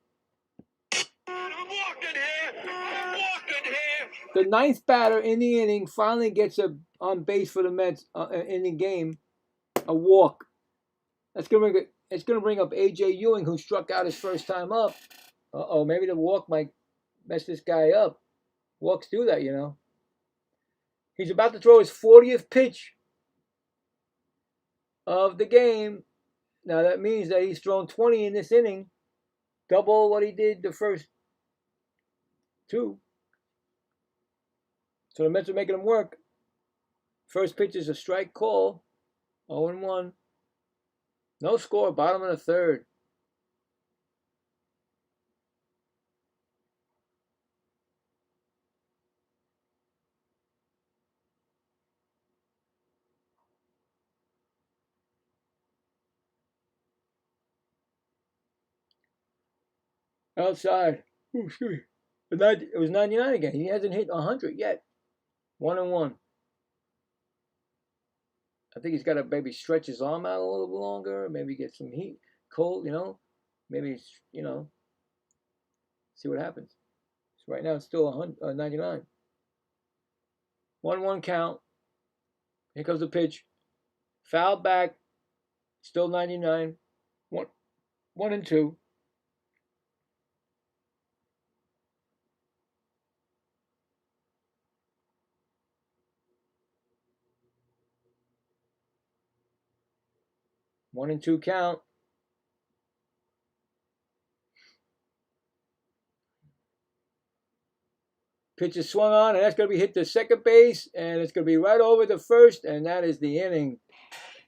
The 9th batter in the inning finally gets on base for the Mets in the game. A walk. It's gonna bring up A.J. Ewing, who struck out his first time up. Maybe the walk might mess this guy up. Walks do that, you know. He's about to throw his 40th pitch of the game. Now that means that he's thrown 20 in this inning. Double what he did the first 2. So the Mets are making him work. First pitch is a strike call. 0-1. No score, bottom of the 3rd. outside. Ooh, excuse me. It was 99 again. He hasn't hit 100 yet. 1-1. I think he's got to maybe stretch his arm out a little bit longer. Maybe get some heat, cold, Maybe, see what happens. So right now it's still 99. 1-1 count. Here comes the pitch. Foul back. Still 99. 1-2. One and two count. Pitch is swung on, and that's going to be hit to second base, and it's going to be right over the first, and that is the inning.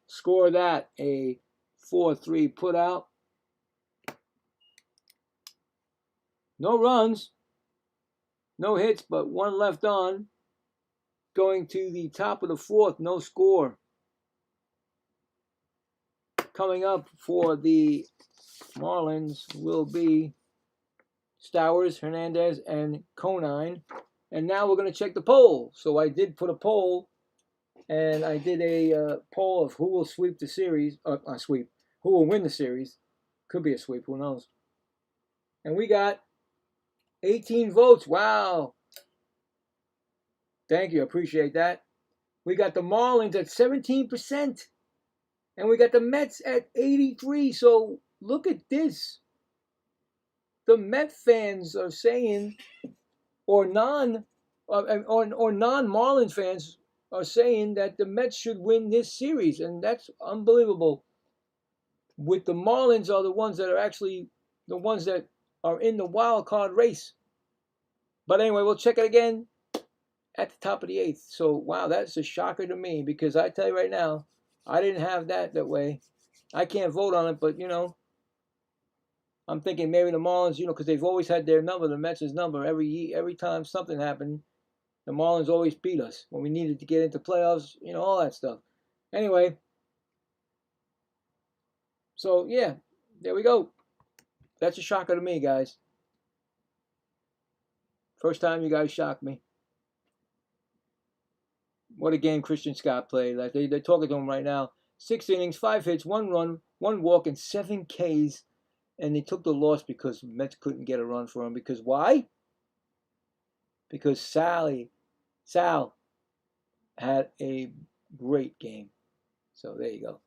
Score that, a 4-3 put out. No runs, no hits, but one left on. Going to the top of the fourth, no score. Coming up for the Marlins will be Stowers, Hernandez, and Conine. And now we're going to check the poll. So I did put a poll, and I did a poll of who will sweep the series. Who will win the series. Could be a sweep, who knows. And we got 18 votes. Wow. Thank you, appreciate that. We got the Marlins at 17%. And we got the Mets at 83%. So look at this. The Met fans are saying, or non-Marlins fans are saying that the Mets should win this series, and that's unbelievable. With the Marlins are the ones that are actually the ones that are in the wild card race. But anyway, we'll check it again at the top of the eighth. So wow, that's a shocker to me, because I tell you right now, I didn't have that way. I can't vote on it, but I'm thinking maybe the Marlins, because they've always had their number, the Mets' number. Every time something happened, the Marlins always beat us when we needed to get into playoffs, all that stuff. Anyway, so yeah, there we go. That's a shocker to me, guys. First time you guys shocked me. What a game Christian Scott played. Like they're talking to him right now. 6 innings, 5 hits, 1 run, 1 walk, and 7 Ks. And they took the loss because the Mets couldn't get a run for him. Because why? Because Sal had a great game. So there you go.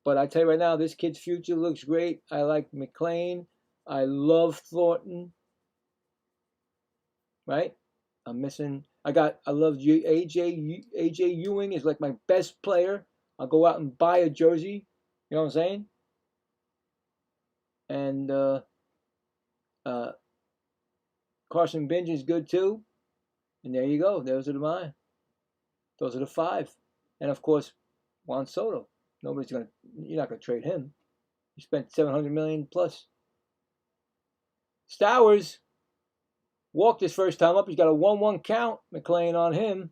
But I tell you right now, this kid's future looks great. I like McClain. I love Thornton. Right? I love AJ Ewing is like my best player. I'll go out and buy a jersey. You know what I'm saying? And Carson Bench is good too. And there you go. Those are the 5. And of course, Juan Soto. You're not gonna trade him. You spent $700 million plus. Stowers walked his first time up. He's got a 1-1 count. McClain on him.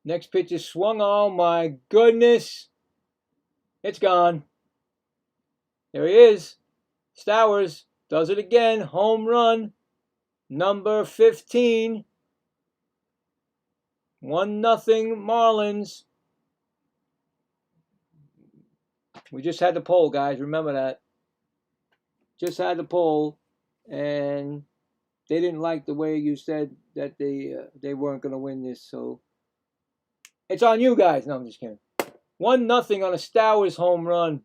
Next pitch is swung. Oh my goodness. It's gone. There he is. Stowers does it again. Home run. Number 15. 1-0 Marlins. We just had the poll, guys. Remember that. Just had the poll. And they didn't like the way you said that they weren't going to win this. So it's on you guys. No, I'm just kidding. 1-0 on a Stowers home run.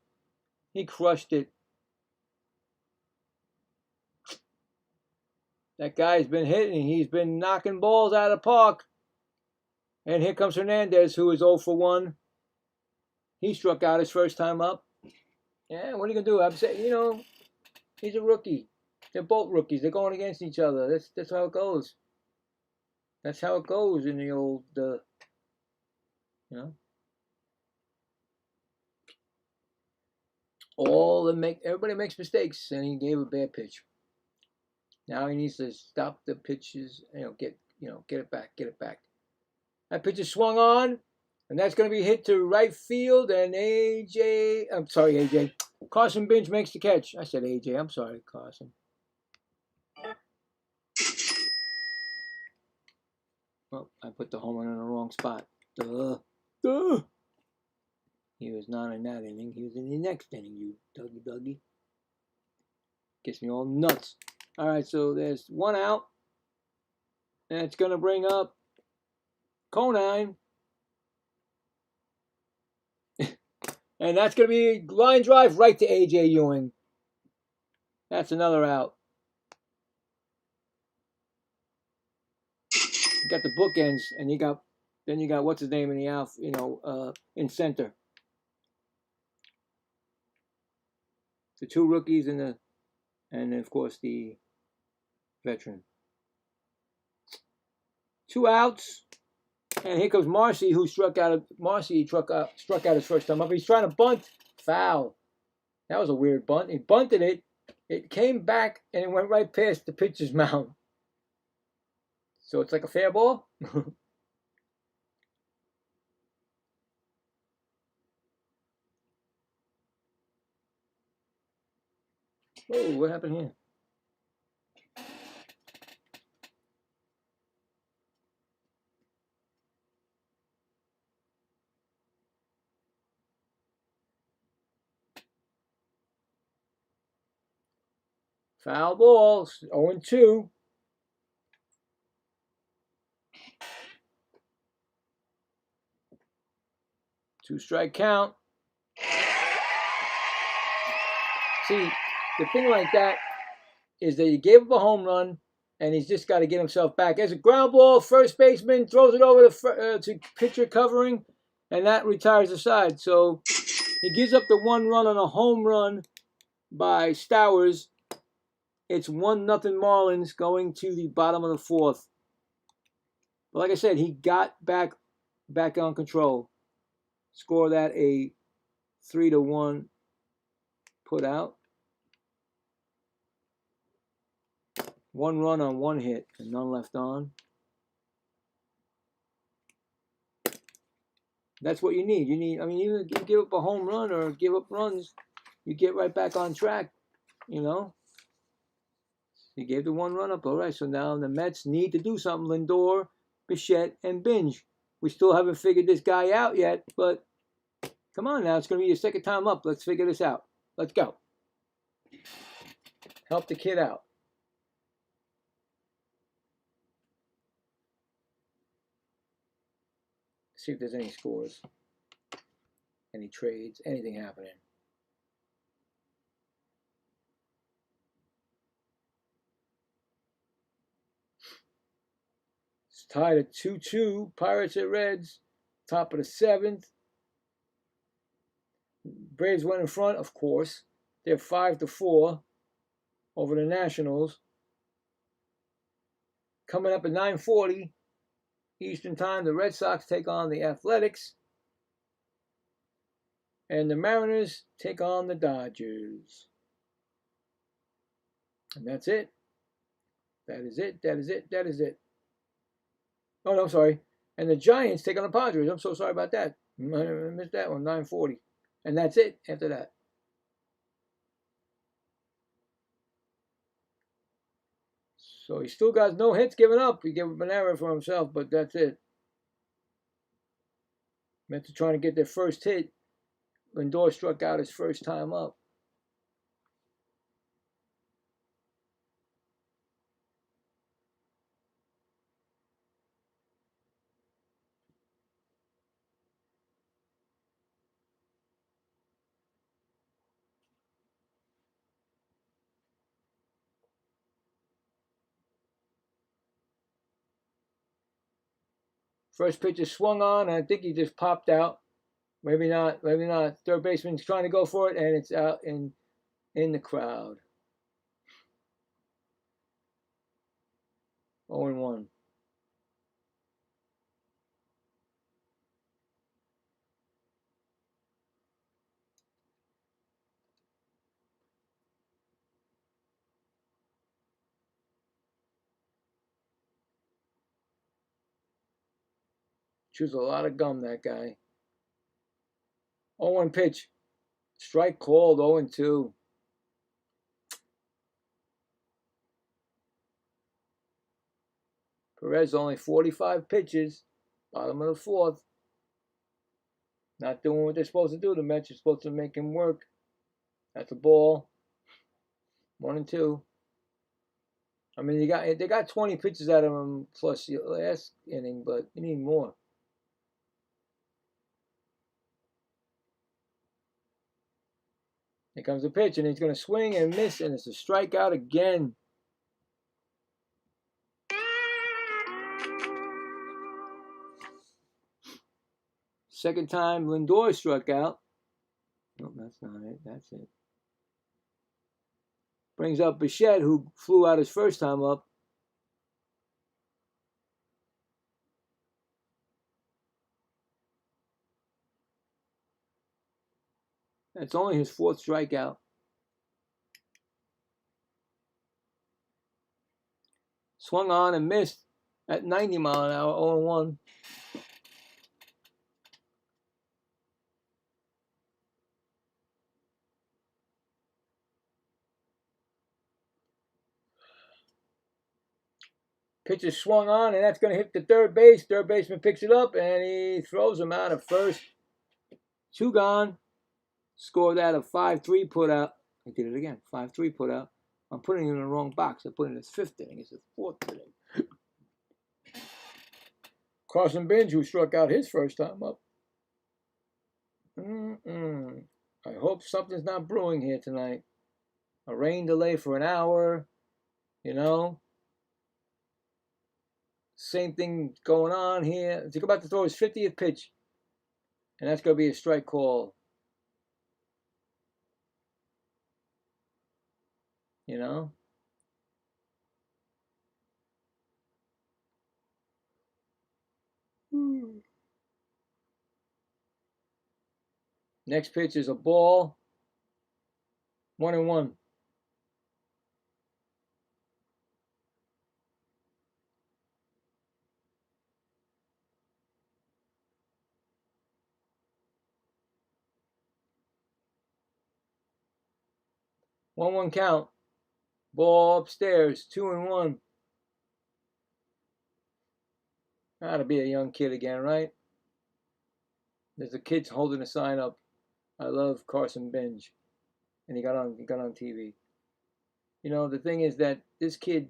He crushed it. That guy's been hitting. He's been knocking balls out of the park. And here comes Hernandez, who is 0 for 1. He struck out his first time up. Yeah, what are you going to do? I'm saying, he's a rookie. They're both rookies. They're going against each other. That's how it goes. That's how it goes in the old, everybody makes mistakes, and he gave a bad pitch. Now he needs to stop the pitches, get it back, get it back. That pitch is swung on, and that's going to be hit to right field, and AJ, Carson Binge makes the catch. I said AJ, I'm sorry, Carson. Well, I put the home run in the wrong spot. Duh. He was not in that inning. He was in the next inning, you Dougie. Gets me all nuts. All right, so there's one out. And it's going to bring up Conine. And that's going to be line drive right to A.J. Ewing. That's another out. You got the bookends, and you got what's his name in the out, in center. The two rookies and of course the veteran. 2 outs, and here comes Marcy, who struck out his first time up. He's trying to bunt, foul. That was a weird bunt. He bunted it. It came back and it went right past the pitcher's mound. So it's like a fair ball. Whoa, what happened here? Foul ball, 0-2. Two-strike count. See, the thing like that is that you gave up a home run, and he's just got to get himself back. As a ground ball, first baseman throws it over to pitcher covering, and that retires the side. So he gives up the 1 run on a home run by Stowers. It's 1-0 Marlins going to the bottom of the 4th. But like I said, he got back on control. Score that a 3-1 put out. 1 run on 1 hit and none left on. That's what you need. Even you give up a home run or give up runs, you get right back on track, He gave the 1 run up. All right, so now the Mets need to do something. Lindor, Bichette, and Binge. We still haven't figured this guy out yet, but come on now. It's going to be your second time up. Let's figure this out. Let's go. Help the kid out. See if there's any scores, any trades, anything happening. It's tied at 2-2. Pirates at Reds, top of the 7th. Braves went in front, of course. They're 5-4 over the Nationals. Coming up at 9:40 Eastern Time, the Red Sox take on the Athletics. And the Mariners take on the Dodgers. And that's it. That is it. Oh, no, I'm sorry. And the Giants take on the Padres. I'm so sorry about that. I missed that one, 9:40. And that's it after that. So he still got no hits given up. He gave up an error for himself, but that's it. Mets are trying to get their first hit. Lindor struck out his first time up. First pitch is swung on. I think he just popped out. Maybe not. Third baseman's trying to go for it, and it's out in the crowd. 0-1. Chews a lot of gum, that guy. 0-1 pitch. Strike called, 0-2. Perez only 45 pitches. Bottom of the fourth. Not doing what they're supposed to do. The Mets are supposed to make him work. That's a ball. 1-2. I mean, they got 20 pitches out of him plus the last inning, but you need more. Here comes the pitch, and he's going to swing and miss, and it's a strikeout again. Second time Lindor struck out. No, that's not it. That's it. Brings up Bichette, who flew out his first time up. That's only his fourth strikeout. Swung on and missed at 90 mile an hour, 0-1. Pitch is swung on, and that's going to hit the third base. Third baseman picks it up, and he throws him out of first. 2 gone. Scored out of 5-3 put out. I did it again. 5-3 put out. I'm putting it in the wrong box. I put it in his 5th inning. It's his 4th inning. Carson Bench, who struck out his first time up. I hope something's not brewing here tonight. A rain delay for an hour. You know. Same thing going on here. He's about to throw his 50th pitch. And that's going to be a strike call. You know? Next pitch is a ball. 1-1. One count. Ball upstairs. 2-1. Gotta be a young kid again, right? There's a kid holding a sign up. I love Carson Bench. And he got on TV. You know, the thing is that this kid,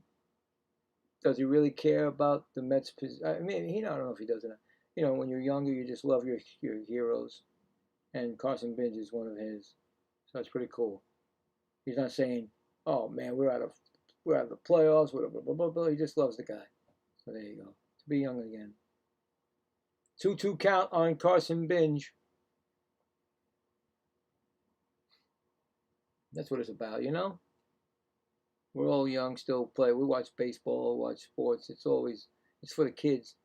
does he really care about the Mets? I mean, I don't know if he does or not. You know, when you're younger, you just love your heroes. And Carson Bench is one of his. So it's pretty cool. He's not saying, oh man, we're out of the playoffs, blah, blah, blah, blah, blah. He just loves the guy. So there you go. To be young again. 2-2 count on Carson Bench. That's what it's about, you know? We're all young, still play. We watch baseball, watch sports. It's for the kids.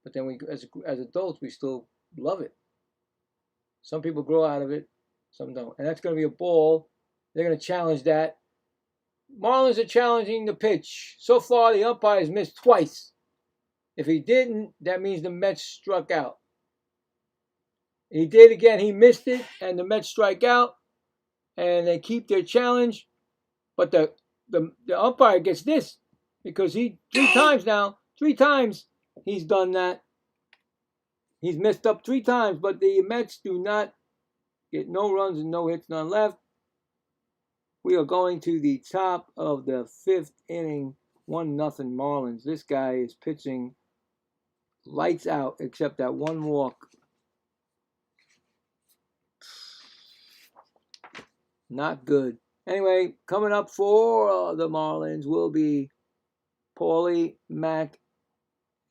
But then we, as adults, we still love it. Some people grow out of it, some don't. And that's going to be a ball. They're going to challenge that. Marlins are challenging the pitch. So far, the umpires missed twice. If he didn't, that means the Mets struck out. He did again. He missed it, and the Mets strike out, and they keep their challenge. But the umpire gets this because he 3 times he's done that. He's messed up 3 times, but the Mets do not get no runs and no hits, none left. We are going to the top of the 5th inning, 1-0 Marlins. This guy is pitching lights out except that one walk. Not good. Anyway, coming up for the Marlins will be Paulie, Mack,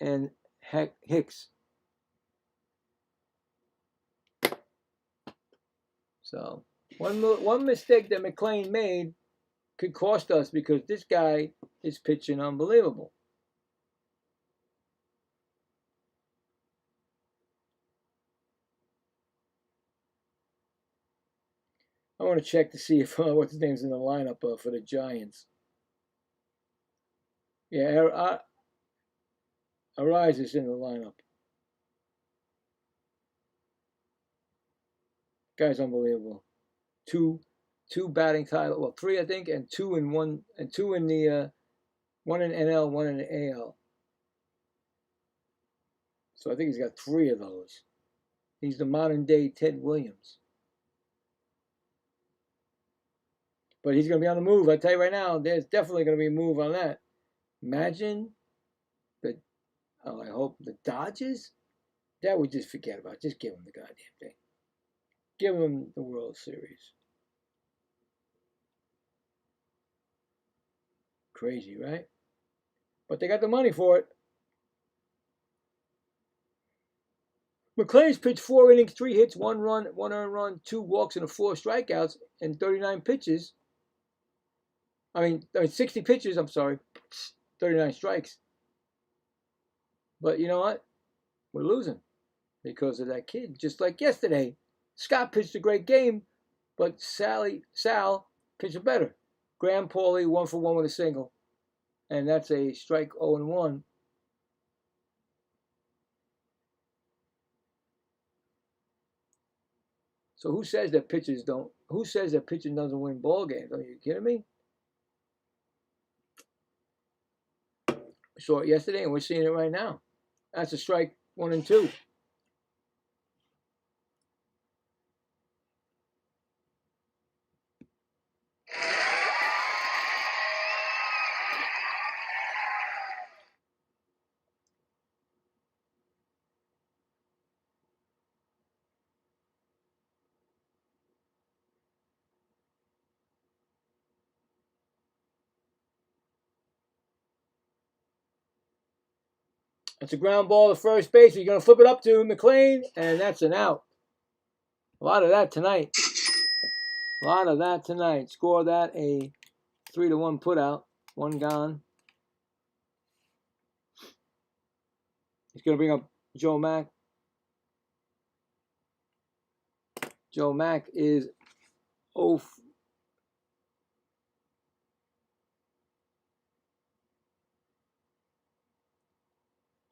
and Hicks. So one mistake that McClain made could cost us because this guy is pitching unbelievable. I want to check to see if what's his name's in the lineup for the Giants. Yeah, Arise is in the lineup. Guy's unbelievable. Two batting titles, well, three I think, and two in the one in NL, one in the AL. So I think he's got three of those. He's the modern day Ted Williams. But he's going to be on the move. I tell you right now, there's definitely going to be a move on that. Imagine I hope the Dodgers, that would just forget about it. Just give them the goddamn thing. Give them the World Series. Crazy, right? But they got the money for it. McClain's pitched 4 innings, 3 hits, 1 run, 1 earned run, 2 walks, and 4 strikeouts in 39 pitches. 60 pitches, 39 strikes. But you know what? We're losing because of that kid. Just like yesterday, Scott pitched a great game, but Sal pitched better. Graham Pauley 1 for 1 with a single, and that's a strike 0-1. So who says that pitching doesn't win ball games? Are you kidding me? We saw it yesterday, and we're seeing it right now. That's a strike 1 and 2. It's a ground ball to first base. You're going to flip it up to McClain, and that's an out. A lot of that tonight. Score that a 3-1 putout. 1 gone. He's going to bring up Joe Mack. Joe Mack is 0.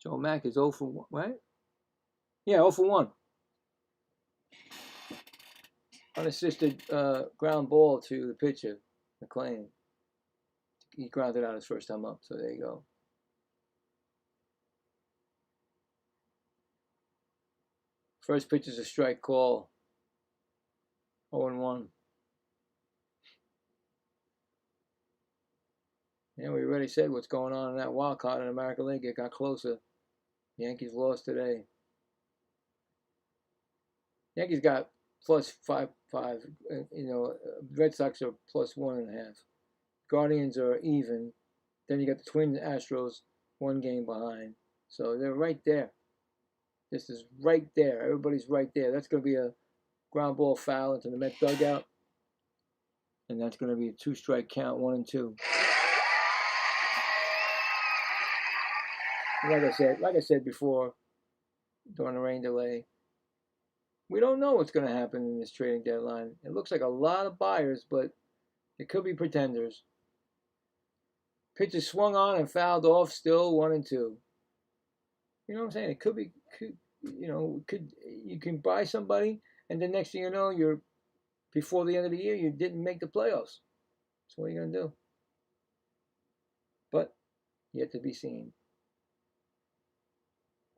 Joe Mack is 0 for 1, right? Yeah, 0 for 1. Unassisted ground ball to the pitcher, McClain. He grounded out his first time up, so there you go. First pitch is a strike call. 0-1. Yeah, we already said what's going on in that wild card in American League. It got closer. Yankees lost today. Yankees got +5. Red Sox are +1.5. Guardians are even. Then you got the Twins, Astros, 1 game behind. So they're right there. This is right there. Everybody's right there. That's going to be a ground ball foul into the Met dugout. And that's going to be a 2-strike count, 1 and 2. Like I said before, during the rain delay, we don't know what's going to happen in this trading deadline. It looks like a lot of buyers, but it could be pretenders. Pitches swung on and fouled off, still 1 and 2. You know what I'm saying? It could be, you can buy somebody, and the next thing you know, you're before the end of the year, you didn't make the playoffs. So what are you going to do? But yet to be seen.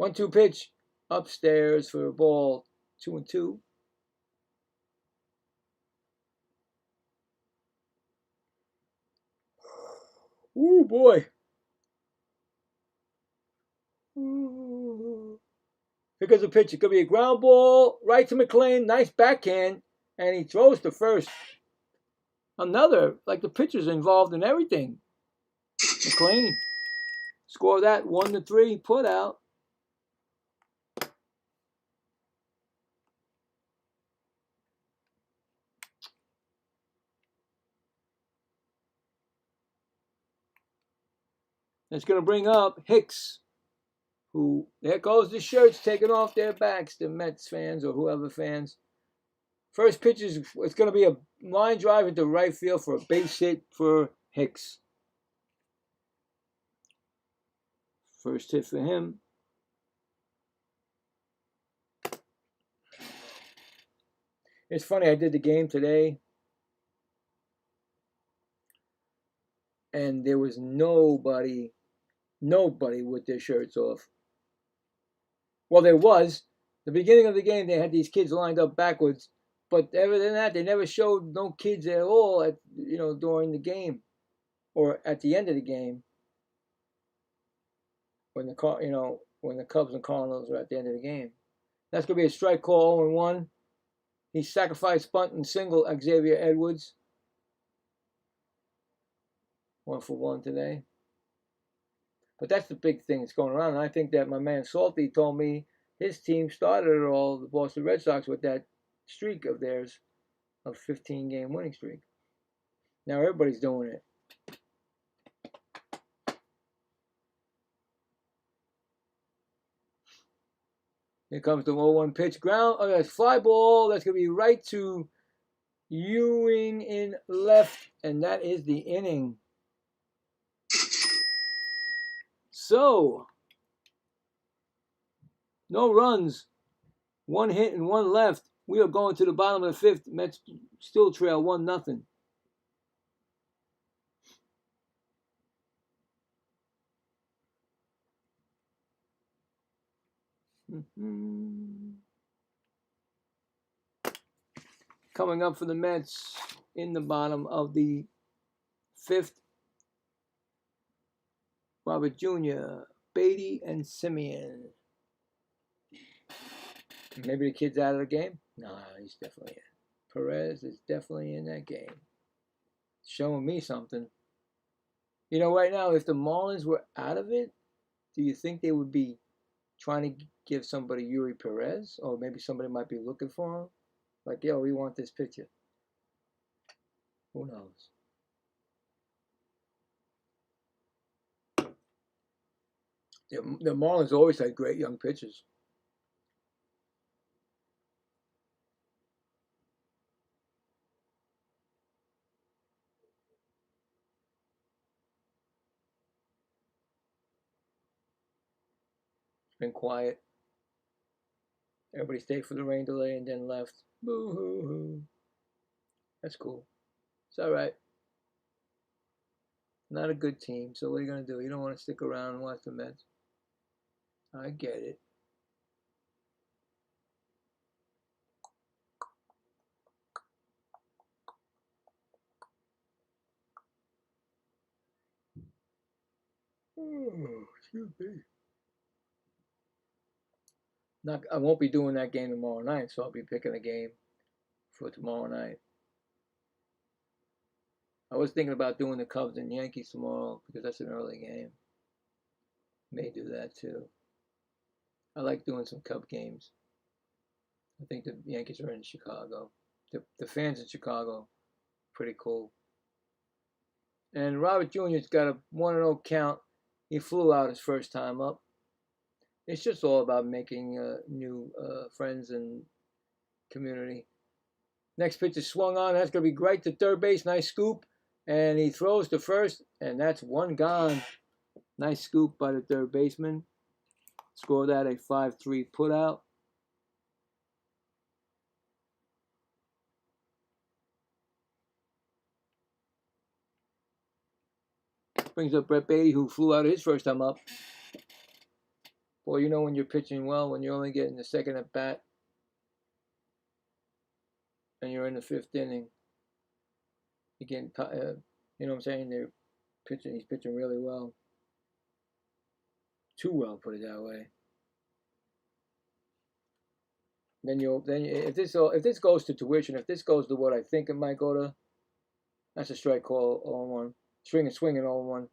1-2 pitch upstairs for a ball, 2 and 2. Ooh, boy. Ooh. Here goes the pitch. It could be a ground ball right to McClain. Nice backhand. And he throws to first. Another, like the pitcher's involved in everything. McClain. Score that 1-3 put out. It's going to bring up Hicks, who, there goes the shirts taking off their backs, the Mets fans or whoever fans. First pitch is, it's going to be a line drive into right field for a base hit for Hicks. First hit for him. It's funny, I did the game today, and there was nobody with their shirts off. Well, there was. The beginning of the game, they had these kids lined up backwards, but other than that, they never showed no kids at all at during the game or at the end of the game when the Cubs and Cardinals were at the end of the game. That's gonna be a strike call, 0-1. He sacrificed bunt and single Xavier Edwards. 1-for-1 today. But that's the big thing that's going around. And I think that my man Salty told me his team started it all, the Boston Red Sox, with that streak of theirs, a 15-game winning streak. Now everybody's doing it. Here comes the 0-1 pitch. Ground. Oh, that's fly ball. That's going to be right to Ewing in left. And that is the inning. So, no runs. 1 hit and 1 left. We are going to the bottom of the 5th. Mets still trail 1-0. Coming up for the Mets in the bottom of the 5th, Robert Jr., Beatty, and Simeon. Maybe the kid's out of the game? No, he's definitely in. Perez is definitely in that game. Showing me something. Right now, if the Marlins were out of it, do you think they would be trying to give somebody Yuri Perez? Or maybe somebody might be looking for him? Like, yo, we want this pitcher. Who knows? The Marlins always had great young pitchers. It's been quiet. Everybody stayed for the rain delay and then left. Boo-hoo-hoo. That's cool. It's all right. Not a good team, so what are you going to do? You don't want to stick around and watch the Mets. I get it. Oh, excuse me. I won't be doing that game tomorrow night, so I'll be picking a game for tomorrow night. I was thinking about doing the Cubs and Yankees tomorrow because that's an early game. May do that too. I like doing some Cub games. I think the Yankees are in Chicago. The fans in Chicago, pretty cool. And Robert Jr.'s got a 1-0 count. He flew out his first time up. It's just all about making new friends and community. Next pitch is swung on. That's going to be right to third base. Nice scoop. And he throws to first, and that's 1 gone. Nice scoop by the third baseman. Score that a 5-3 putout. Brings up Brett Beatty, who flew out his first time up. Boy, when you're pitching well, when you're only getting the second at bat, and you're in the 5th inning, you get, you know what I'm saying? He's pitching really well. Too well, put it that way. Then if this goes to tuition, if this goes to what I think it might go to, that's a strike call, 0-1. Swinging 0-1.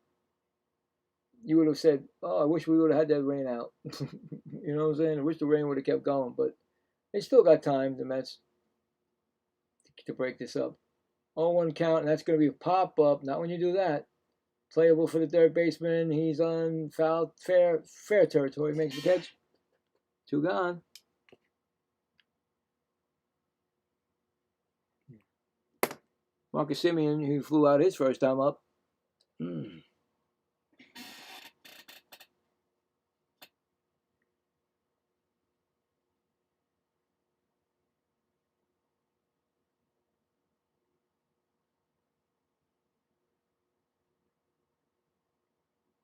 You would have said, oh, I wish we would have had that rain out. You know what I'm saying? I wish the rain would have kept going, but they still got time, the Mets, to break this up. 0-1 count, and that's going to be a pop-up. Not when you do that. Playable for the third baseman. He's on fair territory. Makes the catch. 2 gone. Marcus Simeon, who flew out his first time up.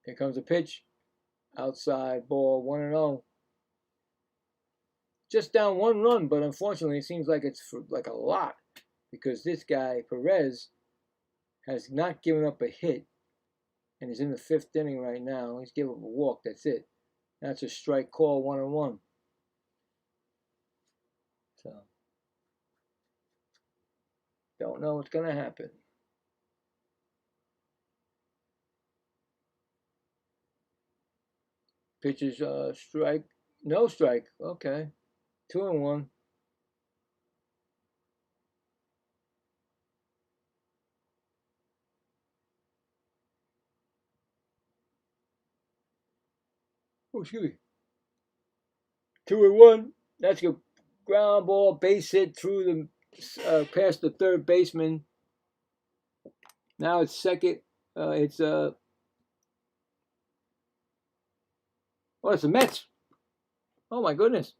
Here comes the pitch. Outside ball, 1-0. Just down 1 run, but unfortunately, it seems like it's for like a lot because this guy, Perez, has not given up a hit and is in the 5th inning right now. He's given up a walk. That's it. That's a strike call, 1-1. So, don't know what's going to happen. Pitches strike, no strike. Okay, 2-1. Oh, excuse me. 2-1. That's a ground ball, base hit through the past the third baseman. Now it's second. It's the Mets. Oh my goodness.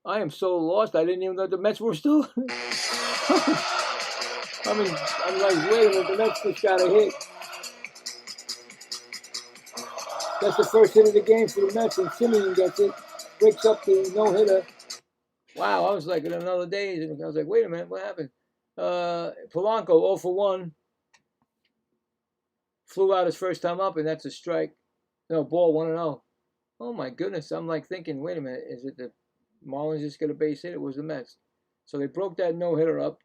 I am so lost. I didn't even know the Mets were still. I'm like, wait a minute, the Mets just got a hit. That's the first hit of the game for the Mets, and Simeon gets it, breaks up the no-hitter. Wow, I was like in another daze, and I was like, wait a minute, what happened? Polanco, 0 for 1. Flew out his first time up, and that's a strike. No, ball, 1-0. Oh my goodness, I'm like thinking, wait a minute, is it the Marlins just got a base hit? It was the Mets. So they broke that no-hitter up.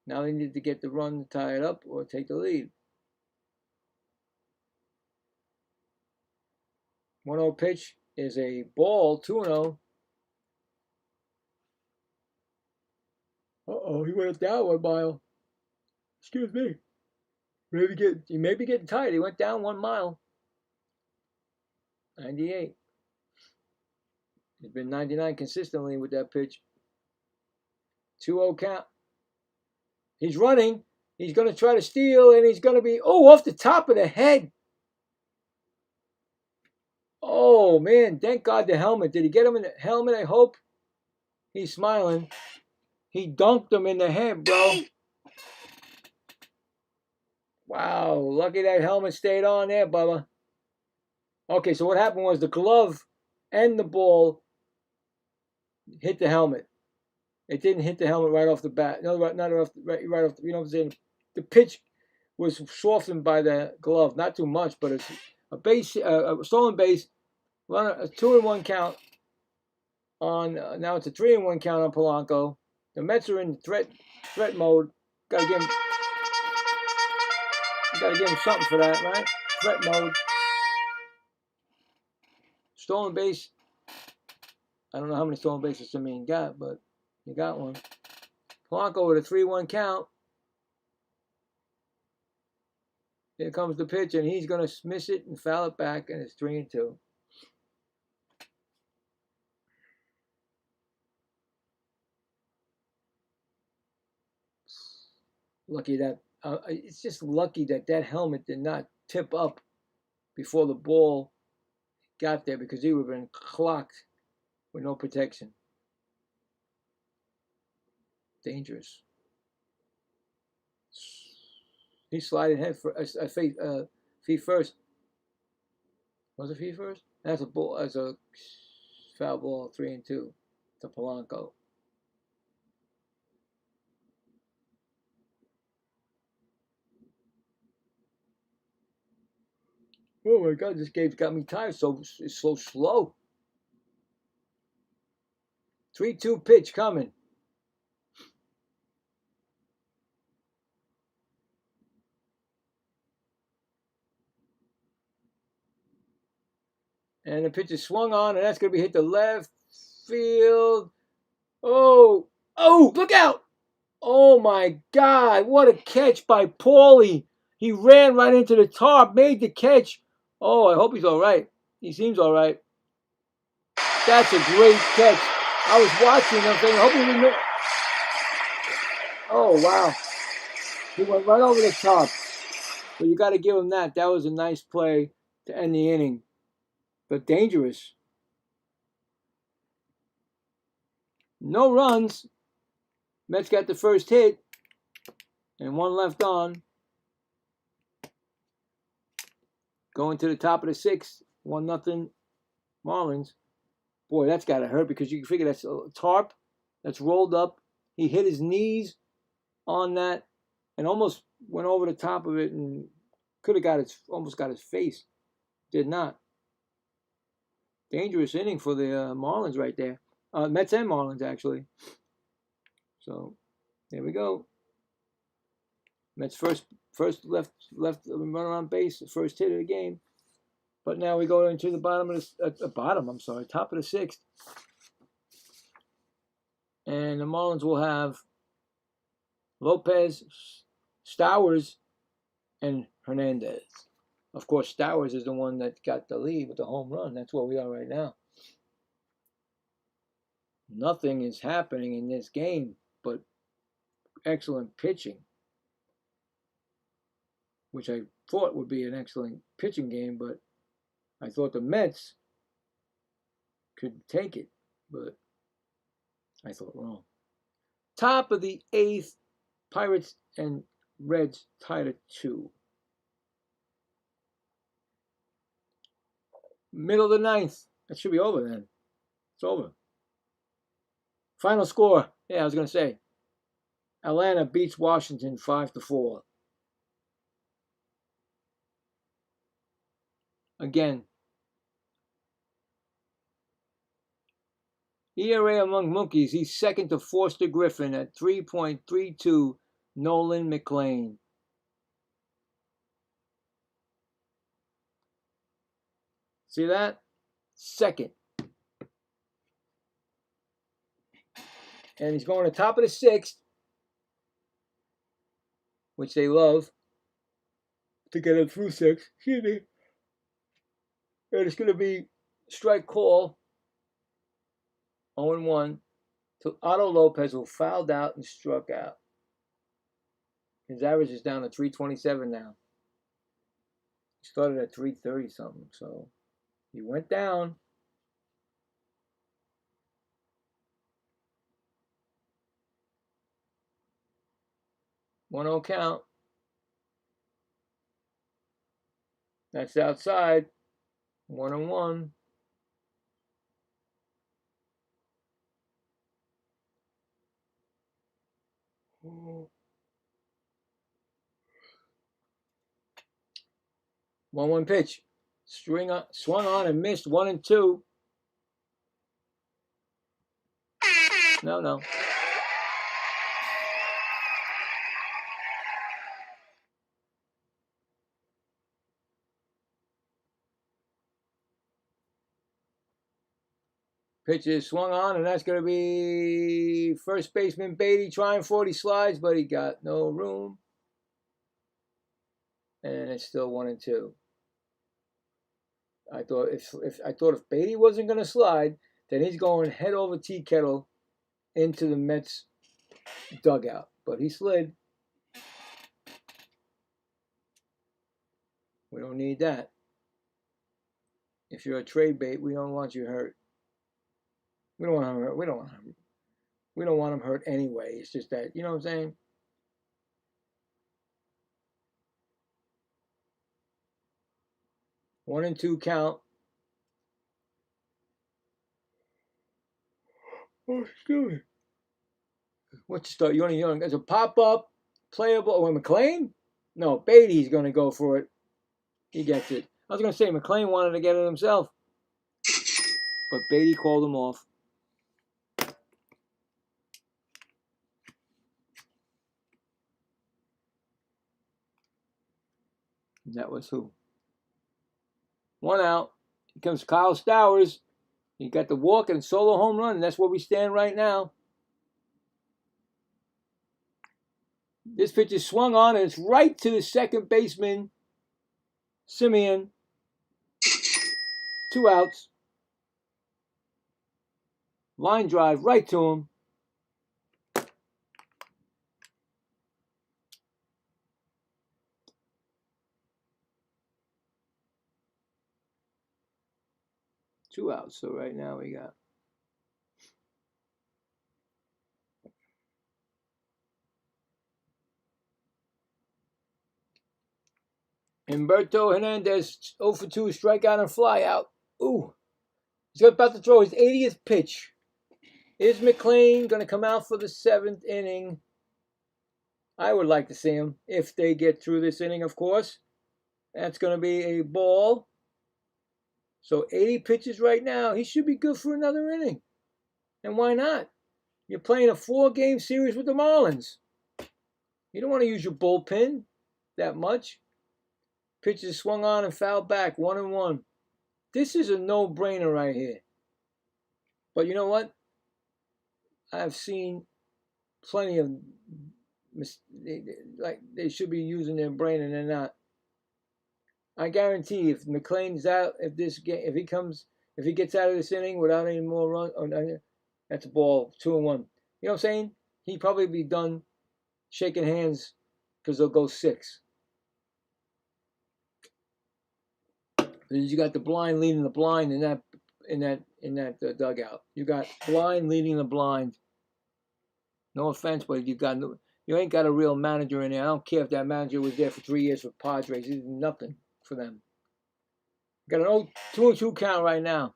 Now they need to get the run to tie it up or take the lead. 1-0 pitch is a ball, 2-0. Uh-oh, he went down 1 mile. Excuse me. He may be getting tired. He went down 1 mile. 98. He's been 99 consistently with that pitch. 2-0 count. He's running. He's going to try to steal, and he's going to be, off the top of the head. Oh, man, thank God the helmet. Did he get him in the helmet, I hope? He's smiling. He dunked him in the head, bro. Wow, lucky that helmet stayed on there, Bubba. Okay, so what happened was the glove and the ball hit the helmet. It didn't hit the helmet right off the bat. No, not right off. Right off. You know what I'm saying? The pitch was softened by the glove, not too much, but it's a stolen base. Run a 2-1 count on. Now it's a 3-1 count on Polanco. The Mets are in threat mode. Gotta give him something for that, right? Threat mode. Stolen base. I don't know how many stolen bases Simeon got, but he got one. Polanco with a 3-1 count. Here comes the pitch, and he's going to miss it and foul it back, and it's 3-2. Lucky that it's just lucky that helmet did not tip up before the ball got there, because he would have been clocked with no protection. Dangerous. He slided head for feet first. Was it feet first? That's a ball. That's a foul ball. 3-2 to Polanco. Oh my God! This game's got me tired. It's so slow. 3-2 pitch coming. And the pitch is swung on, and that's going to be hit to left field. Oh, look out. Oh, my God. What a catch by Paulie. He ran right into the tarp, made the catch. Oh, I hope he's all right. He seems all right. That's a great catch. I was watching him thinking, I hope he didn't. Oh, wow. He went right over the top. But you got to give him that. That was a nice play to end the inning. But dangerous. No runs. Mets got the first hit. And 1 left on. Going to the top of the sixth, 1-0 Marlins. Boy, that's got to hurt because you can figure that's a tarp that's rolled up. He hit his knees on that and almost went over the top of it and could have almost got his face. Did not. Dangerous inning for the Marlins right there. Mets and Marlins, actually. So, there we go. Mets first left runner on base, first hit of the game. But now we go into the top of the sixth. And the Marlins will have Lopez, Stowers, and Hernandez. Of course, Stowers is the one that got the lead with the home run. That's where we are right now. Nothing is happening in this game but excellent pitching, which I thought would be an excellent pitching game, but I thought the Mets could take it, but I thought wrong. Top of the eighth, Pirates and Reds tied at 2. Middle of the ninth. That should be over then. It's over. Final score. Yeah, I was going to say. Atlanta beats Washington 5-4. Again. ERA among monkeys. He's second to Foster Griffin at 3.32. Nolan McLean. See that? Second. And he's going to top of the sixth, which they love to get him through 6. Excuse me. And it's going to be strike call 0-1 to Otto Lopez, who fouled out and struck out. His average is down to 327 now. He started at 330 something, so he went down. One-0 count. That's outside. 1-1. One pitch. Swung on and missed 1-2. No. Pitch is swung on, and that's going to be first baseman Beatty trying 40 slides, but he got no room. And it's still 1-2. I thought if Beatty wasn't going to slide, then he's going head over tea kettle into the Mets dugout. But he slid. We don't need that. If you're a trade bait, we don't want you hurt. We don't want him hurt. We don't want him hurt anyway. It's just that, you know what I'm saying? One and two count. Oh, excuse me. What you start? You want to? There's a pop up, playable. Oh, McLean? No, Beatty's going to go for it. He gets it. I was going to say McLean wanted to get it himself, but Beatty called him off. And that was who? One out. Here comes Kyle Stowers. He got the walk and solo home run, and that's where we stand right now. This pitch is swung on, and it's right to the second baseman, Simeon. 2 outs. Line drive right to him. Two outs, so right now we got Humberto Hernandez, 0 for 2, strikeout and flyout. Ooh. He's about to throw his 80th pitch. Is McLean going to come out for the 7th inning? I would like to see him if they get through this inning, of course. That's going to be a ball. So 80 pitches right now. He should be good for another inning. And why not? You're playing a 4-game series with the Marlins. You don't want to use your bullpen that much. Pitches swung on and fouled back, 1-1. This is a no-brainer right here. But you know what? I've seen plenty of they should be using their brain and they're not. I guarantee if McLean's out, if he gets out of this inning without any more runs, that's a ball, 2-1. You know what I'm saying? He'd probably be done shaking hands because they'll go 6. You got the blind leading the blind in that dugout. You got blind leading the blind. No offense, but you ain't got a real manager in there. I don't care if that manager was there for 3 years for Padres. He did nothing for them. Got an 2-2 count right now.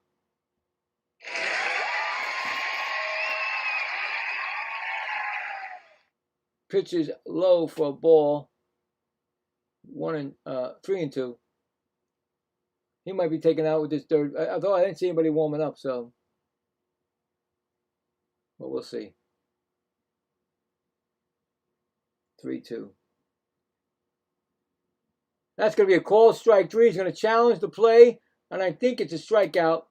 Pitches low for a ball. 3-2. He might be taken out with this third. Although I didn't see anybody warming up, so. But we'll see. 3-2. That's going to be a called strike 3. He's going to challenge the play, and I think it's a strikeout.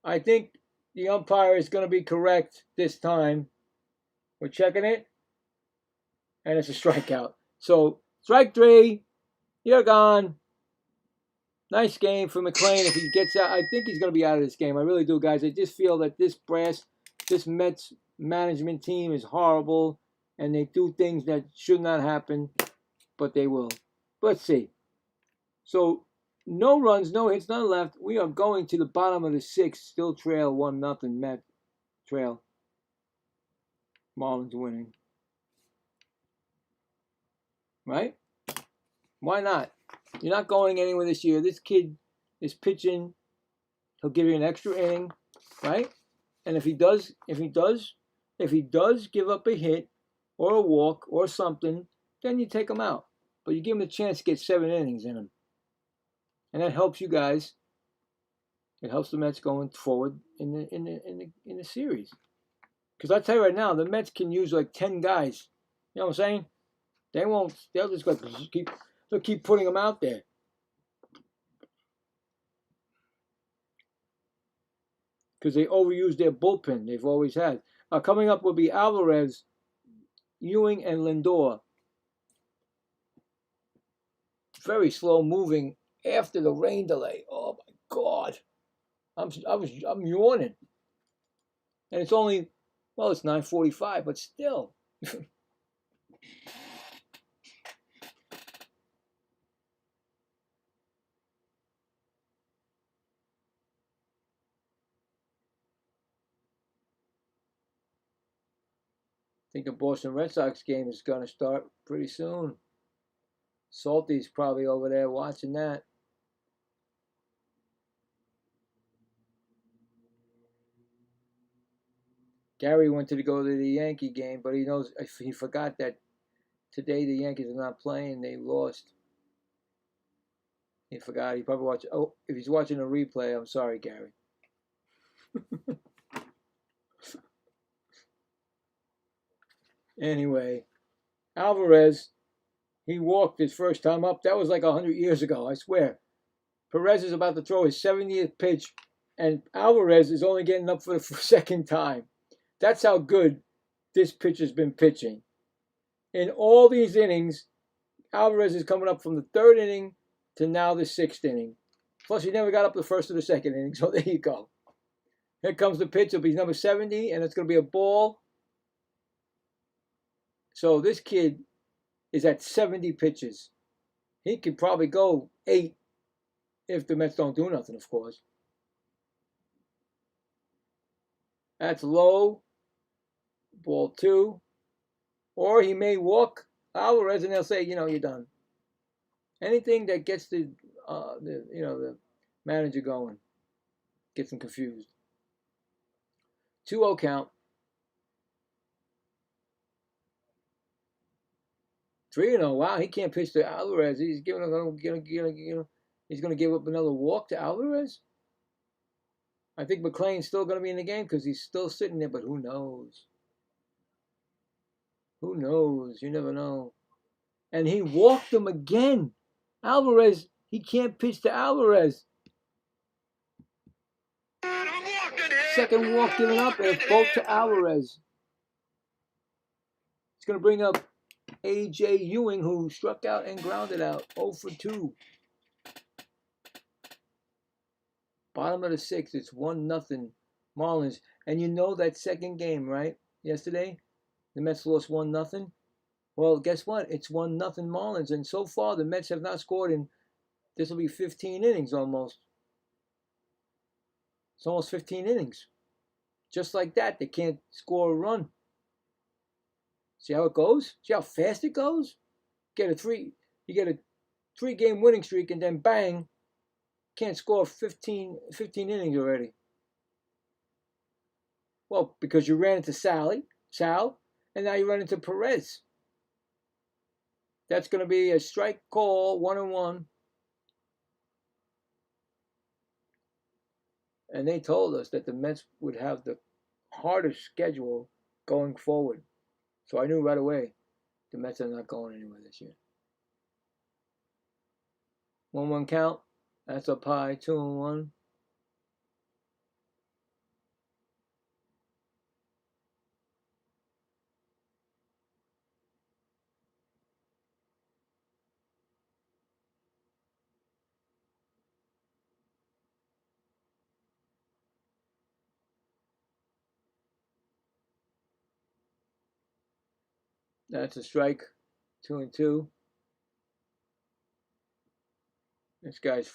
I think the umpire is going to be correct this time. We're checking it, and it's a strikeout. So, strike 3. You're gone. Nice game for McLean. If he gets out, I think he's going to be out of this game. I really do, guys. I just feel that this Mets management team is horrible, and they do things that should not happen, but they will. Let's see. So, no runs, no hits, none left. We are going to the bottom of the 6th. Still trail 1-0. Met trail. Marlins winning. Right? Why not? You're not going anywhere this year. This kid is pitching. He'll give you an extra inning, right? And if he does give up a hit or a walk or something, then you take him out. But you give him a chance to get 7 innings in him. And that helps you guys. It helps the Mets going forward in the series. Because I tell you right now, the Mets can use like 10 guys. You know what I'm saying? They'll just go keep putting them out there. Because they overuse their bullpen. They've always had. Coming up will be Alvarez, Ewing, and Lindor. Very slow moving after the rain delay. Oh my God, I'm yawning, and it's only it's 9:45, but still. I think the Boston Red Sox game is going to start pretty soon. Salty's probably over there watching that. Gary went to go to the Yankee game, but he forgot that today the Yankees are not playing. They lost. He forgot. He probably watched. Oh, if he's watching a replay, I'm sorry, Gary. Anyway, Alvarez, he walked his first time up. That was like 100 years ago, I swear. Perez is about to throw his 70th pitch, and Alvarez is only getting up for the second time. That's how good this pitcher's been pitching. In all these innings, Alvarez is coming up from the 3rd inning to now the 6th inning. Plus, he never got up the 1st or the 2nd inning, so there you go. Here comes the pitch. It'll be number 70, and it's going to be a ball. So this kid is at 70 pitches. He could probably go 8 if the Mets don't do nothing, of course. That's low. Ball 2. Or he may walk Alvarez and they'll say, you're done. Anything that gets the manager going, gets him confused. 2-0 count. 3-0. Wow, he can't pitch to Alvarez. He's he's going to give up another walk to Alvarez. I think McClain's still going to be in the game because he's still sitting there, but who knows? Who knows? You never know. And he walked him again. Alvarez, he can't pitch to Alvarez. Second walk given up, and it's both to Alvarez. It's going to bring up A.J. Ewing, who struck out and grounded out. 0 for 2. Bottom of the 6th, it's 1-0 Marlins. And you know that second game, right? Yesterday, the Mets lost 1-0. Well, guess what? It's 1-0 Marlins. And so far, the Mets have not scored in, this will be 15 innings almost. It's almost 15 innings. Just like that, they can't score a run. See how it goes? See how fast it goes? You get a 3-game winning streak, and then bang, can't score 15 innings already. Well, because you ran into Sal, and now you run into Perez. That's going to be a strike call, 1-1. And they told us that the Mets would have the hardest schedule going forward. So I knew right away the Mets are not going anywhere this year. 1-1 count. That's up high. 2-1. That's a strike. 2-2. This guy's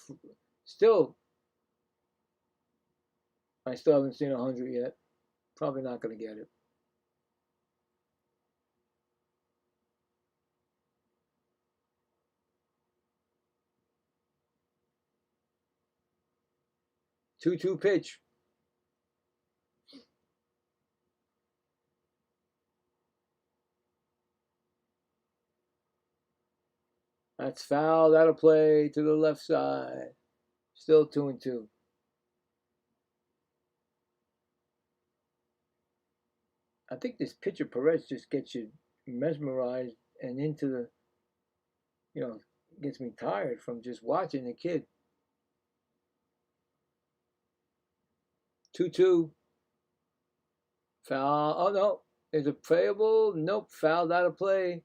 still. I still haven't seen 100 yet. Probably not going to get it. Two pitch. That's foul. That'll play to the left side. Still 2-2. I think this pitcher Perez just gets you mesmerized and into the, gets me tired from just watching the kid. 2-2. Foul. Oh, no. Is it playable? Nope. Fouled out of play.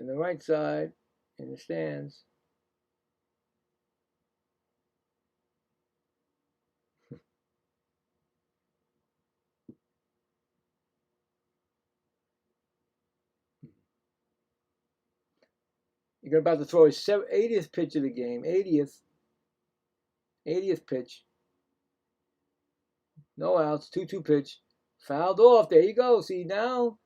In the right side, in the stands. You're about to throw his 80th pitch of the game. 80th pitch. No outs. 2-2 pitch. Fouled off. There you go. See, now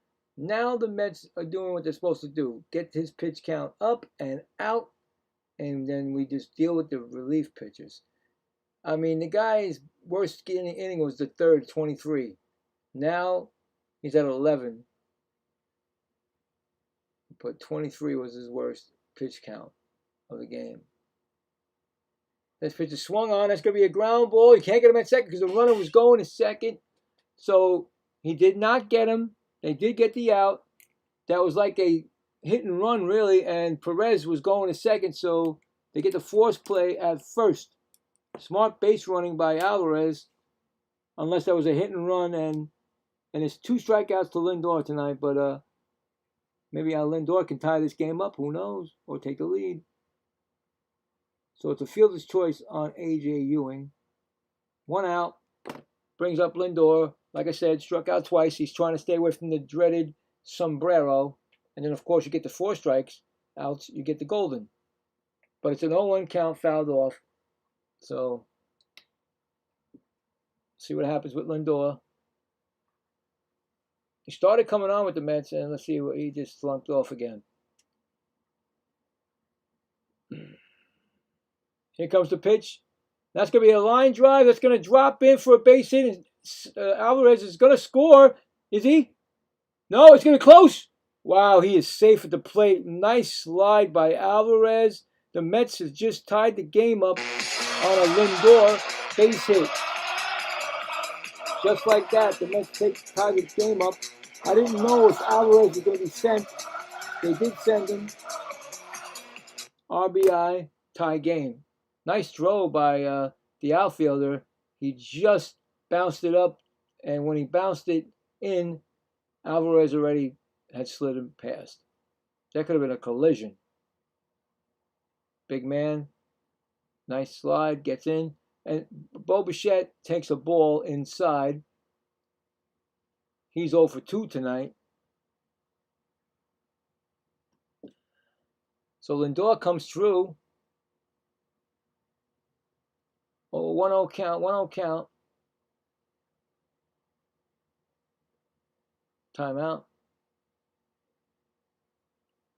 the Mets are doing what they're supposed to do. Get his pitch count up and out, and then we just deal with the relief pitchers. I mean, the guy's worst inning was the third, 23. Now he's at 11. But 23 was his worst pitch count of the game. This pitch is swung on. That's going to be a ground ball. You can't get him at second because the runner was going to second. So he did not get him. They did get the out. That was like a hit and run, really, and Perez was going to second, so they get the force play at first. Smart base running by Alvarez, unless that was a hit and run, and it's 2 strikeouts to Lindor tonight, but maybe Lindor can tie this game up, who knows, or take the lead. So it's a fielder's choice on A.J. Ewing. 1 out, brings up Lindor. Like I said, struck out twice. He's trying to stay away from the dreaded sombrero. And then, of course, you get the 4 strikes outs, you get the golden. But it's an 0-1 count, fouled off. So, see what happens with Lindor. He started coming on with the Mets, and let's see what he just slumped off again. Here comes the pitch. That's going to be a line drive. That's going to drop in for a base hit. Alvarez is going to score. Is he? No, it's going to be close. Wow, he is safe at the plate. Nice slide by Alvarez. The Mets have just tied the game up on a Lindor base hit. Just like that, the Mets tied the game up. I didn't know if Alvarez was going to be sent. They did send him. RBI, tie game. Nice throw by the outfielder. He just bounced it up, and when he bounced it in, Alvarez already had slid him past. That could have been a collision. Big man, nice slide, gets in, and Bo Bichette takes a ball inside. He's 0 for 2 tonight. So Lindor comes through. Oh, 1-0 count, 1-0 count. Timeout.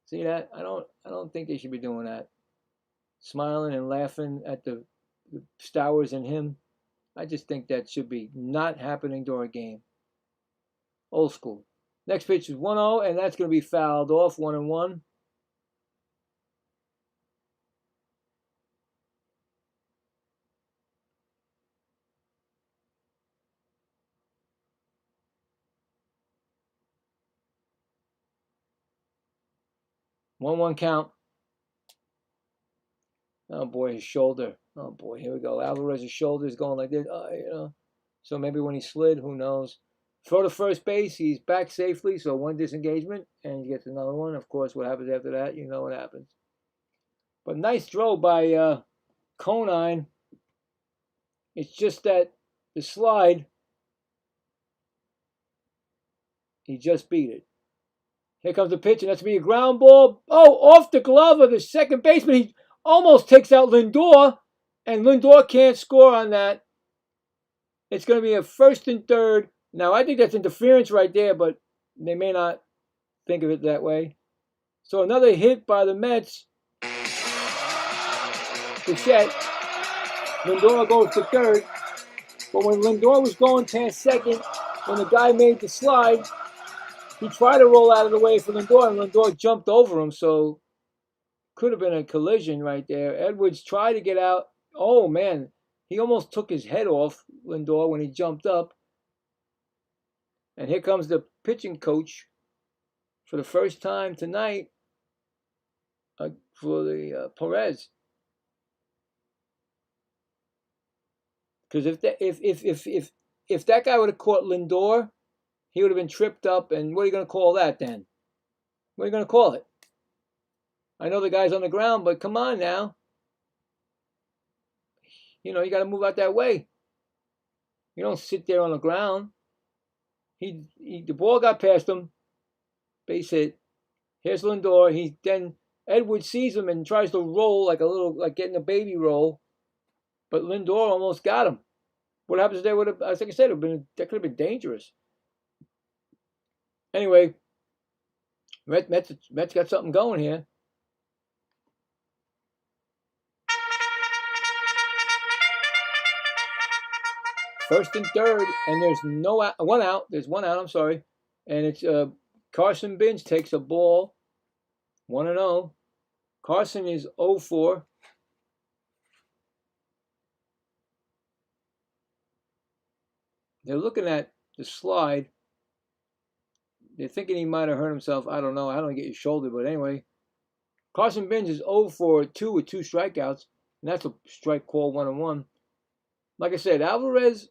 See that? I don't think they should be doing that. Smiling and laughing at the Stowers and him. I just think that should be not happening during a game. Old school. Next pitch is 1-0, and that's going to be fouled off, 1-1. One count. Oh boy, his shoulder. Oh boy, here we go. Alvarez's shoulder is going like this. So maybe when he slid, who knows? Throw to first base. He's back safely. So one disengagement, and he gets another one. Of course, what happens after that? You know what happens. But nice throw by Conine. It's just that the slide, he just beat it. Here comes the pitch, and that's going to be a ground ball. Oh, off the glove of the second baseman. He almost takes out Lindor, and Lindor can't score on that. It's going to be a 1st and 3rd. Now, I think that's interference right there, but they may not think of it that way. So another hit by the Mets. Bichette. Lindor goes to 3rd. But when Lindor was going past 2nd, when the guy made the slide, he tried to roll out of the way for Lindor, and Lindor jumped over him, so could have been a collision right there. Edwards tried to get out. Oh, man. He almost took his head off, Lindor, when he jumped up. And here comes the pitching coach for the first time tonight for the Perez. Because if that guy would have caught Lindor, he would have been tripped up, and what are you going to call that then? What are you going to call it? I know the guy's on the ground, but come on now. You got to move out that way. You don't sit there on the ground. The ball got past him. Base hit. Here's Lindor. Then Edwards sees him and tries to roll like getting a baby roll, but Lindor almost got him. What happens there? Like I said, that could have been dangerous. Anyway, Mets got something going here. First and 3rd, and there's one out. There's one out. I'm sorry, and it's Carson Bench takes a ball, 1-0. Carson is 0-4. They're looking at the slide. They're thinking he might have hurt himself. I don't know. I don't get your shoulder, but anyway. Carson Bench is 0 for 2 with 2 strikeouts, and that's a strike call, 1-1. Like I said, Alvarez,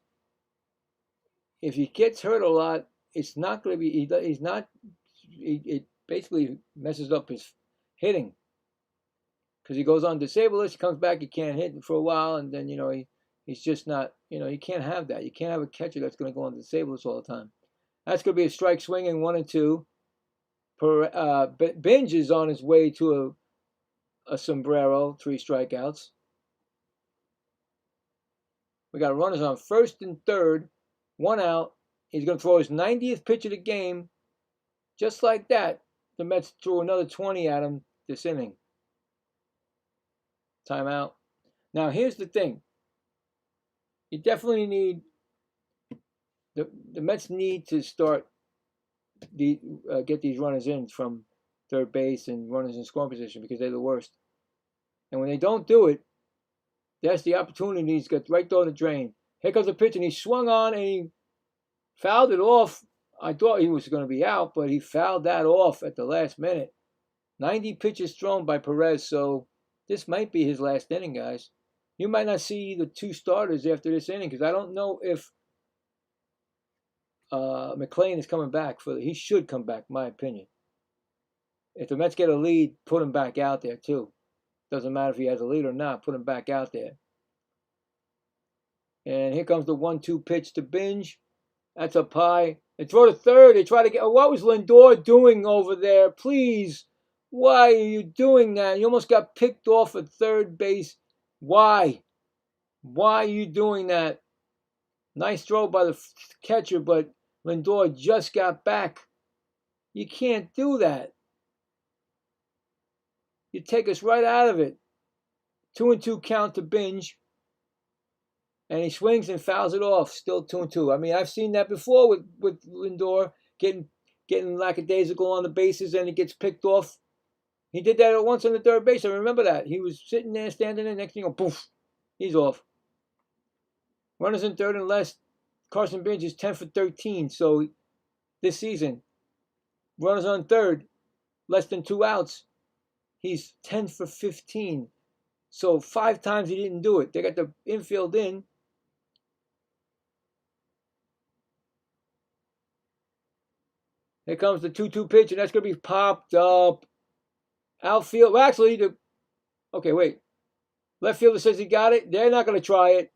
if he gets hurt a lot, it's not going to be. It basically messes up his hitting because he goes on disabled list. He comes back, he can't hit for a while, and then he's just not. You can't have that. You can't have a catcher that's going to go on disabled list all the time. That's going to be a strike swinging 1-2. Binge is on his way to a sombrero, 3 strikeouts. We got runners on 1st and 3rd, 1 out. He's going to throw his 90th pitch of the game. Just like that, the Mets threw another 20 at him this inning. Timeout. Now, here's the thing. You definitely need, the Mets need to start, get these runners in from third base and runners in scoring position because they're the worst. And when they don't do it, that's the opportunity. He's got right down the drain. Here comes the pitch, and he swung on, and he fouled it off. I thought he was going to be out, but he fouled that off at the last minute. 90 pitches thrown by Perez, so this might be his last inning, guys. You might not see the two starters after this inning because I don't know if McClain is coming back. He should come back, in my opinion. If the Mets get a lead, put him back out there too. Doesn't matter if he has a lead or not, put him back out there. And here comes the 1-2 pitch to Binge. That's up high. They throw to third. They try to get. What was Lindor doing over there? Please, why are you doing that? You almost got picked off at third base. Why? Why are you doing that? Nice throw by the catcher, but Lindor just got back. You can't do that. You take us right out of it. 2-2 count to Binge. And he swings and fouls it off. Still 2-2. I mean, I've seen that before with Lindor getting lackadaisical on the bases and he gets picked off. He did that once on the third base. I remember that. He was sitting there, standing there. Next thing, poof, he's off. Runners in third and left. Carson Binge is 10 for 13. So this season, runners on third, less than 2 outs. He's 10 for 15. So 5 times he didn't do it. They got the infield in. Here comes the 2-2 pitch, and that's going to be popped up. Outfield. Well, actually, okay, wait. Left fielder says he got it. They're not going to try it.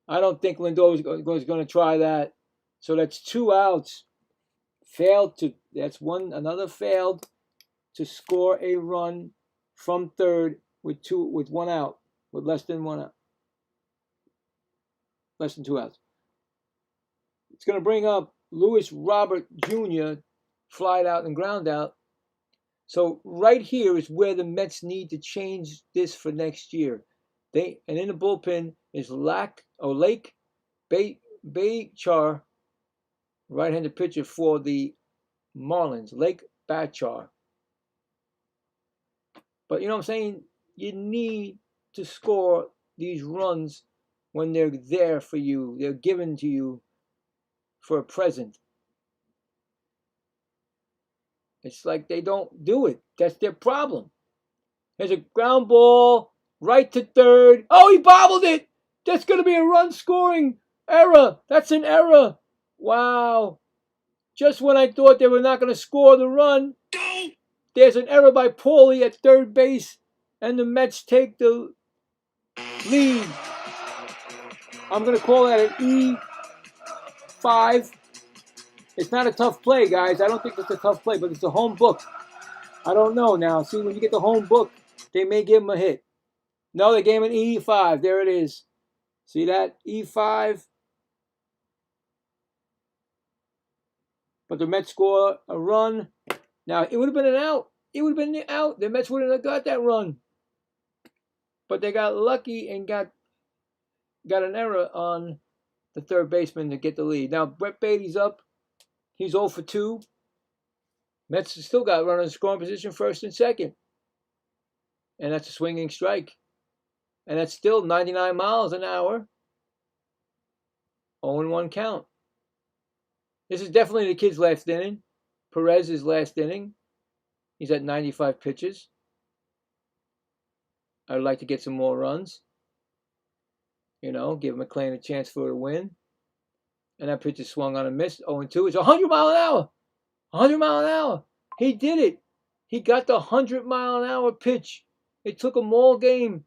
I don't think Lindor was going to try that. So that's 2 outs. That's another failed to score a run from third with 1 out, with less than 1 out. Less than 2 outs. It's going to bring up Lewis Robert Jr. flied out and ground out. So right here is where the Mets need to change this for next year. And in the bullpen is Lake Bachar, right-handed pitcher for the Marlins. Lake Bachar. But you know what I'm saying? You need to score these runs when they're there for you. They're given to you for a present. It's like they don't do it. That's their problem. There's a ground ball right to third. Oh, he bobbled it. That's going to be a run scoring error. That's an error. Wow. Just when I thought they were not going to score the run, there's an error by Paulie at third base, and the Mets take the lead. I'm going to call that an E5. It's not a tough play, guys. I don't think it's a tough play, but it's a home book. I don't know now. See, when you get the home book, they may give him a hit. No, they gave him an E5. There it is. See that? E5. But the Mets score a run. Now, it would have been an out. It would have been out. The Mets wouldn't have got that run. But they got lucky and got an error on the third baseman to get the lead. Now, Brett Beatty's up. He's 0 for 2. Mets still got runners in scoring position first and second. And that's a swinging strike. And that's still 99 miles an hour. 0-1 count. This is definitely the kid's last inning. Perez's last inning. He's at 95 pitches. I'd like to get some more runs. Give McClain a chance for a win. And that pitch is swung on a miss. 0-2. It's 100 mile an hour. 100 mile an hour. He did it. He got the 100 mile an hour pitch. It took him all game.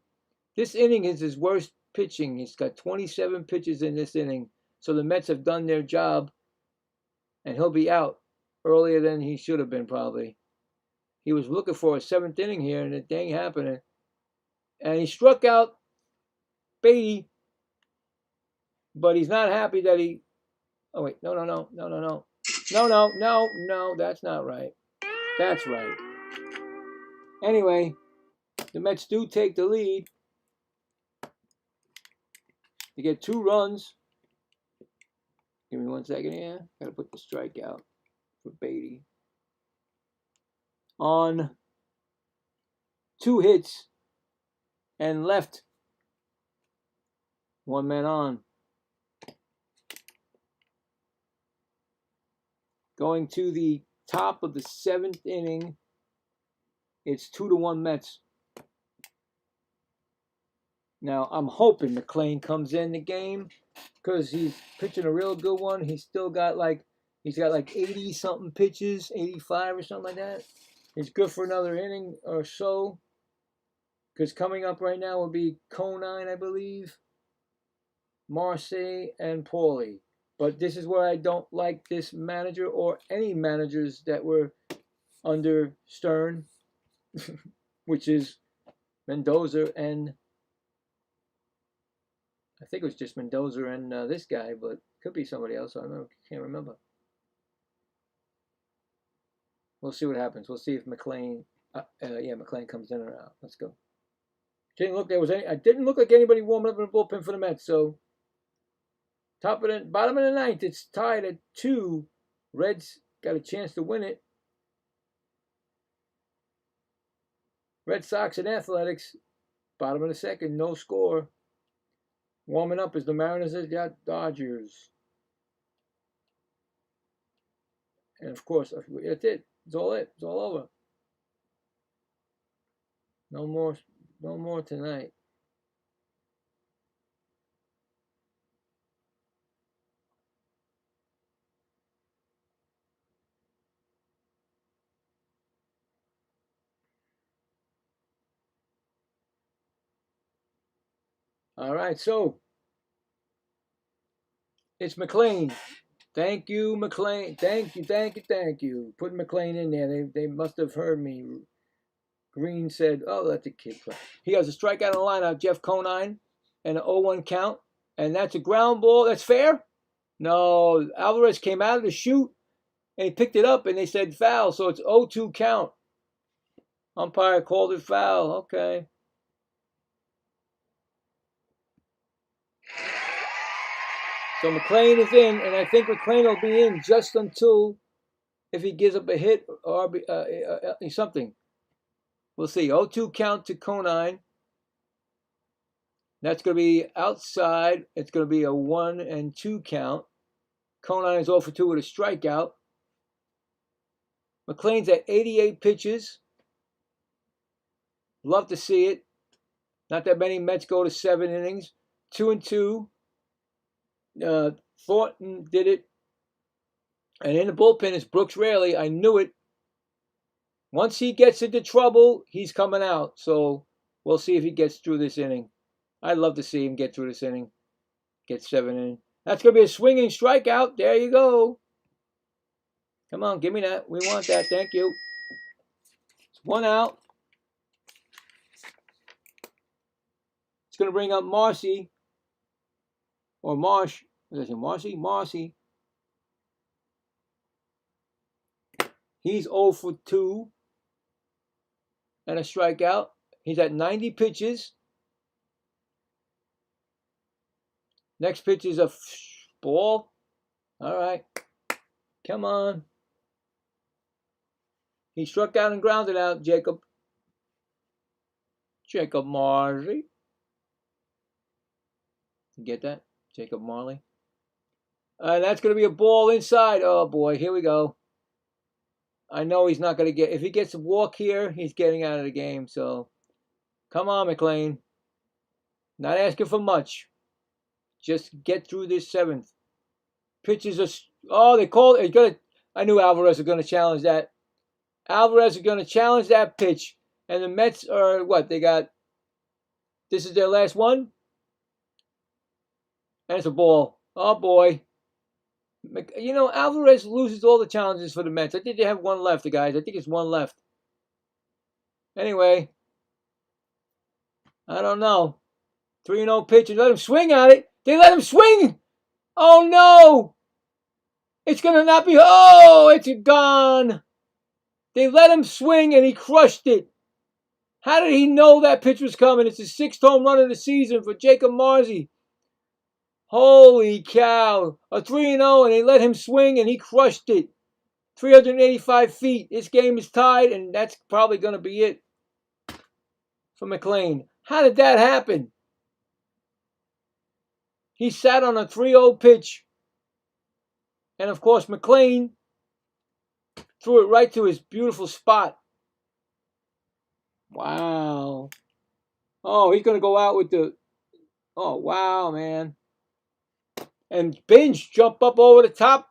This inning is his worst pitching. He's got 27 pitches in this inning. So the Mets have done their job. And he'll be out earlier than he should have been, probably. He was looking for a 7th inning here, and it ain't happening. And he struck out Beatty. But he's not happy that he... Oh, wait. No. No, that's not right. That's right. Anyway, the Mets do take the lead. to get 2 runs. Give me 1 second here. Gotta put the strike out for Beatty. On 2 hits and left 1 man on. Going to the top of the 7th inning, it's 2-1 Mets. Now, I'm hoping McClain comes in the game because he's pitching a real good one. He's still got like 80-something pitches, 85 or something like that. He's good for another inning or so. Because coming up right now will be Conine, I believe, Marseille, and Paulie. But this is where I don't like this manager or any managers that were under Stern, which is Mendoza and I think it was just Mendoza and this guy, but could be somebody else. I don't know. Can't remember. We'll see what happens. We'll see if McClain, McClain comes in or out. Let's go. Didn't look like anybody warming up in the bullpen for the Mets. So bottom of the 9th, it's tied at 2. Reds got a chance to win it. Red Sox and Athletics, bottom of the 2nd, no score. Warming up is the Mariners and the Dodgers. And of course, that's it. It's all over. No more tonight. All right, so it's McClain. Thank you, McClain. Thank you. Putting McClain in there. They must have heard me. Green said, oh, let the kid play. He has a strikeout on the lineup, Jeff Conine, and an 0-1 count. And that's a ground ball. That's fair? No, Alvarez came out of the chute, and he picked it up, and they said foul. So it's 0-2 count. Umpire called it foul. Okay. So McClain is in, and I think McClain will be in just until if he gives up a hit or something. We'll see. 0-2 count to Conine. That's going to be outside. It's going to be a 1-2 count. Conine is 0 for 2 with a strikeout. McClain's at 88 pitches. Love to see it. Not that many Mets go to 7 innings. 2-2. Thornton did it. And in the bullpen is Brooks Raley. I knew it. Once he gets into trouble, he's coming out. So we'll see if he gets through this inning. I'd love to see him get through this inning. Get 7 in. That's going to be a swinging strikeout. There you go. Come on, give me that. We want that. Thank you. It's 1 out. It's going to bring up Marcy. Or Marsh. What did I say? Marcy? Marcy. He's 0 for 2. And a strikeout. He's at 90 pitches. Next pitch is a ball. All right. Come on. He struck out and grounded out, Jacob. Jacob Marley. You get that? Jacob Marley. That's going to be a ball inside. Oh, boy. Here we go. I know he's not going to get... If he gets a walk here, he's getting out of the game. So, come on, McClain. Not asking for much. Just get through this 7th. Pitches are... Oh, they called... I knew Alvarez was going to challenge that. Alvarez is going to challenge that pitch. And the Mets are... What? They got... This is their last one? And it's a ball. Oh, boy. You know, Alvarez loses all the challenges for the Mets. I think they have 1 left, the guys. I think it's 1 left. Anyway. I don't know. 3-0 pitch. And let him swing at it. They let him swing. Oh, no. It's going to not be. Oh, it's gone. They let him swing and he crushed it. How did he know that pitch was coming? It's the 6th home run of the season for Jacob Marcy. Holy cow. A 3-0, and they let him swing, and he crushed it. 385 feet. This game is tied, and that's probably going to be it for McLean. How did that happen? He sat on a 3-0 pitch. And, of course, McLean threw it right to his beautiful spot. Wow. Oh, he's going to go out with the... Oh, wow, man. And Binge jump up over the top.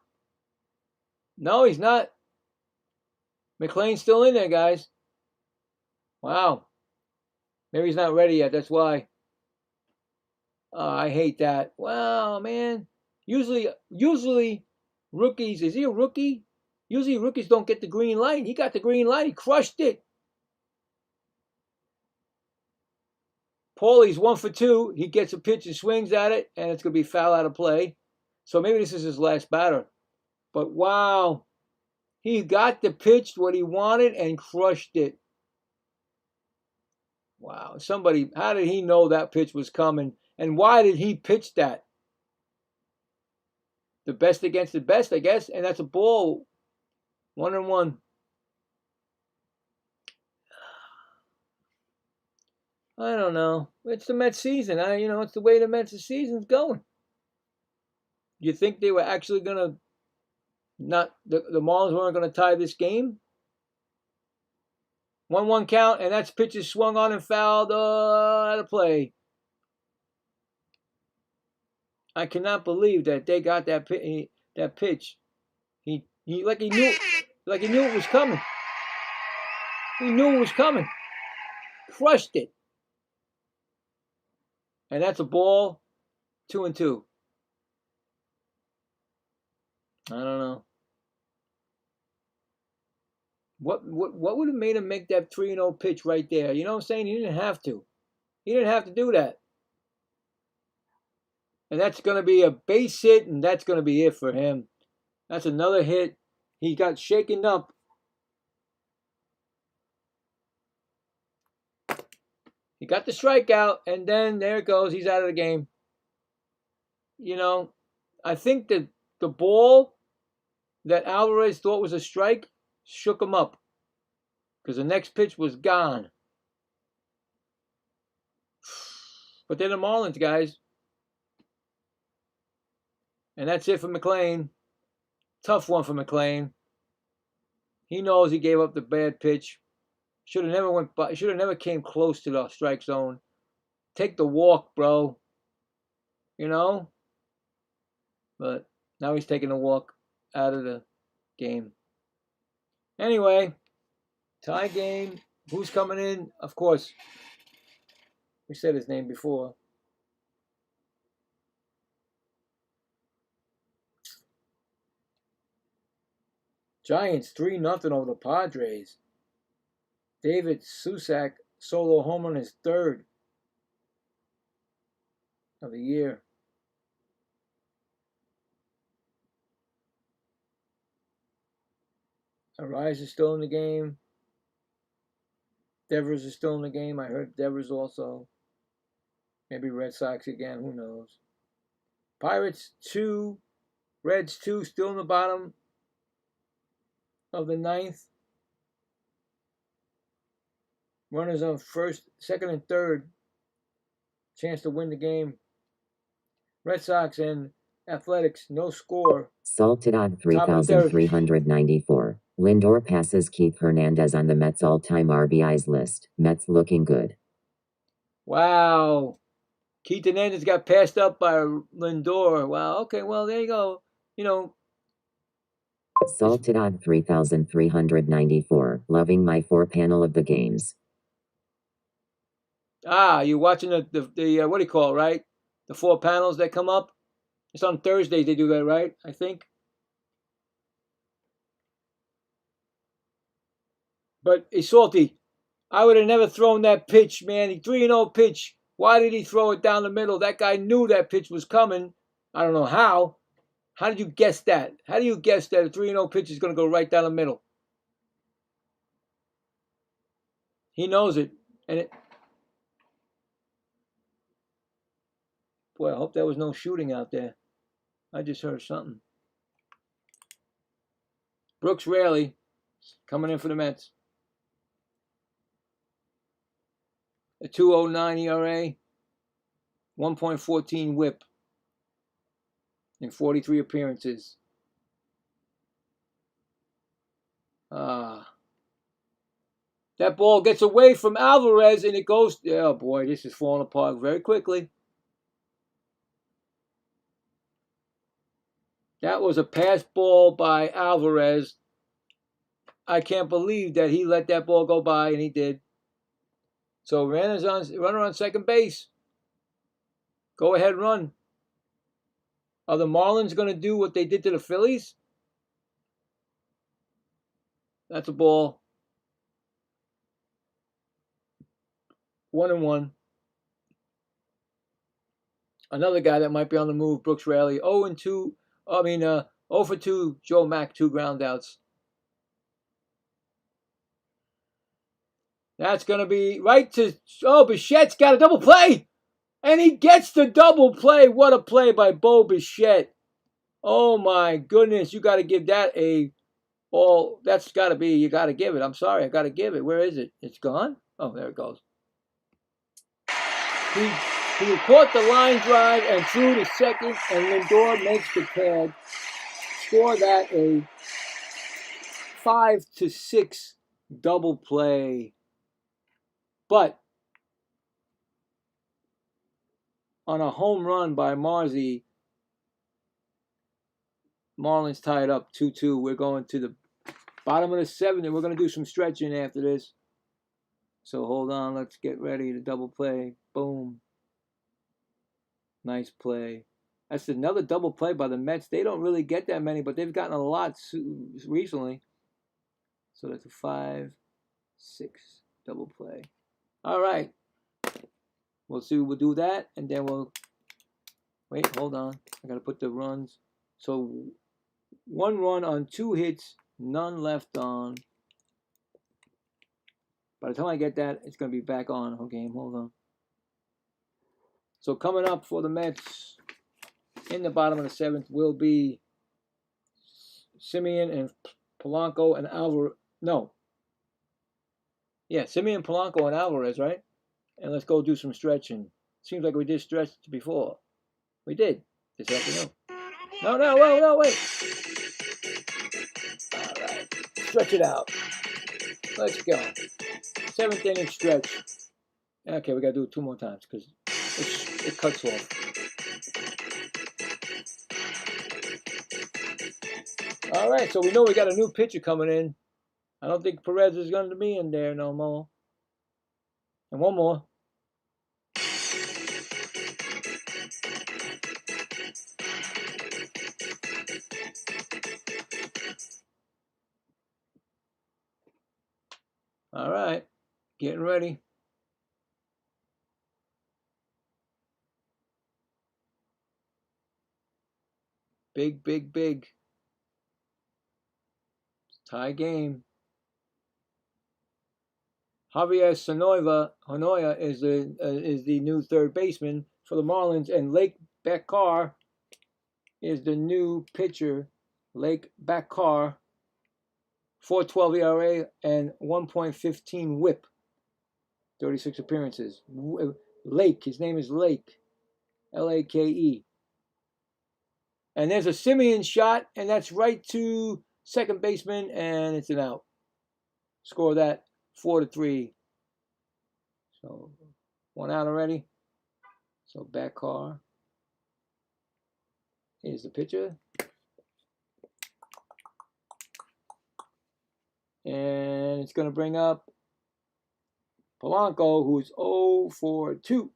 No, he's not. McLean's still in there, guys. Wow. Maybe he's not ready yet. That's why. Oh, I hate that. Wow, man. Usually rookies, is he a rookie? Usually rookies don't get the green light. He got the green light. He crushed it. Paulie's 1 for 2. He gets a pitch and swings at it, and it's going to be foul out of play. So maybe this is his last batter. But wow. He got the pitch what he wanted and crushed it. Wow. Somebody, how did he know that pitch was coming? And why did he pitch that? The best against the best, I guess. And that's a ball. 1-1. I don't know. It's the Mets season. It's the way the Mets season's going. You think they were actually going to the Marlins weren't going to tie this game? 1-1 count, and that's pitches swung on and fouled out of play. I cannot believe that they got that pitch. He knew it was coming. He knew it was coming. Crushed it. And that's a ball. 2-2. I don't know. What would have made him make that 3-0 pitch right there? You know what I'm saying? He didn't have to. He didn't have to do that. And that's going to be a base hit, and that's going to be it for him. That's another hit. He got shaken up. He got the strikeout, and then there it goes. He's out of the game. I think that the ball that Alvarez thought was a strike shook him up because the next pitch was gone. But they're the Marlins, guys. And that's it for McLean. Tough one for McLean. He knows he gave up the bad pitch. Should have never came close to the strike zone. Take the walk, bro. But now he's taking the walk out of the game. Anyway, tie game. Who's coming in? Of course, we said his name before. Giants 3-0 over the Padres. David Susak solo home run, his third of the year. Arise is still in the game. Devers is still in the game. I heard Devers also. Maybe Red Sox again. Who knows? Pirates 2. Reds 2. Still in the bottom of the ninth. Runners on first, second, and third. Chance to win the game. Red Sox and Athletics, no score. Salted odd 3,394. Lindor passes Keith Hernandez on the Mets all-time RBIs list. Mets looking good. Wow. Keith Hernandez got passed up by Lindor. Wow. Okay, well, there you go. Salted odd 3,394. Loving my 4 panel of the games. You're watching the what do you call it, right? The 4 panels that come up. It's on Thursdays they do that, right? I think. But it's Salty. I would have never thrown that pitch, man. The 3-0 pitch. Why did he throw it down the middle? That guy knew that pitch was coming. I don't know how. How did you guess that? How do you guess that a 3-0 pitch is going to go right down the middle? He knows it. And Boy, I hope there was no shooting out there. I just heard something. Brooks Raley coming in for the Mets. A 2.09 ERA, 1.14 WHIP in 43 appearances. That ball gets away from Alvarez and it goes. Oh boy, this is falling apart very quickly. That was a pass ball by Alvarez. I can't believe that he let that ball go by, and he did. So runner on second base. Go ahead, run. Are the Marlins going to do what they did to the Phillies? That's a ball. 1-1. Another guy that might be on the move, Brooks Raley. 0-2. 0 for 2, Joe Mack, 2 ground outs. That's going to be right to... Oh, Bichette's got a double play. And he gets the double play. What a play by Bo Bichette. Oh, my goodness. You got to give that a... Oh, that's got to be... You got to give it. I'm sorry. I got to give it. Where is it? It's gone? Oh, there it goes. He caught the line drive and threw to second, and Lindor makes the tag. Score that a 5-6 double play. But on a home run by Marzi, Marlins tied up 2-2. We're going to the bottom of the 7th, and we're going to do some stretching after this. So hold on. Let's get ready to double play. Boom. Nice play. That's another double play by the Mets. They don't really get that many, but they've gotten a lot recently. So that's a 5-6 double play. All right. We'll see. We'll do that, and then we'll... Wait, hold on. I got to put the runs. So 1 run on 2 hits, none left on. By the time I get that, it's going to be back on. Okay, hold on. So coming up for the Mets in the bottom of the 7th will be Simeon and Polanco and Alvarez. No. Yeah, Simeon, Polanco, and Alvarez, right? And let's go do some stretching. Seems like we did stretch before. We did this afternoon. No, wait. All right. Stretch it out. Let's go. 7th inning stretch. Okay, we got to do it 2 more times because it cuts off. All right, so we know we got a new pitcher coming in. I don't think Perez is going to be in there no more. And 1 more. All right, getting ready. Big. Tie game. Javier Honoya is the new third baseman for the Marlins, and Lake Beckar is the new pitcher. Lake Beckar, 4.12 ERA and 1.15 WHIP. 36 appearances. Lake, his name is Lake, Lake. And there's a Simeon shot, and that's right to second baseman, and it's an out. Score that 4-3. So 1 out already. So Beckar is the pitcher. And it's going to bring up Polanco, who's 0 for 2.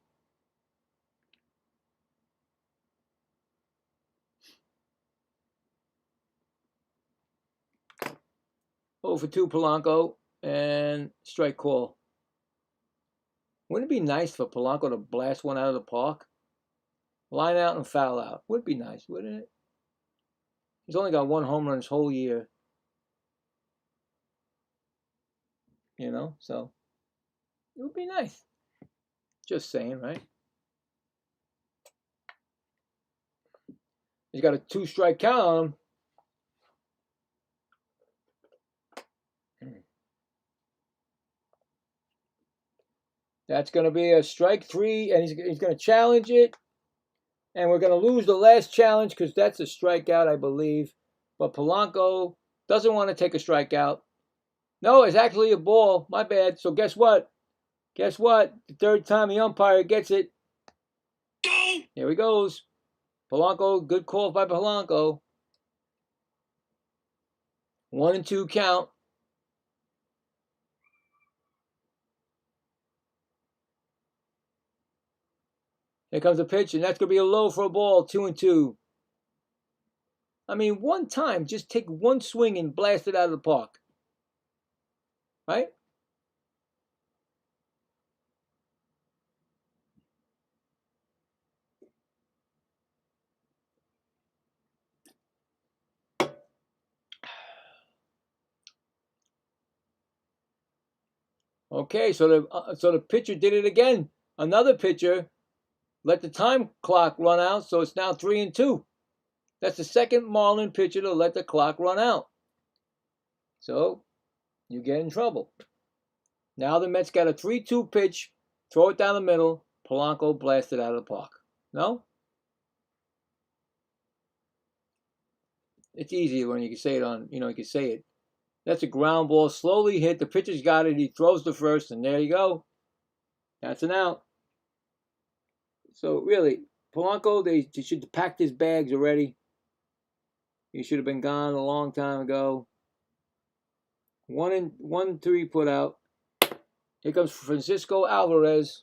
For 2 Polanco, and strike call. Wouldn't it be nice for Polanco to blast one out of the park? Line out and foul out. Would be nice, wouldn't it? He's only got 1 home run his whole year. You know, so it would be nice. Just saying, right? He's got a 2-strike count on him. That's going to be a strike 3, and he's going to challenge it. And we're going to lose the last challenge because that's a strikeout, I believe. But Polanco doesn't want to take a strikeout. No, it's actually a ball. My bad. So guess what? Guess what? The third time the umpire gets it. Here he goes. Polanco, good call by Polanco. 1-2 count. Here comes a pitch, and that's going to be a low for a ball. 2-2. I mean, one time, just take one swing and blast it out of the park. Right? Okay, so the pitcher did it again. Another pitcher let the time clock run out, so it's now 3-2. That's the second Marlin pitcher to let the clock run out. So you get in trouble. Now the Mets got a 3-2 pitch, throw it down the middle, Polanco blasted out of the park. No? It's easier when you can say it on, you can say it. That's a ground ball, slowly hit. The pitcher's got it. He throws the first, and there you go. That's an out. So really, Polanco, they should have packed his bags already. He should have been gone a long time ago. 1-3 put out. Here comes Francisco Alvarez.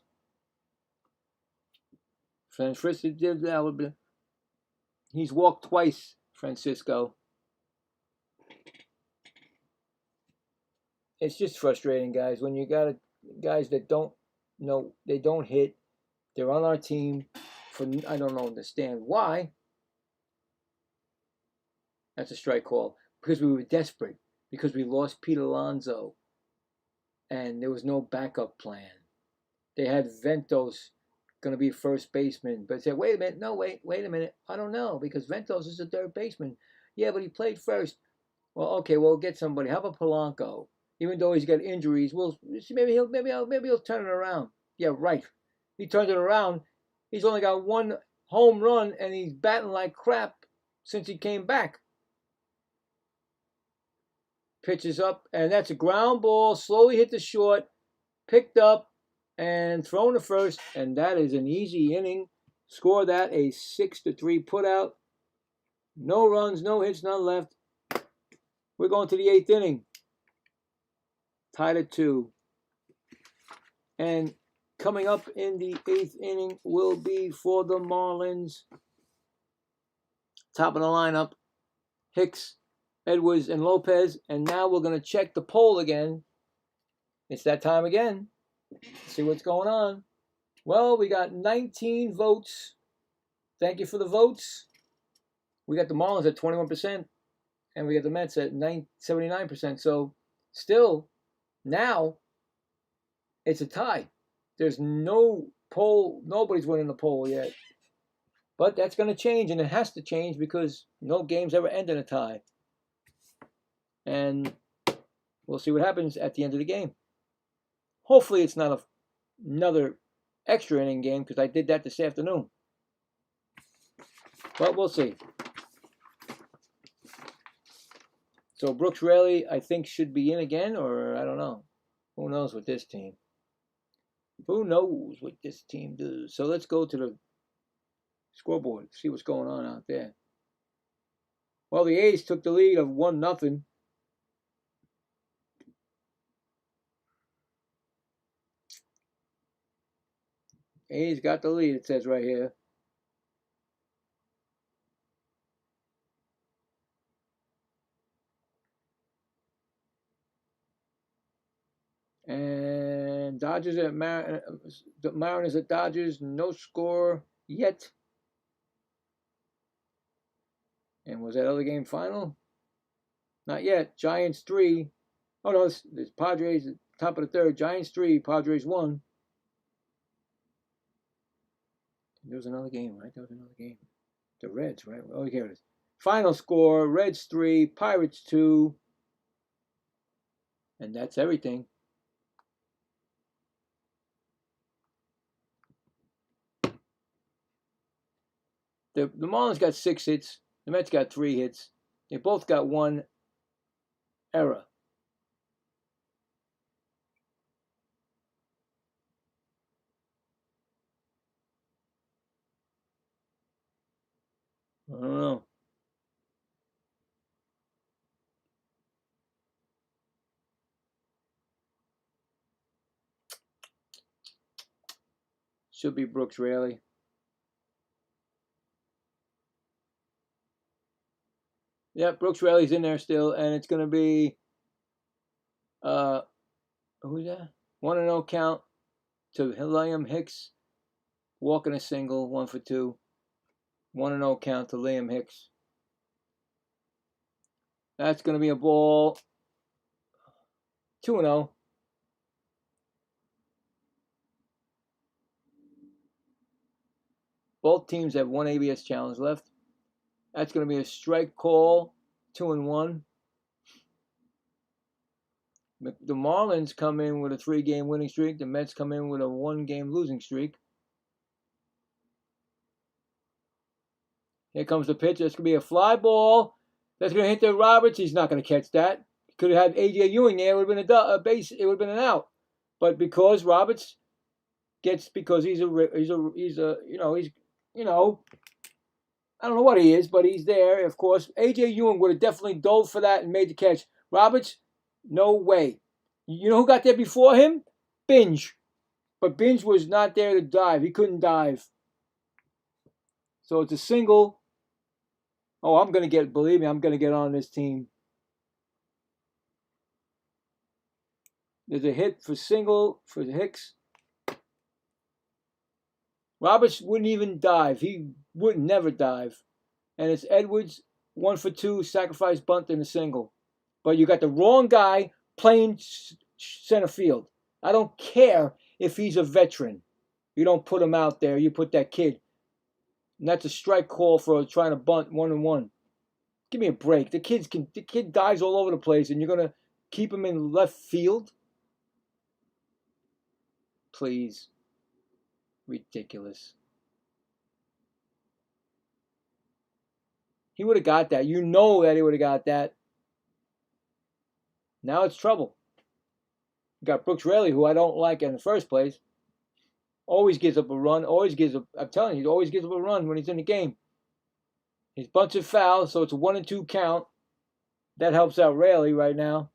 He's walked twice, Francisco. It's just frustrating, guys, when you got guys that don't know, they don't hit. They're on our team for, I don't understand why. That's a strike call. Because we were desperate. Because we lost Pete Alonso. And there was no backup plan. They had Ventos going to be first baseman. But said, wait a minute. No, wait a minute. I don't know. Because Ventos is a third baseman. Yeah, but he played first. Well, okay, we'll get somebody. How about Polanco? Even though he's got injuries, we'll see. Maybe he'll turn it around. Yeah, right. He turned it around. He's only got one home run, and he's batting like crap since he came back. Pitches up, and that's a ground ball. Slowly hit the short, picked up, and thrown to first. And that is an easy inning. Score that, a 6-3 putout. No runs, no hits, none left. We're going to the 8th inning. Tied at 2. And coming up in the 8th inning will be for the Marlins. Top of the lineup, Hicks, Edwards, and Lopez. And now we're going to check the poll again. It's that time again. See what's going on. Well, we got 19 votes. Thank you for the votes. We got the Marlins at 21%. And we got the Mets at 79%. So still, now, it's a tie. There's no poll. Nobody's winning the poll yet. But that's going to change, and it has to change because no games ever end in a tie. And we'll see what happens at the end of the game. Hopefully it's not another extra inning game because I did that this afternoon. But we'll see. So Brooks Raley, I think, should be in again, or I don't know. Who knows with this team? Who knows what this team does? So let's go to the scoreboard, see what's going on out there. Well, the A's took the lead of 1-0. A's got the lead, it says right here. And Dodgers at the Mariners at Dodgers, no score yet. And was that other game final? Not yet. Giants 3. Oh no, it's Padres at top of the 3rd. Giants 3, Padres 1. There was another game, right? There was another game. The Reds, right? Oh, here it is. Final score, Reds 3, Pirates 2. And that's everything. The Marlins got 6 hits. The Mets got 3 hits. They both got 1 error. I don't know. Should be Brooks Raley. Yeah, Brooks Raley's in there still, and it's going to be who's that? 1-0 count to Liam Hicks, walking a single, 1 for 2. 1-0 count to Liam Hicks. That's going to be a ball. 2-0. Both teams have 1 ABS challenge left. That's going to be a strike call, 2-1. The Marlins come in with a 3-game winning streak. The Mets come in with a 1-game losing streak. Here comes the pitch. That's going to be a fly ball. That's going to hit the Roberts. He's not going to catch that. Could have had A.J. Ewing there. It would have been a base. It would have been an out. But because Roberts gets, because he's I don't know what he is, but he's there. Of course, A.J. Ewing would have definitely dove for that and made the catch. Roberts, no way. You know who got there before him? Binge. But Binge was not there to dive. He couldn't dive. So it's a single. Oh, believe me, I'm going to get on this team. There's a hit for single for Hicks. Roberts wouldn't even dive. He would never dive. And it's Edwards, 1 for 2, sacrifice bunt and a single. But you got the wrong guy playing center field. I don't care if he's a veteran. You don't put him out there. You put that kid. And that's a strike call for trying to bunt 1-1. Give me a break. The kid dives all over the place, and you're gonna keep him in left field? Please. Ridiculous. He would have got that. You know that he would have got that. Now it's trouble. You got Brooks Raley, who I don't like in the first place. Always gives up a run. I'm telling you, he always gives up a run when he's in the game. He's bunts of fouls, so it's a 1-2 count. That helps out Raley right now.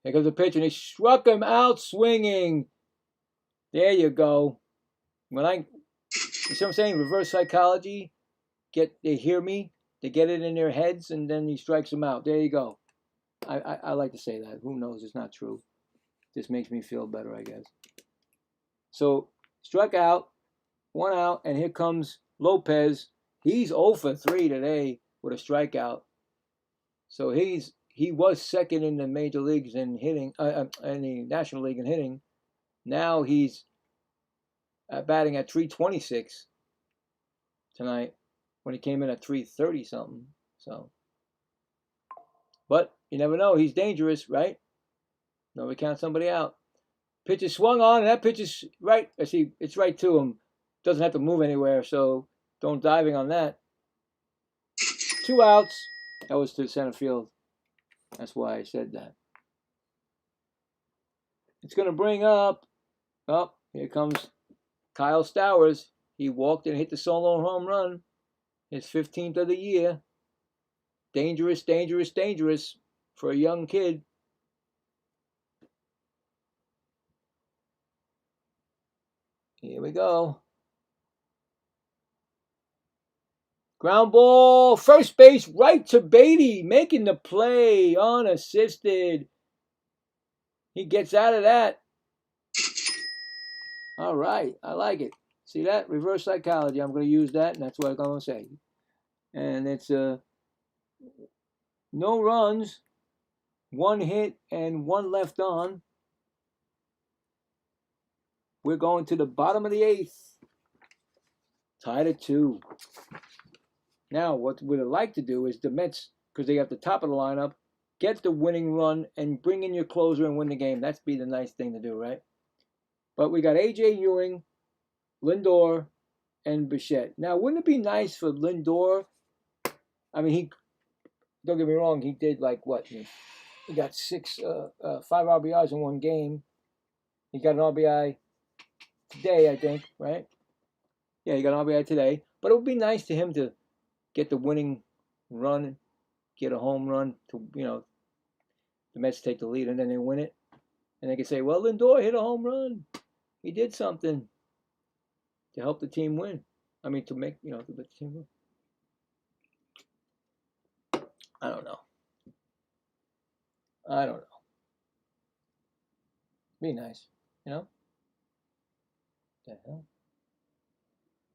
Here comes the pitch, and he struck him out swinging. There you go. You see what I'm saying? Reverse psychology. They hear me. They get it in their heads, and then he strikes them out. There you go. I like to say that. Who knows? It's not true. Just makes me feel better, I guess. So, struck out, 1 out, and here comes Lopez. He's 0 for 3 today with a strikeout. So he was second in the major leagues in hitting, in the National League in hitting. Now he's batting at 326 tonight when he came in at 330 something. So, but you never know. He's dangerous, right? Nobody counts somebody out. Pitch is swung on, and that pitch is right. I see it's right to him. Doesn't have to move anywhere, so don't diving on that. 2 outs. That was to center field. That's why I said that. It's going to bring up. Oh, here comes Kyle Stowers. He walked and hit the solo home run. His 15th of the year. Dangerous, dangerous, dangerous for a young kid. Here we go. Ground ball, first base, right to Beatty, making the play, unassisted. He gets out of that. All right, I like it. See that? Reverse psychology. I'm going to use that, and that's what I'm going to say. And it's no runs, 1 hit, and 1 left on. We're going to the bottom of the 8th. Tied at 2. Now, what we'd like to do is the Mets, because they have the top of the lineup, get the winning run and bring in your closer and win the game. That'd be the nice thing to do, right? But we got A.J. Ewing, Lindor, and Bichette. Now, wouldn't it be nice for Lindor? I mean, don't get me wrong, he did like what? He got 5 RBIs in 1 game. He got an RBI today, I think, right? Yeah, he got an RBI today. But it would be nice to him to get the winning run, get a home run to, the Mets take the lead and then they win it. And they can say, well, Lindor hit a home run. He did something to help the team win. I mean, to make, to make the team win. I don't know. Be nice, The hell?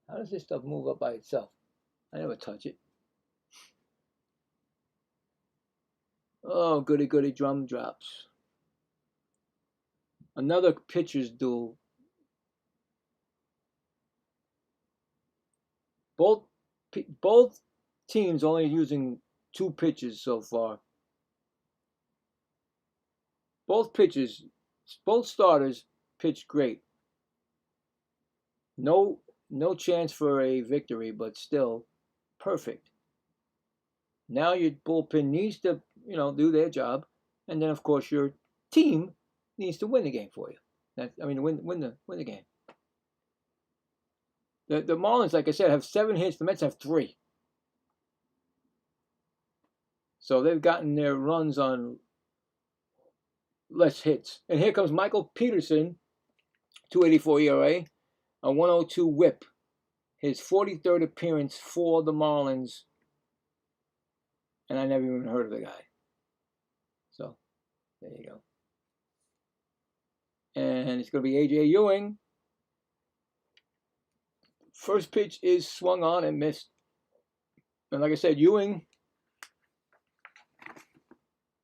How does this stuff move up by itself? I never touch it. Oh, goody goody drum drops. Another pitcher's duel. Both teams only using 2 pitches so far. Both starters pitched great. No chance for a victory, but still perfect. Now your bullpen needs to, do their job, and then of course your team needs to win the game for you. Win the game. The Marlins, like I said, have 7 hits. The Mets have 3. So they've gotten their runs on less hits. And here comes Michael Peterson, 2.84 ERA, a 102 WHIP. His 43rd appearance for the Marlins. And I never even heard of the guy. So, there you go. And it's going to be A.J. Ewing. First pitch is swung on and missed. And like I said, Ewing.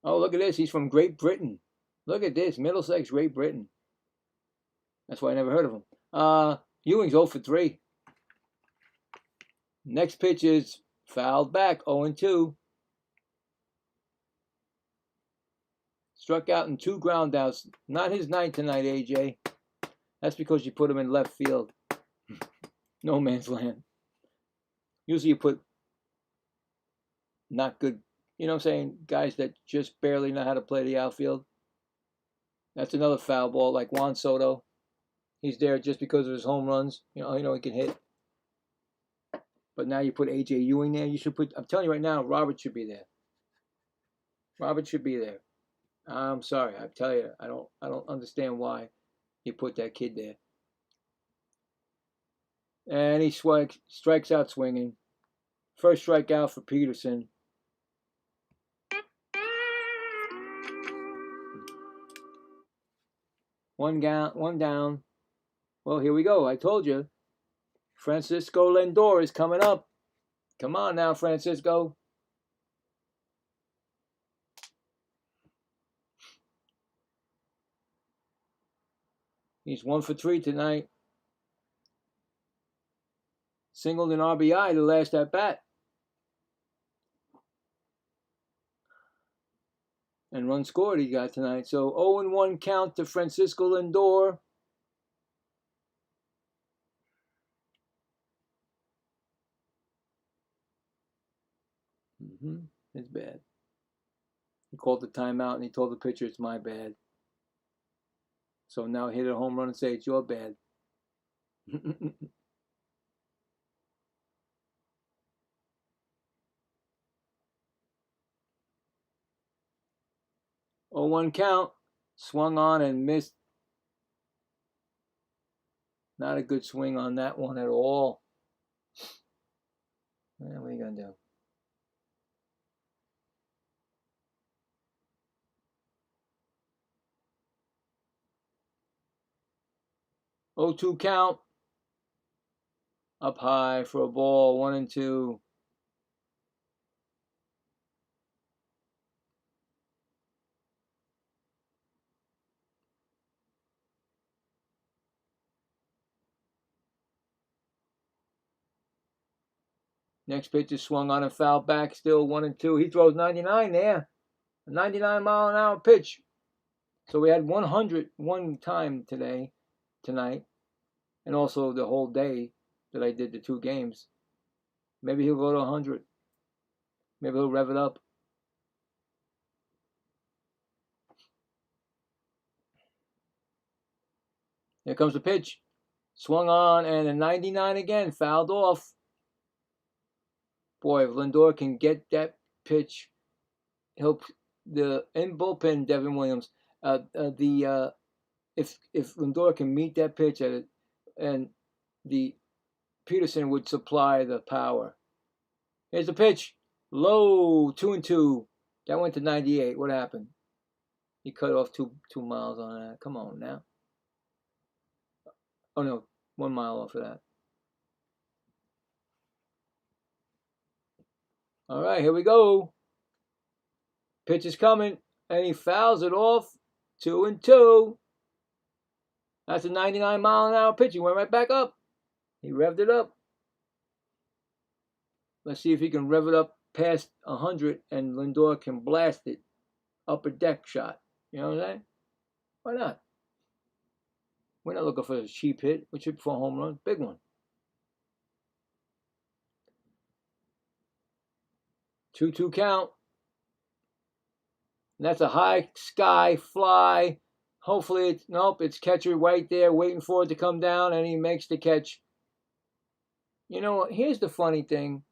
Oh, look at this. He's from Great Britain. Look at this. Middlesex, Great Britain. That's why I never heard of him. Ewing's 0 for 3. Next pitch is fouled back, 0-2. Struck out in 2 ground outs. Not his night tonight, AJ. That's because you put him in left field. No man's land. Usually you put not good, guys that just barely know how to play the outfield. That's another foul ball, like Juan Soto. He's there just because of his home runs. He can hit. But now you put A.J. Ewing there. I'm telling you right now, Robert should be there. Robert should be there. I'm sorry. I tell you, I don't understand why you put that kid there. And he strikes out swinging. First strikeout for Peterson. One down. Well, here we go. I told you. Francisco Lindor is coming up. Come on now, Francisco. He's 1 for 3 tonight. Singled an RBI the last at bat. And run scored he got tonight. So 0-1 count to Francisco Lindor. It's bad. He called the timeout and he told the pitcher it's my bad. So now hit a home run and say it's your bad. 0-1 count. Swung on and missed. Not a good swing on that one at all. What are you going to do? 0-2 count. Up high for a ball, 1-2. Next pitch is swung on and fouled back, still 1-2. He throws 99 there. A 99-mile-an-hour pitch. So we had 100 one time tonight, and also the whole day that I did the 2 games. Maybe he'll go to 100. Maybe he'll rev it up. Here comes the pitch. Swung on, and a 99 again, fouled off. Boy, if Lindor can get that pitch, in bullpen, Devin Williams. If Lindor can meet that pitch at it, and the Peterson would supply the power. Here's the pitch, low, 2-2. That went to 98. What happened? He cut off two miles on that. Come on now. Oh no, 1 mile off of that. All right, here we go. Pitch is coming, and he fouls it off. 2-2. That's a 99-mile-an-hour pitch. He went right back up. He revved it up. Let's see if he can rev it up past 100, and Lindor can blast it. Upper deck shot. You know what I'm saying? Why not? We're not looking for a cheap hit. We're looking for a home run. Big one. 2-2 count. And that's a high sky fly. Hopefully, it's catcher right there waiting for it to come down, and he makes the catch. You know, here's the funny thing,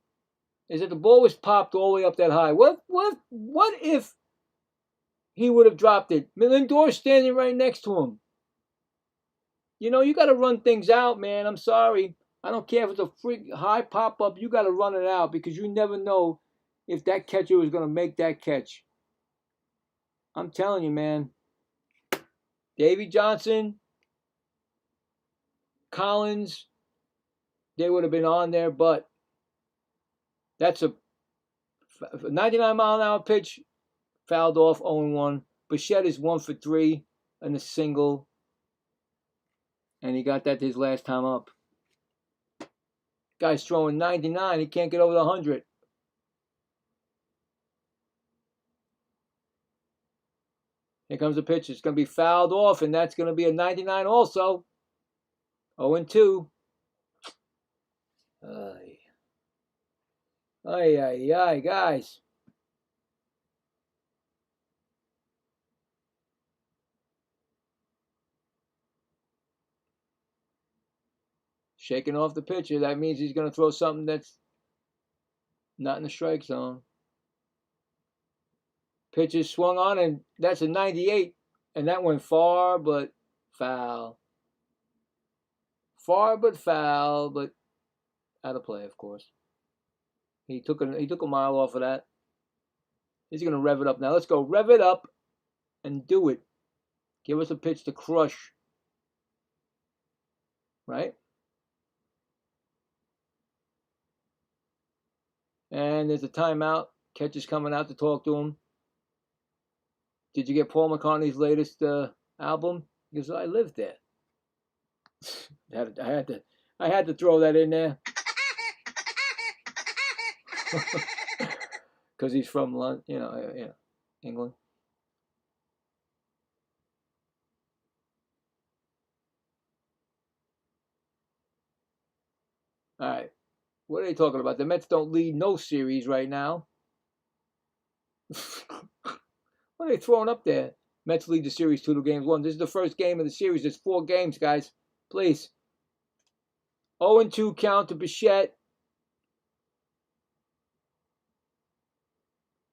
is that the ball was popped all the way up that high. What if he would have dropped it? Lindor's standing right next to him. You know, you got to run things out, man. I'm sorry. I don't care if it's a freak high pop-up. You got to run it out because you never know if that catcher was going to make that catch. I'm telling you, man. Davey Johnson, Collins, they would have been on there, but that's a 99-mile-an-hour pitch, fouled off, 0-1. Bichette is 1 for 3 and a single, and he got that his last time up. Guy's throwing 99. He can't get over the 100. Here comes the pitch. It's going to be fouled off, and that's going to be a 99 also. 0-2. Ay, guys. Shaking off the pitcher. That means he's going to throw something that's not in the strike zone. Pitch is swung on, and that's a 98, and that went far, but foul. Far, but foul, but out of play, of course. He took a mile off of that. He's going to rev it up now. Let's go. Rev it up and do it. Give us a pitch to crush. Right? And there's a timeout. Catcher's coming out to talk to him. Did you get Paul McCartney's latest album? Because I lived there. I had to throw that in there. Because he's from London, England. All right. What are they talking about? The Mets don't lead no series right now. What are they throwing up there? Mets lead the series 2-1. This is the first game of the series. There's 4 games, guys. Please. 0-2 count to Bichette.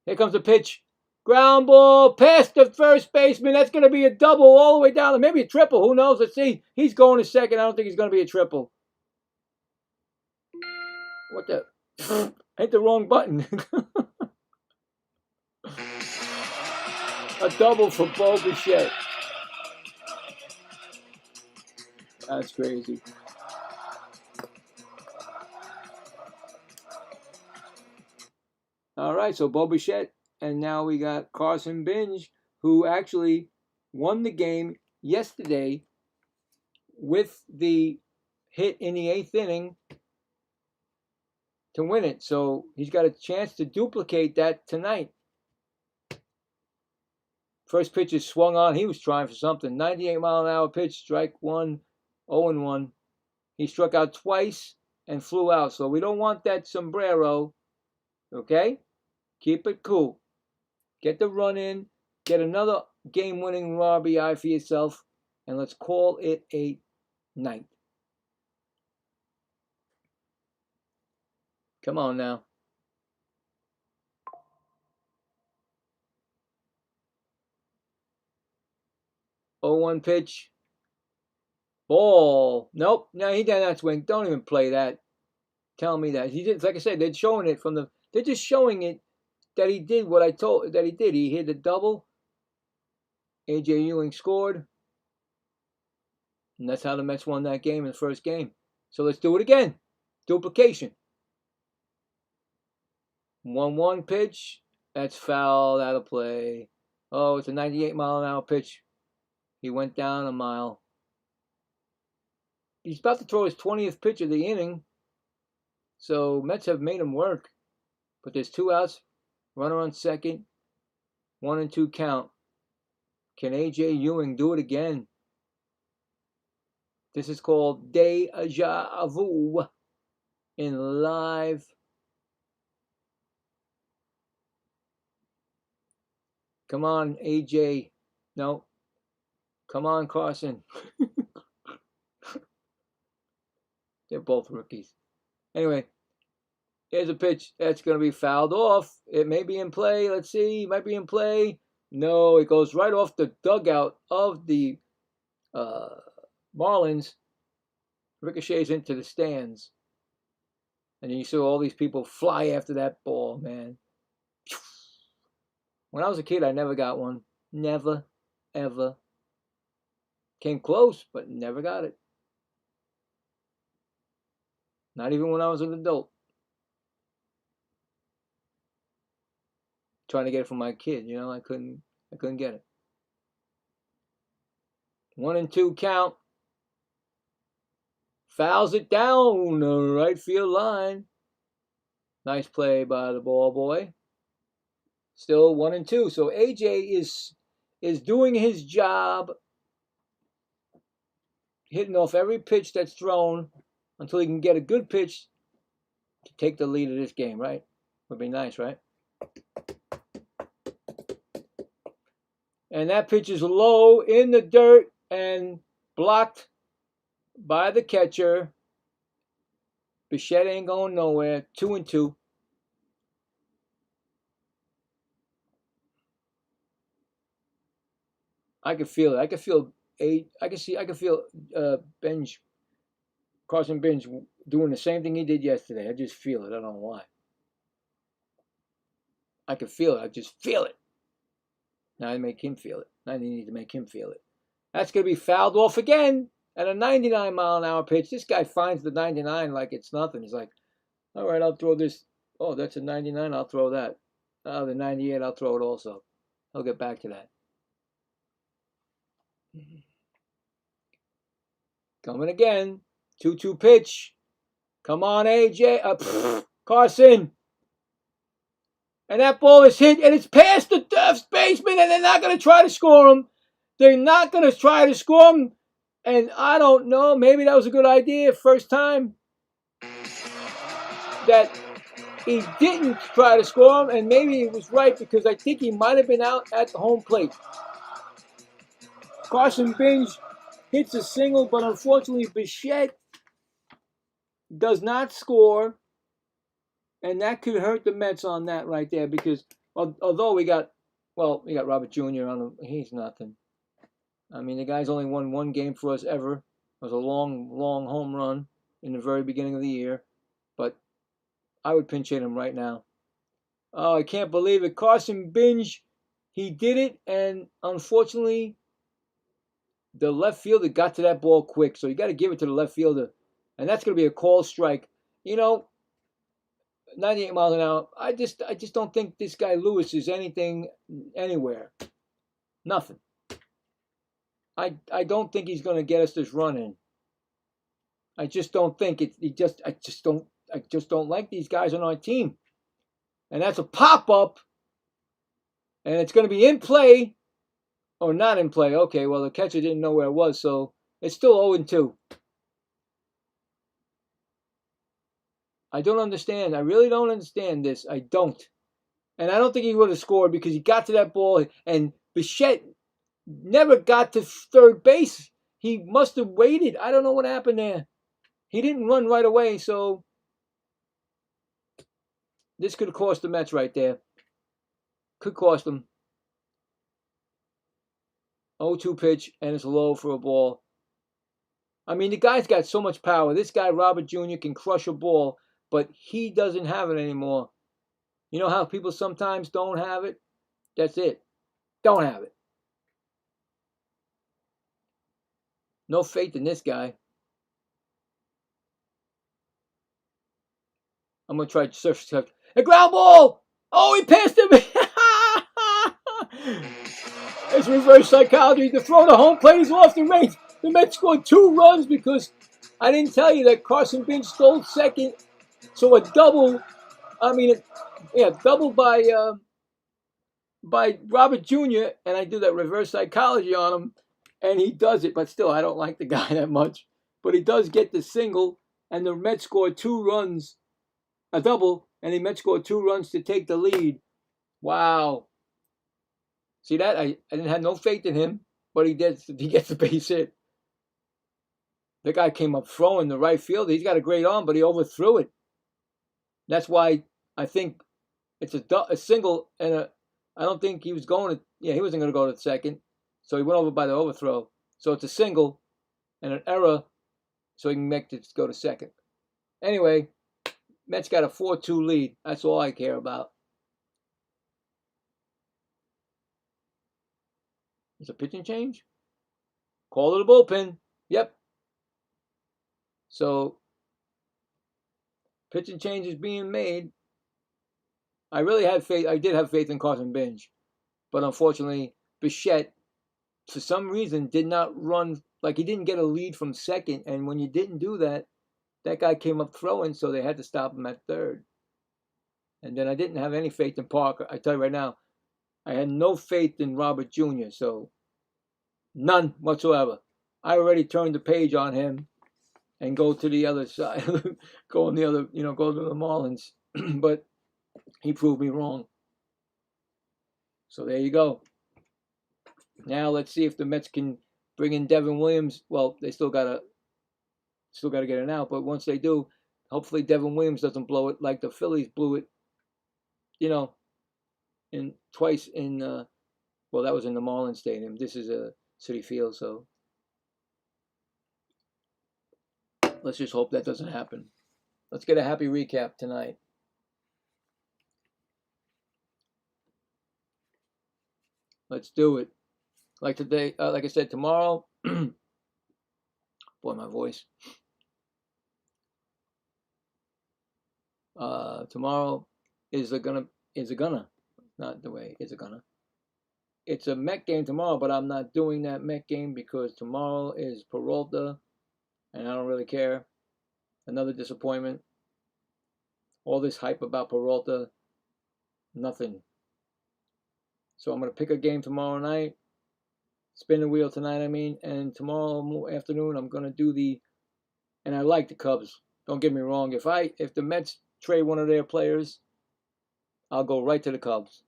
Here comes the pitch. Ground ball past the first baseman. That's going to be a double all the way down. Maybe a triple. Who knows? Let's see. He's going to second. I don't think he's going to be a triple. What the? Hit the wrong button. A double for Bo Bichette. That's crazy. All right, so Bo Bichette, and now we got Carson Binge, who actually won the game yesterday with the hit in the 8th inning to win it. So he's got a chance to duplicate that tonight. First pitch is swung on. He was trying for something. 98-mile-an-hour pitch, strike one, 0-1. He struck out twice and flew out. So we don't want that sombrero. Okay? Keep it cool. Get the run in. Get another game-winning RBI for yourself. And let's call it a night. Come on now. Oh, 1 pitch. Ball. Nope. No, he did not swing. Don't even play that. Tell me that. He did. Like I said, they're showing it from the. They're just showing it that he did what I told that he did. He hit a double. A.J. Ewing scored. And that's how the Mets won that game in the first game. So let's do it again. Duplication. 1-1 pitch. That's fouled out of play. Oh, it's a 98-mile-an-hour pitch. He went down a mile. He's about to throw his 20th pitch of the inning. So Mets have made him work. But there's 2 outs. Runner on second. 1-2 count. Can A.J. Ewing do it again? This is called Deja Vu in live. Come on, A.J. No. Come on, Carson. They're both rookies. Anyway, here's a pitch that's going to be fouled off. It may be in play. Let's see. It might be in play. No, it goes right off the dugout of the Marlins. Ricochets into the stands. And you saw all these people fly after that ball, man. When I was a kid, I never got one. Never, ever. Came close, but never got it. Not even when I was an adult. Trying to get it from my kid, you know, I couldn't get it. 1-2 count. Fouls it down the right field line. Nice play by the ball boy. Still 1-2. So AJ is doing his job, hitting off every pitch that's thrown until he can get a good pitch to take the lead of this game, right? Would be nice, right? And that pitch is low in the dirt and blocked by the catcher. Bichette ain't going nowhere. 2-2. I can feel it. I can feel Carson Binge doing the same thing he did yesterday. I just feel it. I don't know why. I can feel it. I just feel it. Now I make him feel it. Now I need to make him feel it. That's going to be fouled off again at a 99-mile-an-hour pitch. This guy finds the 99 like it's nothing. He's like, all right, I'll throw this. Oh, that's a 99. I'll throw that. Oh, the 98, I'll throw it also. He'll get back to that. Coming again. 2-2 pitch. Come on, AJ. Carson. And that ball is hit, and it's past the first baseman, and they're not going to try to score him. They're not going to try to score him. And I don't know, maybe that was a good idea. First time that he didn't try to score him, and maybe it was right because I think he might have been out at the home plate. Carson Binge hits a single, but unfortunately Bichette does not score. And that could hurt the Mets on that right there because although we got Robert Jr. on him, he's nothing. I mean, the guy's only won 1 game for us ever. It was a long, long home run in the very beginning of the year. But I would pinch hit him right now. Oh, I can't believe it. Carson Binge, he did it. And unfortunately, the left fielder got to that ball quick. So you got to give it to the left fielder. And that's going to be a call strike. You know, 98 miles an hour. I just don't think this guy Lewis is anything anywhere. Nothing. I don't think he's going to get us this run in. I just don't think it. I just don't like these guys on our team. And that's a pop up, and it's going to be in play or not in play. Okay, well the catcher didn't know where it was, so it's still 0-2. I don't understand. I really don't understand this. I don't. And I don't think he would have scored because he got to that ball, and Bichette never got to third base. He must have waited. I don't know what happened there. He didn't run right away, so this could have cost the Mets right there. Could cost them. 0-2 pitch, and it's low for a ball. I mean, the guy's got so much power. This guy, Robert Jr., can crush a ball, but he doesn't have it anymore. You know how people sometimes don't have it? That's it. Don't have it. No faith in this guy. I'm going to try to surf stuff. A ground ball! Oh, he passed him! It's reverse psychology. The throw to home plate is off the range. The Mets scored 2 runs because I didn't tell you that Carson Bench stole second. So a double, double by Robert Jr. And I do that reverse psychology on him, and he does it. But still, I don't like the guy that much. But he does get the single, and the Mets scored 2 runs, a double, and the Mets scored 2 runs to take the lead. Wow. See that? I didn't have no faith in him, but he gets the base hit. The guy came up throwing the right field. He's got a great arm, but he overthrew it. That's why I think it's a single, and I don't think he was going to. Yeah, he wasn't going to go to the second, so he went over by the overthrow. So it's a single and an error, so he can make it go to second. Anyway, Mets got a 4-2 lead. That's all I care about. It's a pitching change. Call it a bullpen. Yep. So, pitching change is being made. I really had faith. I did have faith in Carson Bench. But unfortunately, Bichette, for some reason, did not run. Like, he didn't get a lead from second. And when you didn't do that, that guy came up throwing, so they had to stop him at third. And then I didn't have any faith in Parker. I tell you right now, I had no faith in Robert Jr., so none whatsoever. I already turned the page on him and go to the other side, go to the Marlins. But he proved me wrong. So there you go. Now let's see if the Mets can bring in Devin Williams. Well, they still gotta get it out, but once they do, hopefully Devin Williams doesn't blow it like the Phillies blew it. Twice in that was in the Marlins Stadium. This is a City Field, so let's just hope that doesn't happen. Let's get a happy recap tonight. Let's do it. Like today, like I said, tomorrow. Boy, my voice. Tomorrow is a gonna. Not the way is it gonna. It's a Met game tomorrow, but I'm not doing that Met game because tomorrow is Peralta, and I don't really care. Another disappointment. All this hype about Peralta, nothing. So I'm going to pick a game tomorrow night, spin the wheel tonight, and tomorrow afternoon I'm going to do and I like the Cubs. Don't get me wrong. If the Mets trade one of their players, I'll go right to the Cubs.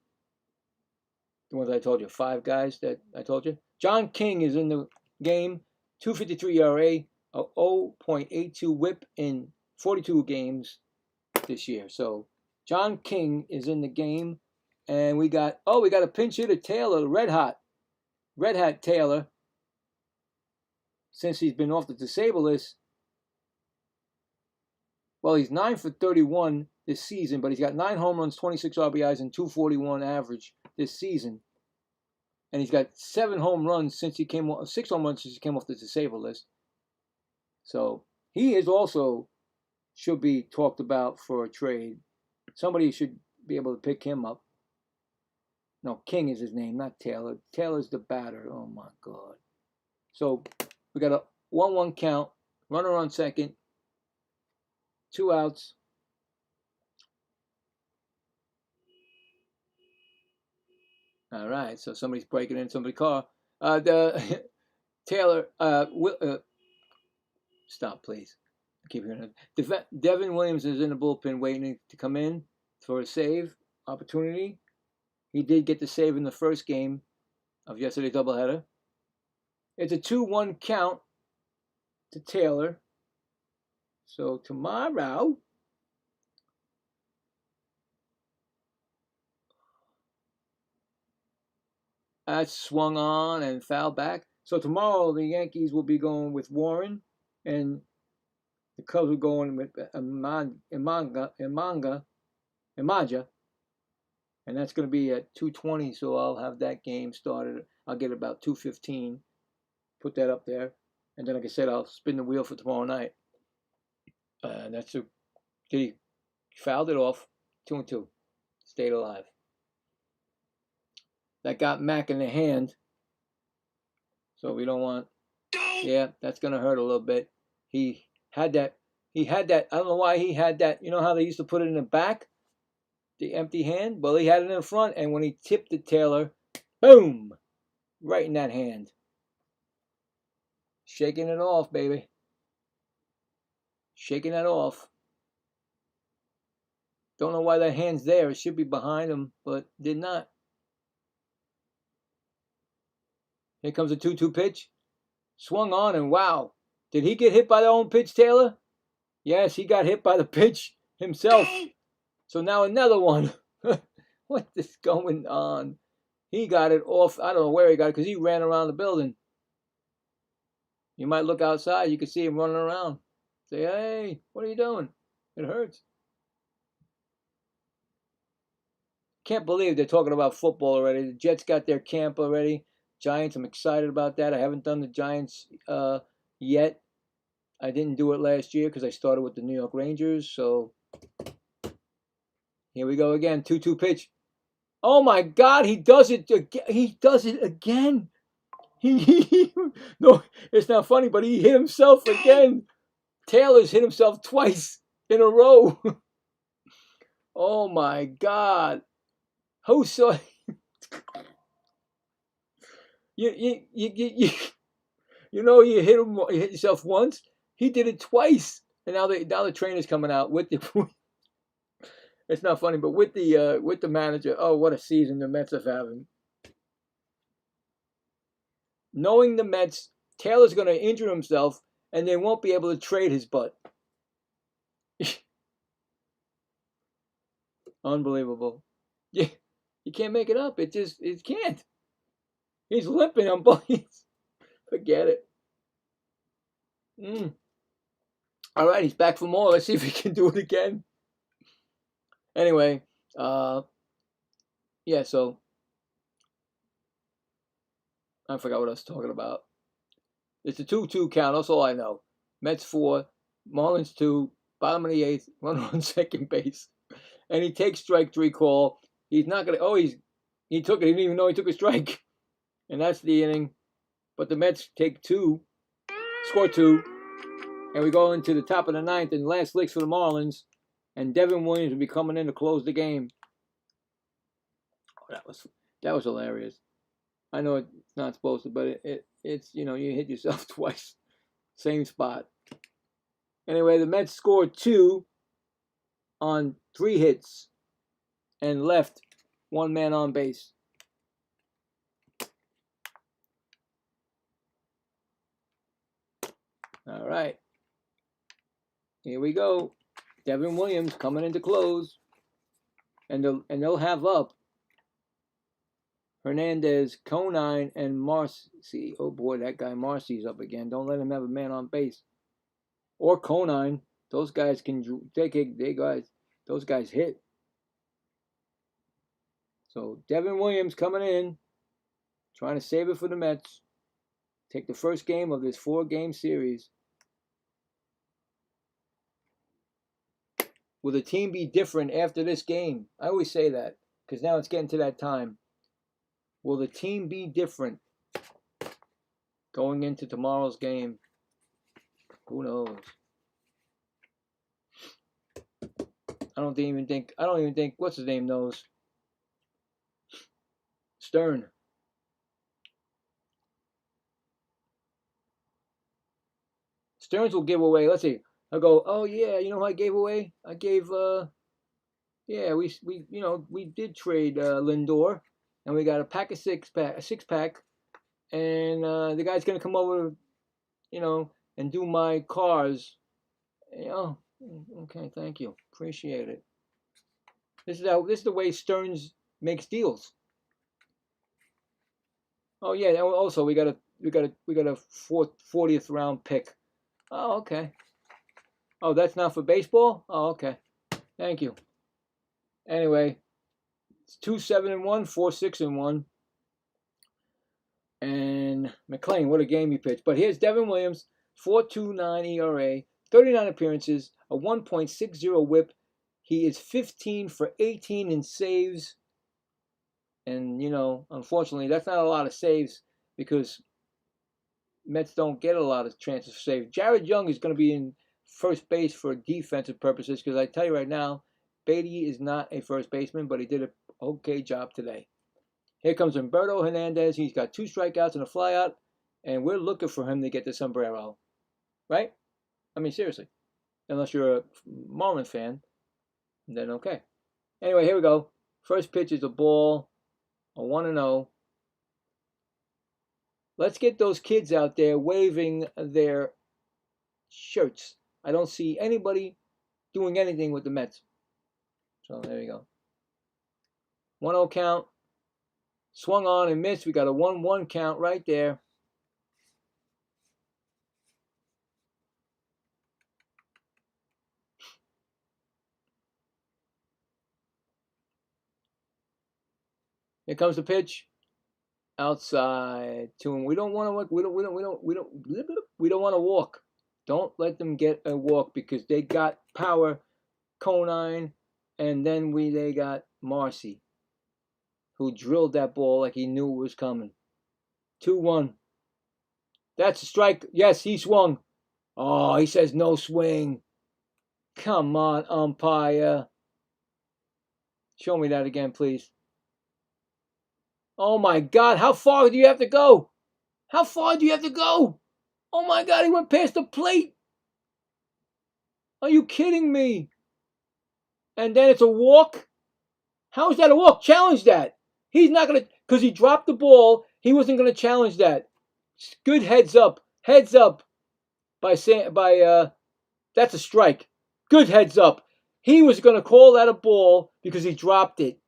The ones I told you, 5 guys that I told you. John King is in the game, 2.53 ERA, a 0.82 WHIP in 42 games this year. So John King is in the game, and we got a pinch hitter, Taylor, Red Hat Taylor. Since he's been off the disabled list, well, he's 9 for 31 this season, but he's got 9 home runs, 26 RBIs, and 241 average this season. And he's got 7 home runs since 6 home runs since he came off the disabled list. So he is also should be talked about for a trade. Somebody should be able to pick him up. No, King is his name, not Taylor. Taylor's the batter. Oh my God. So we got a 1-1 count. Runner on second. 2 outs. All right. So somebody's breaking in somebody's car. The Taylor. Stop, please. I keep hearing it. Devin Williams is in the bullpen waiting to come in for a save opportunity. He did get the save in the first game of yesterday's doubleheader. It's a 2-1 count to Taylor. So tomorrow, that's swung on and foul back. So tomorrow the Yankees will be going with Warren, and the Cubs are going with Imaja, and that's going to be at 2:20. So I'll have that game started. I'll get about 2:15. Put that up there, and then like I said, I'll spin the wheel for tomorrow night. That's a he fouled it off. 2-2, stayed alive. That got Mac in the hand, so we don't want. Yeah, that's gonna hurt a little bit. He had that. I don't know why he had that. You know how they used to put it in the back, the empty hand. Well, he had it in the front, and when he tipped the Taylor, boom, right in that hand. Shaking it off, baby. Shaking that off. Don't know why that hand's there. It should be behind him, but did not. Here comes a 2-2 pitch. Swung on, and wow. Did he get hit by the own pitch, Taylor? Yes, he got hit by the pitch himself. So now another one. What is going on? He got it off. I don't know where he got it because he ran around the building. You might look outside. You can see him running around. Say, hey, what are you doing? It hurts. Can't believe they're talking about football already. The Jets got their camp already. Giants, I'm excited about that. I haven't done the Giants yet. I didn't do it last year because I started with the New York Rangers. So here we go again. 2-2 pitch. Oh my God, he does it again. He does it again. No, it's not funny, but he hit himself again. Taylor's hit himself twice in a row. Oh my God. Who saw? You know you hit yourself once. He did it twice, and now the trainer's coming out with the. It's not funny, but with the manager. Oh, what a season the Mets are having. Knowing the Mets, Taylor's going to injure himself, and they won't be able to trade his butt. Unbelievable. You can't make it up. It can't. He's limping on both. Forget it. All right, he's back for more. Let's see if he can do it again. Anyway, yeah, so I forgot what I was talking about. It's a 2-2 count. That's all I know. Mets 4, Marlins 2, bottom of the 8th, runner on second base. And he takes strike 3 call. He's not going to, he took it. He didn't even know he took a strike. And that's the inning. But the Mets take 2, score 2. And we go into the top of the 9th and last licks for the Marlins. And Devin Williams will be coming in to close the game. Oh, that was hilarious. I know it's not supposed to, but it's you hit yourself twice. Same spot. Anyway, the Mets scored 2 on 3 hits and left 1 man on base. All right. Here we go. Devin Williams coming in to close. And they'll have up Hernandez, Conine, and Marcy. Oh boy, that guy Marcy's up again. Don't let him have a man on base. Or Conine. Those guys those guys hit. So Devin Williams coming in, trying to save it for the Mets. Take the first game of this 4-game series Will the team be different after this game? I always say that because now it's getting to that time. Will the team be different going into tomorrow's game? Who knows? I don't even think what's his name knows. Stern. Stearns will give away. Let's see. I'll go. Oh yeah, you know who I gave away? I gave. Yeah, we did trade Lindor, and we got a six pack, and the guy's gonna come over, and do my cars. Okay, thank you, appreciate it. This is the way Stearns makes deals. Oh yeah, and also we got a 40th round pick. Oh, okay. Oh, that's not for baseball? Oh, okay. Thank you. Anyway, it's 2-7-1, 4-6-1. And McClain, what a game he pitched. But here's Devin Williams, 4.29 ERA, 39 appearances, a 1.60 whip. He is 15 for 18 in saves. And, unfortunately, that's not a lot of saves because Mets don't get a lot of chances for saves. Jared Young is going to be in first base for defensive purposes because I tell you right now, Beatty is not a first baseman, but he did an okay job today. Here comes Humberto Hernandez. He's got 2 strikeouts and a flyout, and we're looking for him to get the sombrero. Right? I mean, seriously. Unless you're a Marlins fan, then okay. Anyway, here we go. First pitch is a ball, a 1-0. Let's get those kids out there waving their shirts. I don't see anybody doing anything with the Mets. So there you go. 1-0 count. Swung on and missed. We got a 1-1 count right there. Here comes the pitch. Outside to him. We don't want to walk. Don't let them get a walk because they got power, Conine, and then they got Marcy, who drilled that ball like he knew it was coming. 2-1. That's a strike. Yes, he swung. Oh, he says no swing. Come on, umpire. Show me that again, please. Oh my God, how far do you have to go? How far do you have to go? Oh my God, he went past the plate. Are you kidding me? And then it's a walk? How is that a walk? Challenge that. He's not going to, because he dropped the ball, he wasn't going to challenge that. Good heads up. Heads up that's a strike. Good heads up. He was going to call that a ball because he dropped it,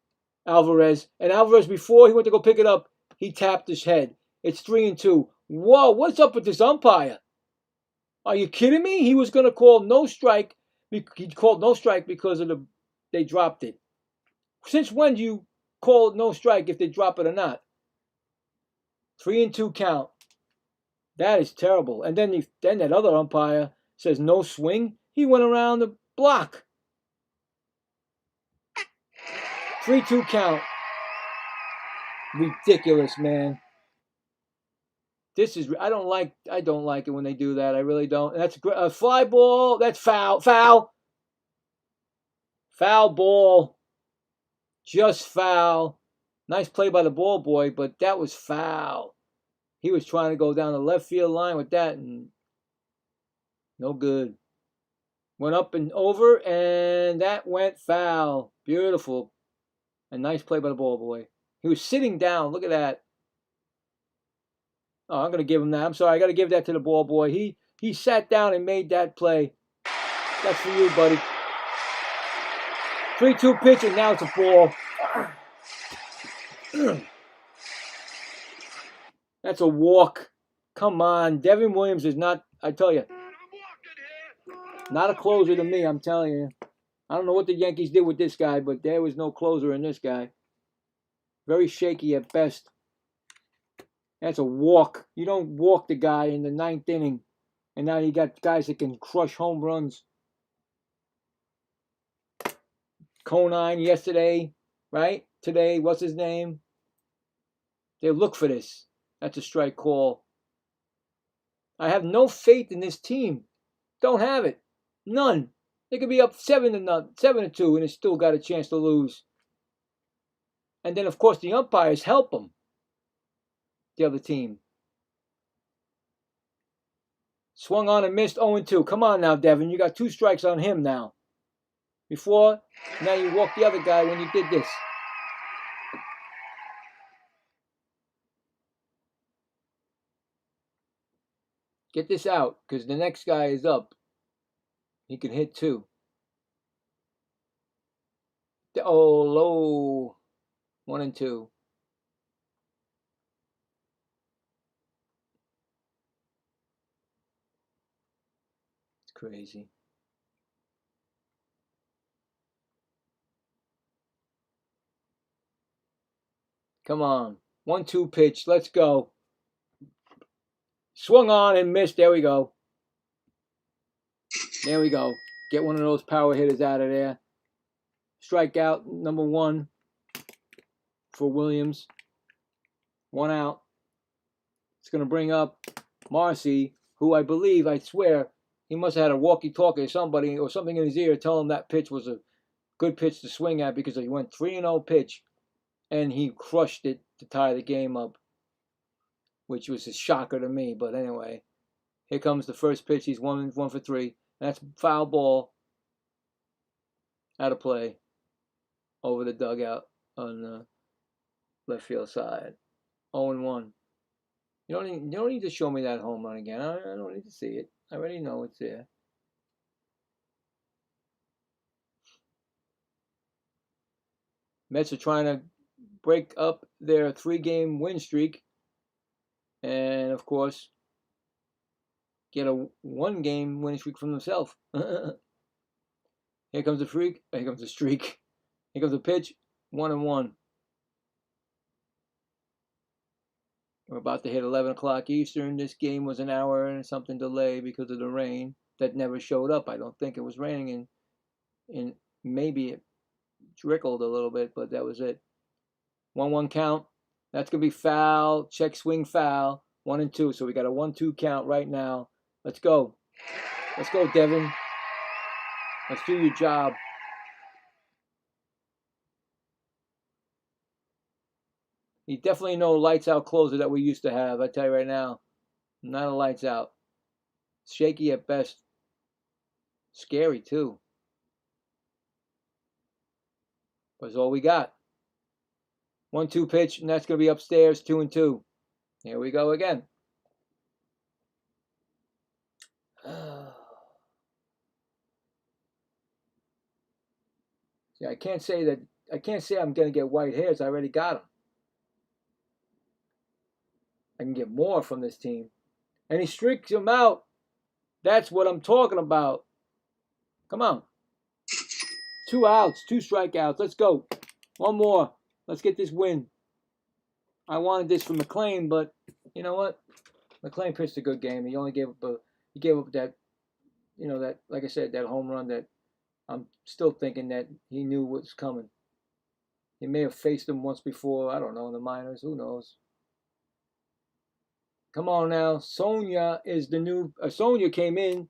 Alvarez. And Alvarez, before he went to go pick it up, he tapped his head. It's 3-2. Whoa, what's up with this umpire? Are you kidding me? He was going to call no strike. He called no strike because they dropped it. Since when do you call no strike if they drop it or not? 3-2 count. That is terrible. And then that other umpire says no swing. He went around the block. 3-2 count. Ridiculous, man. I don't like it when they do that. I really don't. And that's a fly ball. That's foul. Foul ball. Just foul. Nice play by the ball boy, but that was foul. He was trying to go down the left field line with that, and no good. Went up and over, and that went foul. Beautiful. A nice play by the ball boy. He was sitting down. Look at that. Oh, I'm going to give him that. I'm sorry. I got to give that to the ball boy. He sat down and made that play. That's for you, buddy. 3-2 pitch, and now it's a ball. That's a walk. Come on. Devin Williams is not, I tell you, not a closer to me, I'm telling you. I don't know what the Yankees did with this guy, but there was no closer in this guy. Very shaky at best. That's a walk. You don't walk the guy in the 9th inning. And now you got guys that can crush home runs. Conine yesterday, right? Today, what's his name? They look for this. That's a strike call. I have no faith in this team. Don't have it. None. They could be up 7-2, and they still got a chance to lose. And then, of course, the umpires help them. The other team. Swung on and missed 0-2. Come on now, Devin. You got 2 strikes on him now. Before, now you walk the other guy when you did this. Get this out, because the next guy is up. He can hit too. Oh, low. 1-2. It's crazy. Come on. 1-2 pitch. Let's go. Swung on and missed. There we go. There we go. Get one of those power hitters out of there. Strikeout number 1 for Williams. 1 out. It's going to bring up Marcy, who I believe, I swear, he must have had a walkie-talkie or somebody or something in his ear telling him that pitch was a good pitch to swing at because he went 3-0 pitch and he crushed it to tie the game up, which was a shocker to me. But anyway, here comes the first pitch. He's 1 for 3. That's foul ball out of play over the dugout on the left field side. 0-1. You don't need to show me that home run again. I don't need to see it. I already know it's there. Mets are trying to break up their 3-game win streak. And, of course, get a 1-game winning streak from themselves. Here comes the freak. Here comes the streak. Here comes the pitch. 1-1. We're about to hit 11 o'clock Eastern. This game was an hour and something delay because of the rain that never showed up. I don't think it was raining, and maybe it trickled a little bit, but that was it. 1-1 count. That's going to be foul. Check swing foul. 1-2. So we got a 1-2 count right now. Let's go. Let's go, Devin. Let's do your job. He's definitely no lights out closer that we used to have. I tell you right now, not a lights out. Shaky at best. Scary too. But it's all we got. 1-2 pitch, and that's going to be upstairs. 2-2. Here we go again. See, I can't say I'm going to get white hairs. I already got them. I can get more from this team. And he streaks them out. That's what I'm talking about. Come on. 2 outs, 2 strikeouts. Let's go. 1 more. Let's get this win. I wanted this from McClain, but you know what? McClain pitched a good game. He only gave up that, that, like I said, that home run that I'm still thinking that he knew was coming. He may have faced him once before. I don't know, in the minors. Who knows? Come on now. Sonia is the new... Sonia came in,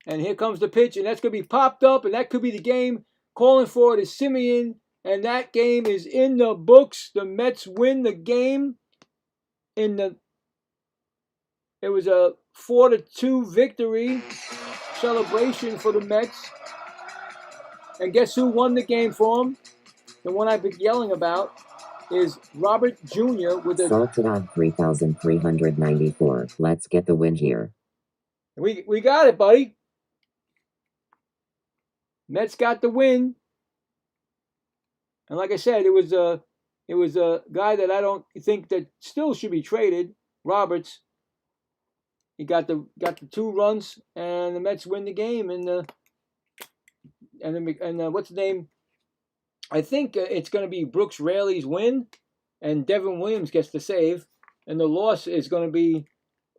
and here comes the pitch, and that's going to be popped up, and that could be the game. Calling for it is Simeon, and that game is in the books. The Mets win the game. It was a 4-2 victory celebration for the Mets. And guess who won the game for them? The one I've been yelling about is Robert Jr. with a... Salted on 3,394. Let's get the win here. We got it, buddy. Mets got the win. And like I said, it was a guy that I don't think that still should be traded, Roberts. He got the 2 runs, and the Mets win the game. And what's the name? I think it's going to be Brooks Raley's win, and Devin Williams gets the save, and the loss is going to be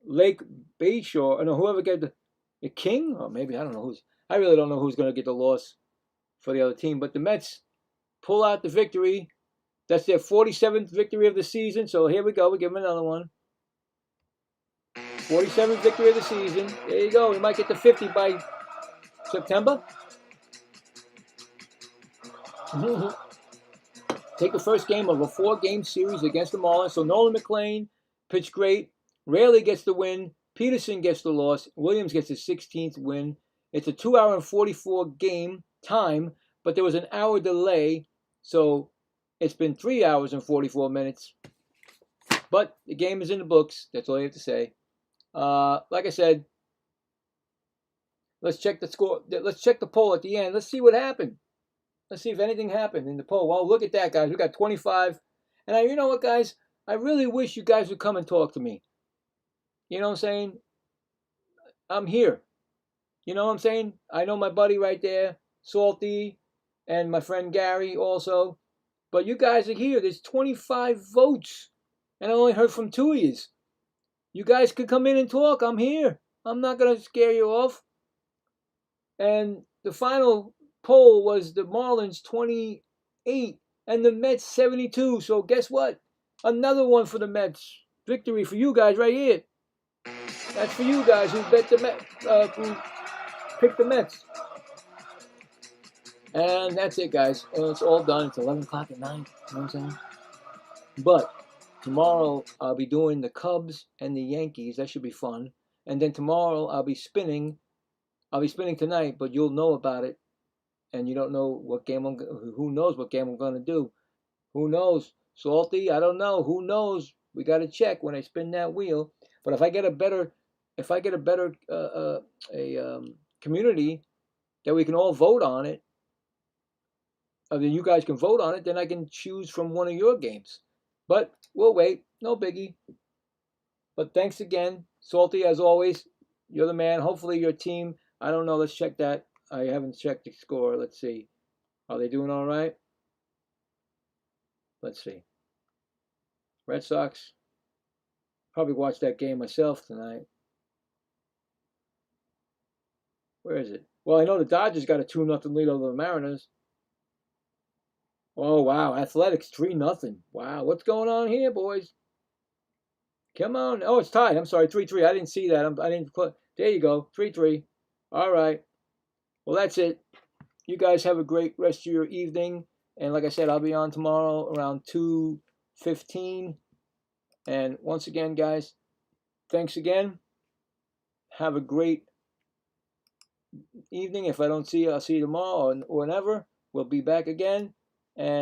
Lake Bayshore, or whoever gets the King, or maybe I don't know who's. I really don't know who's going to get the loss for the other team. But the Mets pull out the victory. That's their 47th victory of the season. So here we go. We give them another one. 47th victory of the season. There you go. We might get to 50 by September. Take the first game of a 4-game series against the Marlins. So Nolan McLean pitched great. Rarely gets the win. Peterson gets the loss. Williams gets his 16th win. It's a 2-hour and 44 game time, but there was an hour delay. So it's been 3 hours and 44 minutes. But the game is in the books. That's all you have to say. Like I said, let's check the score. Let's check the poll at the end. Let's see what happened. Let's see if anything happened in the poll. Well, look at that, guys. We got 25. And you know what, guys? I really wish you guys would come and talk to me. You know what I'm saying? I'm here. You know what I'm saying? I know my buddy right there, Salty, and my friend Gary also. But you guys are here. There's 25 votes. And I only heard from 2 of you. You guys could come in and talk. I'm here. I'm not going to scare you off. And the final poll was the Marlins 28 and the Mets 72. So guess what? Another one for the Mets. Victory for you guys right here. That's for you guys who bet the Mets, who picked the Mets. And that's it, guys. And it's all done. It's 11 o'clock at night. You know what I'm saying? But tomorrow I'll be doing the Cubs and the Yankees. That should be fun. And then tomorrow I'll be spinning. I'll be spinning tonight, but you'll know about it. And you don't know what game who knows what game I'm going to do. Who knows? Salty, I don't know. Who knows? We got to check when I spin that wheel. But if I get a better community that we can all vote on it, then you guys can vote on it, then I can choose from one of your games. But we'll wait. No biggie. But thanks again. Salty, as always, you're the man. Hopefully your team, I don't know, let's check that. I haven't checked the score. Let's see. Are they doing all right? Let's see. Red Sox. Probably watch that game myself tonight. Where is it? Well, I know the Dodgers got a 2-0 lead over the Mariners. Oh, wow. Athletics 3-0. Wow. What's going on here, boys? Come on. Oh, it's tied. I'm sorry. 3-3. I didn't see that. I didn't. There you go. 3-3. All right. Well, that's it. You guys have a great rest of your evening. And like I said, I'll be on tomorrow around 2:15. And once again, guys, thanks again. Have a great evening. If I don't see you, I'll see you tomorrow or whenever. We'll be back again. And